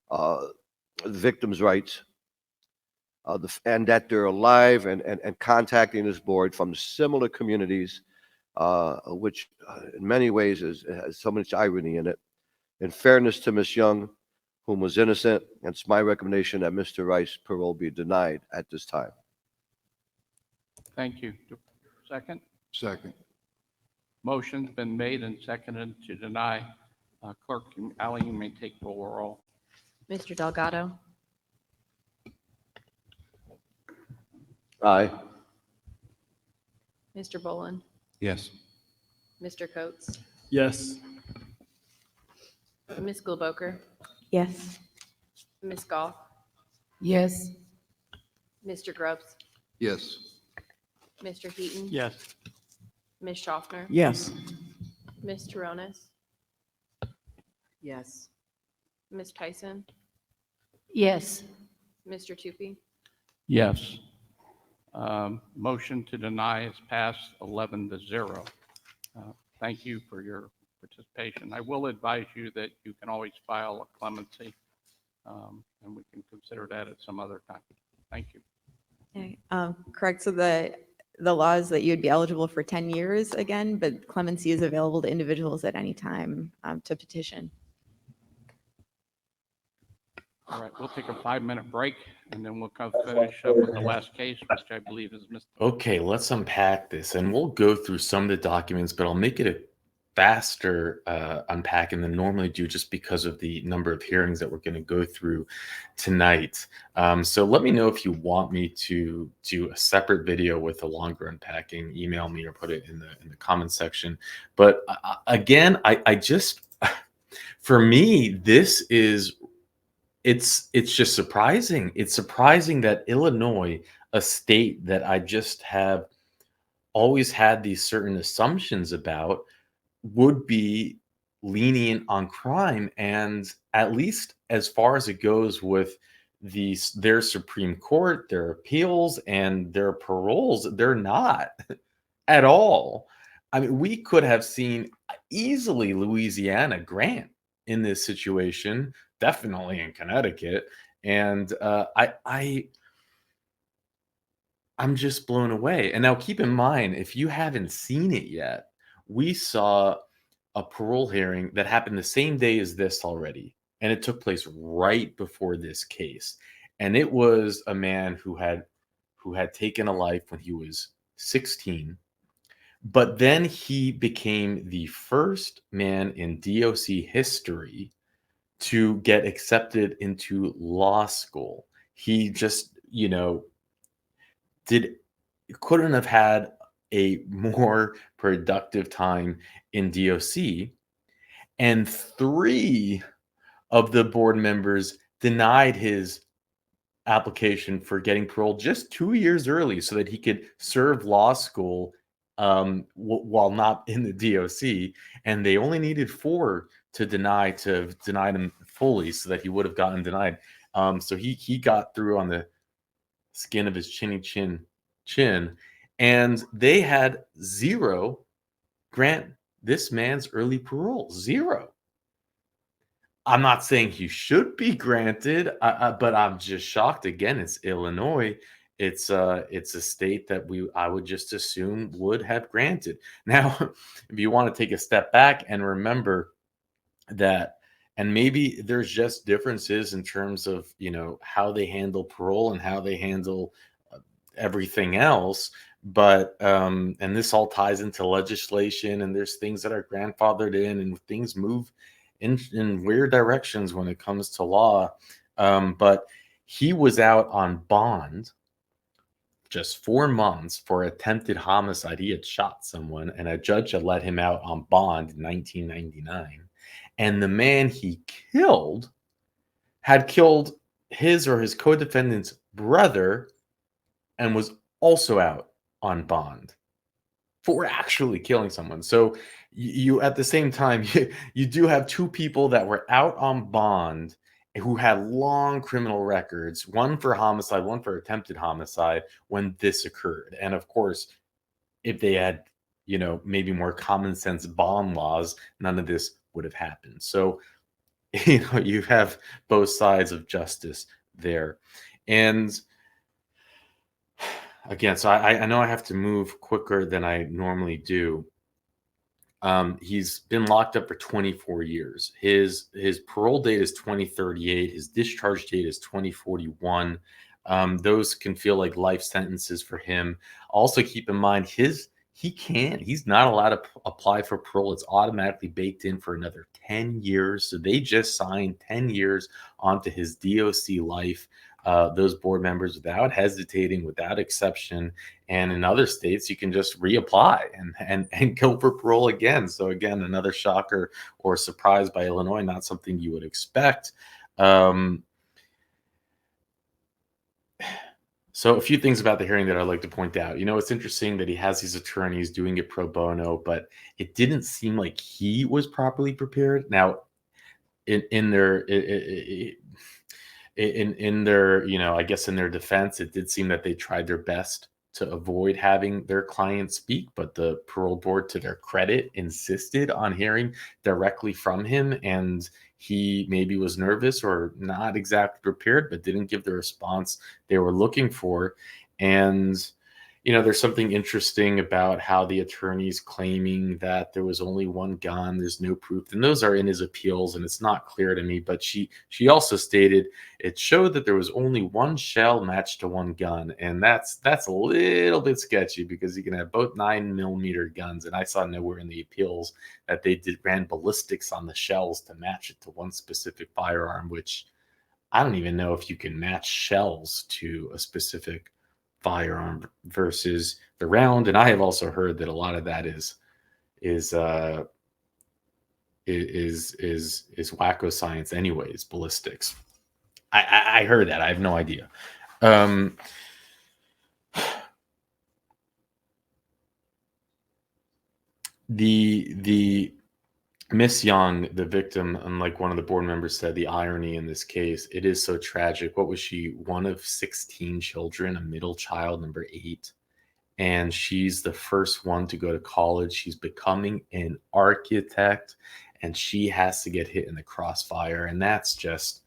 the victims' rights, and that they're alive and contacting this board from similar communities, which in many ways has so much irony in it. In fairness to Ms. Young, whom was innocent, it's my recommendation that Mr. Rice parole be denied at this time. Thank you. Second? Second. Motion's been made and seconded to deny. Clerk Alley, you may take full roll. Mr. Delgado, Aye. Mr. Boland, Yes. Mr. Coates, Yes. Ms. Globoker, Yes. Ms. Goff, Yes. Mr. Grubbs, Yes. Mr. Heaton. Yes. Ms. Schaffner. Yes. Ms. Taronis, Yes. Ms. Tyson, Yes. Mr. Tupy. Yes. Motion to deny is passed 11-0. Thank you for your participation. I will advise you that you can always file a clemency, and we can consider that at some other time. Thank you. Okay, correct. So the law is that you'd be eligible for 10 years again, but clemency is available to individuals at any time to petition. All right, we'll take a 5-minute break, and then we'll come finish up with the last case, which I believe is Mr. Okay, let's unpack this, and we'll go through some of the documents, but I'll make it a faster unpacking than normally do, just because of the number of hearings that we're going to go through tonight. So let me know if you want me to do a separate video with a longer unpacking. Email me or put it in the comment section. But again, I just, for me, this is. It's just surprising. It's surprising that Illinois, a state that I just have always had these certain assumptions about, would be lenient on crime. And at least as far as it goes with their Supreme Court, their appeals, and their paroles, they're not at all. I mean, we could have seen easily Louisiana grant in this situation, definitely in Connecticut. And I'm just blown away. And now keep in mind, if you haven't seen it yet, we saw a parole hearing that happened the same day as this already. And it took place right before this case. And it was a man who had taken a life when he was 16. But then he became the first man in DOC history to get accepted into law school. He just, couldn't have had a more productive time in DOC. And 3 of the board members denied his application for getting parole just 2 years early so that he could serve law school while not in the DOC. And they only needed 4 to deny him fully so that he would have gotten denied. So he got through on the skin of his chinny chin, and they had 0 grant this man's early parole. 0. I'm not saying he should be granted, but I'm just shocked. Again, it's Illinois. It's a state that I would just assume would have granted. Now, if you want to take a step back and remember that, and maybe there's just differences in terms of how they handle parole and how they handle everything else, and this all ties into legislation, and there's things that are grandfathered in, and things move in weird directions when it comes to law. But he was out on bond just 4 months for attempted homicide. He had shot someone, and a judge had let him out on bond in 1999. And the man he killed had killed his or his co-defendant's brother and was also out on bond for actually killing someone. So you at the same time, you do have two people that were out on bond who had long criminal records, one for homicide, one for attempted homicide, when this occurred. And of course, if they had, maybe more common sense bond laws, none of this would have happened. So, you have both sides of justice there. And again, so I know I have to move quicker than I normally do. He's been locked up for 24 years. His parole date is 2038. His discharge date is 2041. Those can feel like life sentences for him. Also, keep in mind he's not allowed to apply for parole. It's automatically baked in for another 10 years. So they just signed 10 years onto his DOC life. Those board members, without hesitating, without exception. And in other states, you can just reapply and go for parole again. So again, another shocker or surprise by Illinois, not something you would expect. So a few things about the hearing that I'd like to point out. It's interesting that he has these attorneys doing it pro bono, but it didn't seem like he was properly prepared. Now, in their I guess in their defense, it did seem that they tried their best to avoid having their client speak, but the parole board, to their credit, insisted on hearing directly from him, and he maybe was nervous or not exactly prepared, but didn't give the response they were looking for. And there's something interesting about how the attorney's claiming that there was only one gun, there's no proof, and those are in his appeals, and it's not clear to me. But she also stated it showed that there was only one shell matched to one gun, and that's a little bit sketchy, because you can have both 9mm guns, and I saw nowhere in the appeals that they ran ballistics on the shells to match it to one specific firearm, which I don't even know if you can match shells to a specific firearm versus the round. And I have also heard that a lot of that is wacko science anyways, ballistics. I heard that. I have no idea. The Miss Young, the victim, unlike one of the board members said, the irony in this case, it is so tragic. What was she? One of 16 children, a middle child, number 8. And she's the first one to go to college. She's becoming an architect, and she has to get hit in the crossfire. And that's just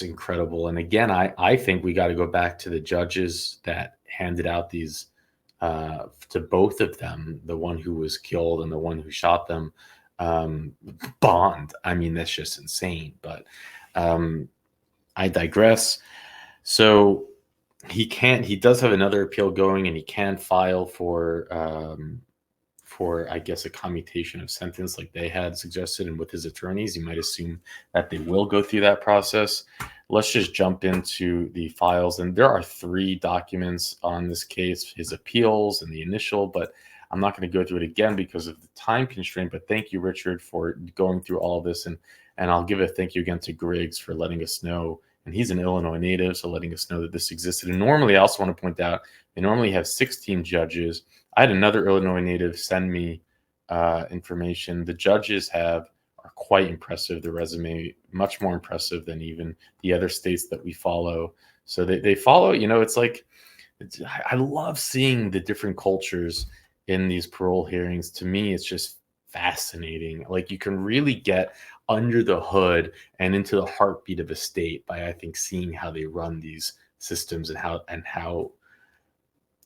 incredible. And again, I think we got to go back to the judges that handed out these to both of them, the one who was killed and the one who shot them, bond. I mean, that's just insane. But I digress. So he does have another appeal going, and he can file for I guess a commutation of sentence like they had suggested. And with his attorneys, you might assume that they will go through that process. Let's just jump into the files. And there are 3 documents on this case, his appeals and the initial, but I'm not going to go through it again because of the time constraint. But thank you, Richard, for going through all of this. And I'll give a thank you again to Griggs for letting us know. And he's an Illinois native, so letting us know that this existed. And normally, I also want to point out, they normally have 16 judges. I had another Illinois native send me information. The judges are quite impressive. The resume, much more impressive than even the other states that we follow. So they follow, it's like, I love seeing the different cultures in these parole hearings. To me, it's just fascinating. Like, you can really get under the hood and into the heartbeat of a state by, I think, seeing how they run these systems and how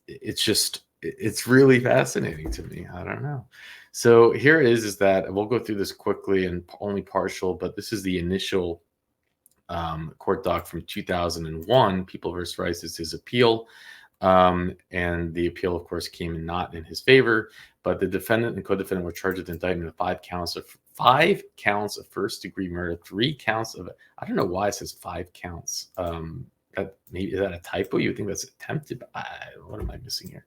it's really fascinating to me. I don't know. So here it is that we'll go through this quickly and only partial, but this is the initial court doc from 2001. People versus Rice is his appeal. And the appeal, of course, came not in his favor. But the defendant and co-defendant were charged with indictment of 5 counts of first-degree murder, 3 counts of, I don't know why it says 5 counts. That maybe, is that a typo? You would think that's attempted. What am I missing here?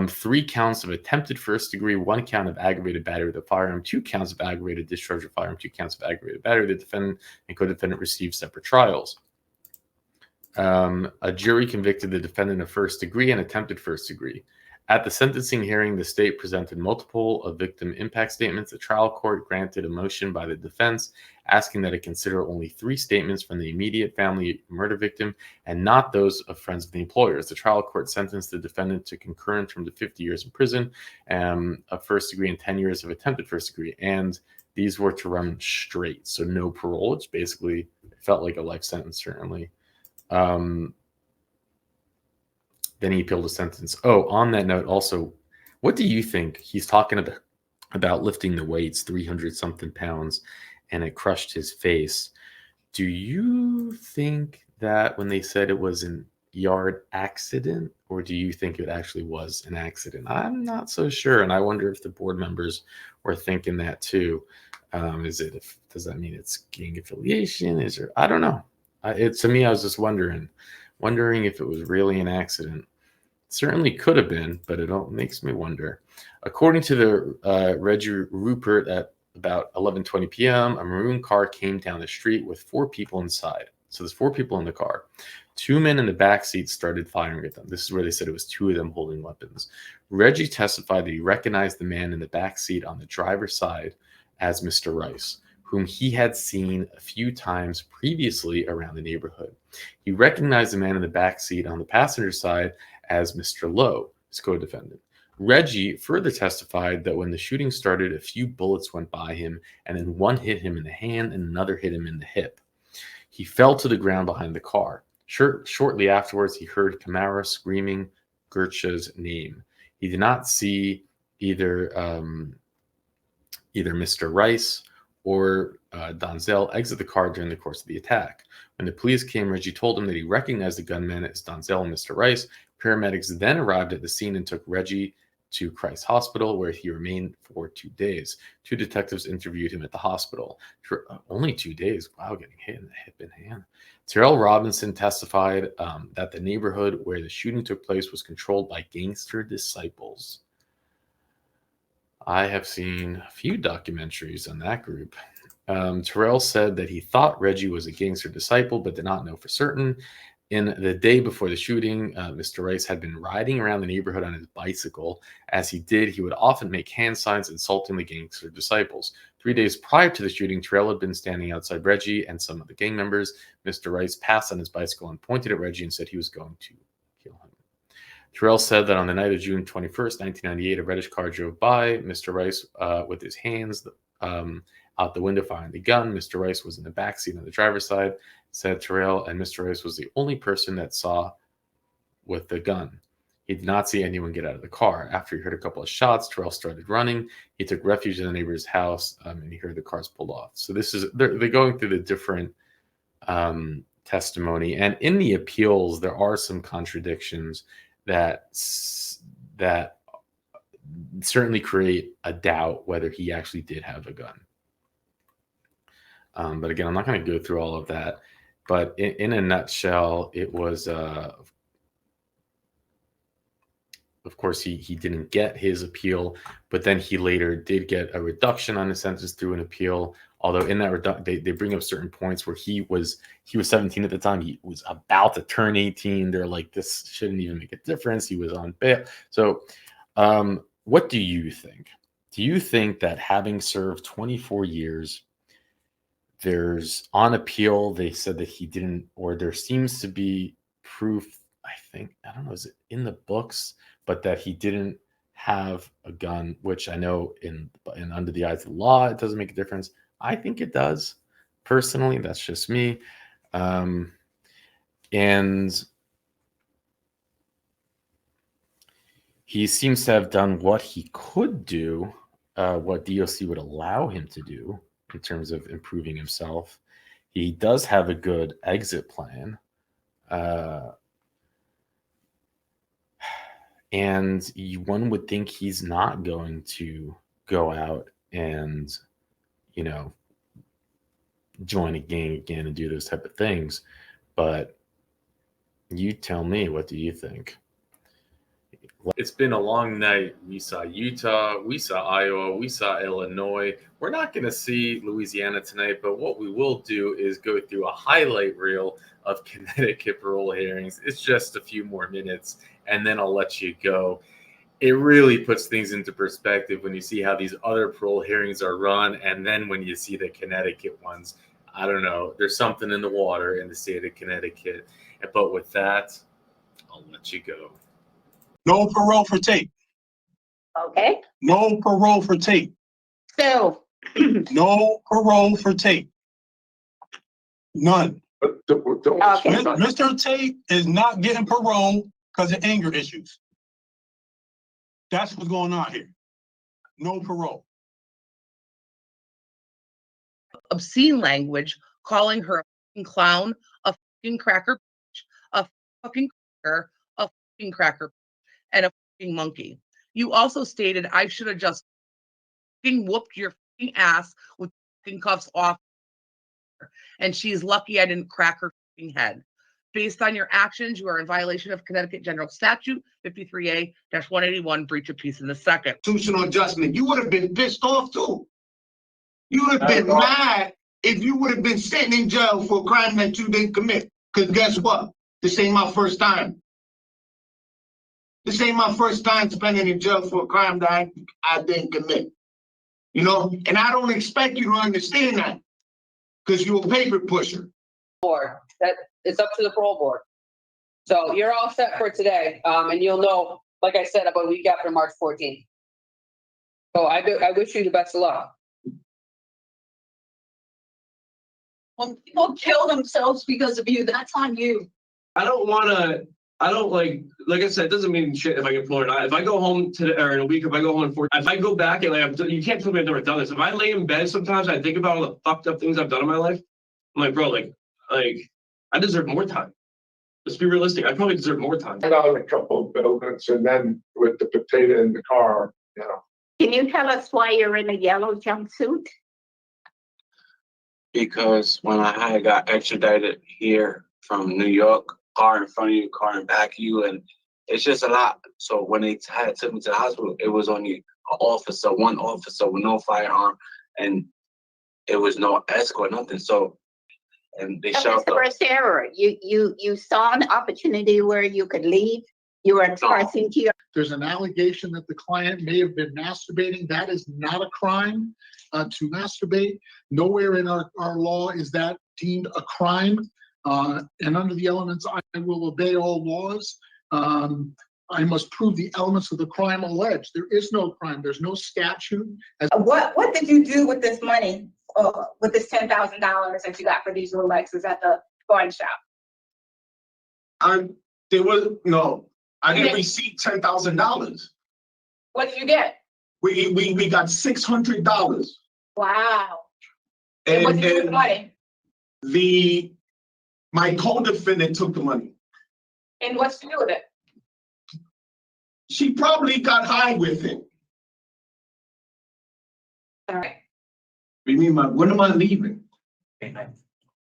3 counts of attempted first degree, 1 count of aggravated battery with a firearm, 2 counts of aggravated discharge of firearm, 2 counts of aggravated battery. The defendant and co-defendant received separate trials. A jury convicted the defendant of first degree and attempted first degree. At the sentencing hearing, the state presented multiple victim impact statements. The trial court granted a motion by the defense asking that it consider only 3 statements from the immediate family murder victim and not those of friends of the employers. The trial court sentenced the defendant to concurrent term to 50 years in prison of first degree and 10 years of attempted first degree. And these were to run straight, so no parole. It's basically felt like a life sentence, certainly. Then he appealed the sentence. Oh, on that note, also, what do you think? He's talking about lifting the weights, 300 something pounds, and it crushed his face. Do you think that when they said it was an yard accident, or do you think it actually was an accident? I'm not so sure, and I wonder if the board members were thinking that too. Does that mean it's gang affiliation? Is there? I don't know. To me, I was just wondering if it was really an accident. Certainly could have been, but it all makes me wonder. According to the Reggie Rupert, at about 11:20 p.m., a maroon car came down the street with 4 people inside. So there's 4 people in the car. 2 men in the back seat started firing at them. This is where they said it was 2 of them holding weapons. Reggie testified that he recognized the man in the back seat on the driver's side as Mr. Rice, whom he had seen a few times previously around the neighborhood. He recognized the man in the back seat on the passenger side as Mr. Lowe, his co-defendant. Reggie further testified that when the shooting started, a few bullets went by him, and then one hit him in the hand and another hit him in the hip. He fell to the ground behind the car. Shortly afterwards, he heard Camara screaming Gertcha's name. He did not see either Mr. Rice or Donzel exit the car during the course of the attack. When the police came, Reggie told him that he recognized the gunman as Donzel and Mr. Rice. Paramedics then arrived at the scene and took Reggie to Christ Hospital, where he remained for 2 days. 2 detectives interviewed him at the hospital. For only 2 days. Wow, getting hit in the hip and hand. Terrell Robinson testified that the neighborhood where the shooting took place was controlled by gangster disciples. I have seen a few documentaries on that group. Terrell said that he thought Reggie was a gangster disciple, but did not know for certain. In the day before the shooting, Mr. Rice had been riding around the neighborhood on his bicycle. As he did, he would often make hand signs insulting the gangster disciples. 3 days prior to the shooting, Terrell had been standing outside Reggie and some of the gang members. Mr. Rice passed on his bicycle and pointed at Reggie and said he was going to kill him. Terrell said that on the night of June 21st, 1998, a reddish car drove by. Mr. Rice, with his hands out the window firing the gun. Mr. Rice was in the back seat on the driver's side, said Terrell, and Mr. Rice was the only person that saw with the gun. He did not see anyone get out of the car. After he heard a couple of shots, Terrell started running. He took refuge in the neighbor's house, and he heard the cars pulled off. So they're going through the different testimony. And in the appeals, there are some contradictions that certainly create a doubt whether he actually did have a gun. But again, I'm not going to go through all of that. But in a nutshell, it was, of course, he didn't get his appeal, but then he later did get a reduction on his sentence through an appeal. Although in that they bring up certain points where he was 17 at the time. He was about to turn 18. They're like, this shouldn't even make a difference. He was on bail. So what do you think? Do you think that having served 24 years, there's on appeal, they said that he didn't, or there seems to be proof, I think, I don't know, is it in the books, but that he didn't have a gun, which I know in under the eyes of the law, it doesn't make a difference. I think it does. Personally, that's just me. And he seems to have done what he could do, what DOC would allow him to do in terms of improving himself. He does have a good exit plan. And one would think he's not going to go out and, you know, join a gang again and do those type of things. But you tell me, what do you think? It's been a long night. We saw Utah, we saw Iowa, we saw Illinois. We're not going to see Louisiana tonight, but what we will do is go through a highlight reel of Connecticut parole hearings. It's just a few more minutes, and then I'll let you go. It really puts things into perspective when you see how these other parole hearings are run, and then when you see the Connecticut ones. I don't know. There's something in the water in the state of Connecticut. But with that, I'll let you go. No parole for tape. Okay. No parole for tape. So, No parole for tape. None. Okay. Mr. Tate is not getting parole because of anger issues. That's what's going on here. No parole. Obscene language, calling her a fucking clown, a fucking cracker, bitch, a fucking cracker, a fucking cracker, and a fucking monkey. You also stated I should have just fucking whooped your fucking ass with fucking cuffs off, and she's lucky I didn't crack her fucking head. Based on your actions, you are in violation of Connecticut General Statute 53A-181, breach of peace in the second. Constitutional adjustment. You would have been pissed off too. You would have been mad if you would have been sitting in jail for a crime that you didn't commit. Because guess what? This ain't my first time. This ain't my first time spending in jail for a crime that I didn't commit. You know, and I don't expect you to understand that because you're a paper pusher. Board. That it's up to the parole board. So you're all set for today, and you'll know, like I said, about a week after March 14th. So I wish you the best of luck. when people kill themselves because of you, that's on you. I don't like I said, it doesn't mean shit if I get Florida. If I go home today or in a week, if I go home in 4, if I go back and you can't tell me I've never done this. If I lay in bed sometimes, I think about all the fucked up things I've done in my life. I'm like, bro, I deserve more time. Let's be realistic. I probably deserve more time. I got a couple of buildings and then with the potato in the car, you know. Can you tell us why you're in a yellow jumpsuit? Because when I had got extradited here from New York, car in front of you, car in back of you, and it's just a lot. So when they had took me to the hospital, it was only one officer with no firearm, and it was no escort, nothing. So, and they That was shot the first error. You saw an opportunity where you could leave. You were expressing to your. There's an allegation that the client may have been masturbating. That is not a crime to masturbate. Nowhere in our law is that deemed a crime. And under the elements, I will obey all laws. I must prove the elements of the crime alleged. There is no crime. There's no statute. What did you do with this money? With this $10,000 that you got for these Rolexes at the pawn shop? I didn't receive $10,000. What did you get? We got $600. Wow. And what did you do with the money? My co-defendant took the money. And what's to do with it? She probably got high with it. All right. You mean when am I leaving?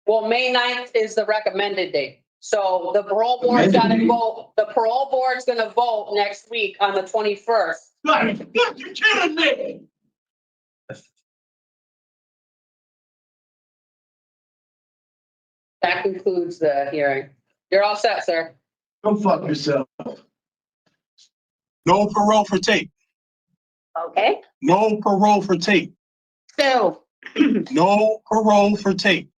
Well, May 9th is the recommended date. So the parole board's got to vote. The parole board's going to vote next week on the 21st. You're kidding me. That concludes the hearing. You're all set, sir. Go fuck yourself. No parole for tape. Okay. No parole for tape. So. No parole for tape.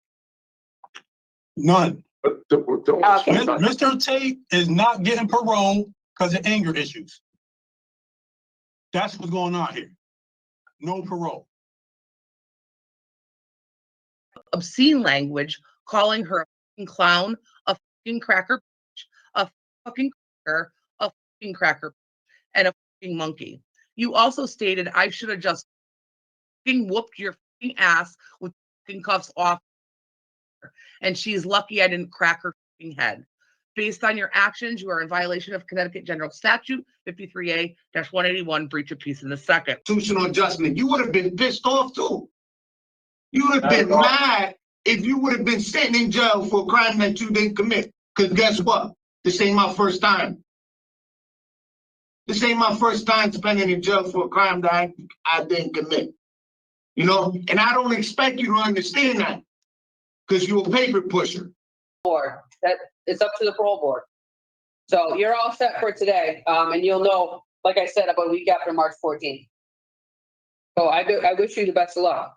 None. Okay. Mr. Tate is not getting parole because of anger issues. That's what's going on here. No parole. Obscene language, calling her a fucking clown, a fucking cracker, a fucking cracker, a fucking cracker, and a fucking monkey. You also stated I should have just fucking whooped your fucking ass with fucking cuffs off, and she's lucky I didn't crack her fucking head. Based on your actions, you are in violation of Connecticut General Statute 53A-181, breach of peace in the second. Constitutional adjustment. You would have been pissed off too. You would have been mad if you would have been sitting in jail for a crime that you didn't commit. Because guess what? This ain't my first time. This ain't my first time spending in jail for a crime that I didn't commit. You know, and I don't expect you to understand that because you're a paper pusher. That it's up to the parole board. So you're all set for today. And you'll know, like I said, about a week after March 14th. So I wish you the best of luck.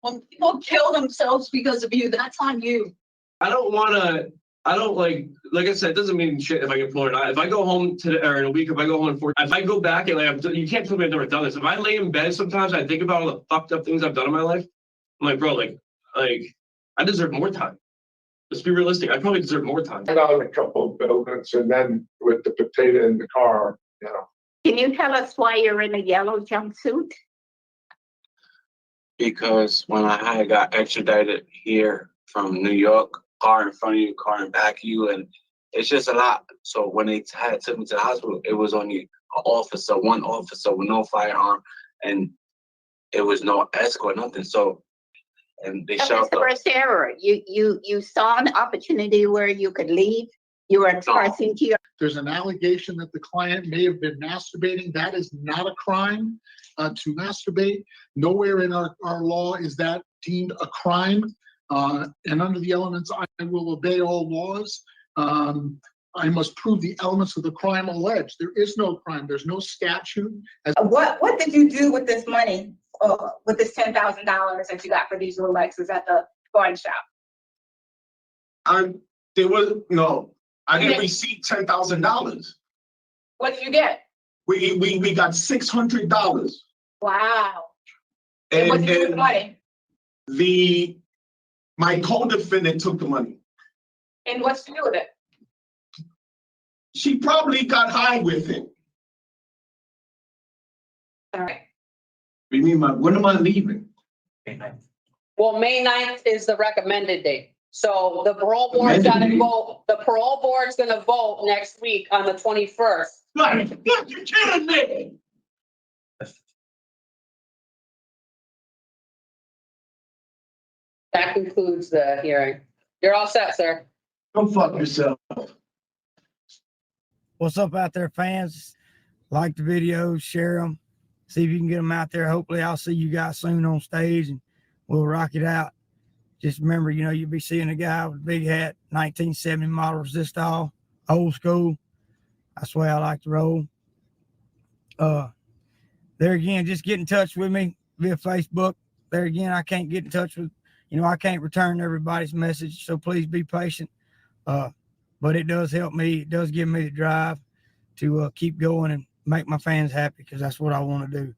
When people kill themselves because of you, that's on you. I don't like I said, it doesn't mean shit if I get Florida. If I go home today or in a week, if I go home in 4, if I go back and you can't tell me I've never done this. If I lay in bed sometimes, I think about all the fucked up things I've done in my life. I'm like, bro, like I deserve more time. Let's be realistic. I probably deserve more time. Out of a couple of buildings and then with the potato in the car, you know. Can you tell us why you're in a yellow jumpsuit? Because when I had got extradited here from New York, car in front of you, car in back of you, and it's just a lot. So when they took me to the hospital, it was only one officer with no firearm, and it was no escort, nothing. So, and they shot the first error. You saw an opportunity where you could leave. You were expressing to your. There's an allegation that the client may have been masturbating. That is not a crime to masturbate. Nowhere in our law is that deemed a crime. And under the elements, I will obey all laws. I must prove the elements of the crime alleged. There is no crime. There's no statute. What did you do with this money? With this $10,000 that you got for these Rolexes at the pawn shop? I didn't receive $10,000. What did you get? We got $600. Wow. And what did you do with the money? My co-defendant took the money. And what's to do with it? She probably got high with it. All right. You mean when am I leaving? Well, May 9th is the recommended date. So the parole board's gonna vote. The parole board's gonna vote next week on the 21st. You're kidding me. That concludes the hearing. You're all set, sir. Go fuck yourself. What's up out there, fans? Like the videos, share them, see if you can get them out there. Hopefully I'll see you guys soon on stage and we'll rock it out. Just remember, you'll be seeing a guy with a big hat, 1970 model resistol, old school. That's the way I like to roll. There again, just get in touch with me via Facebook. There again, I can't get in touch with, I can't return everybody's message, so please be patient. But it does help me. It does give me the drive to keep going and make my fans happy because that's what I want to do.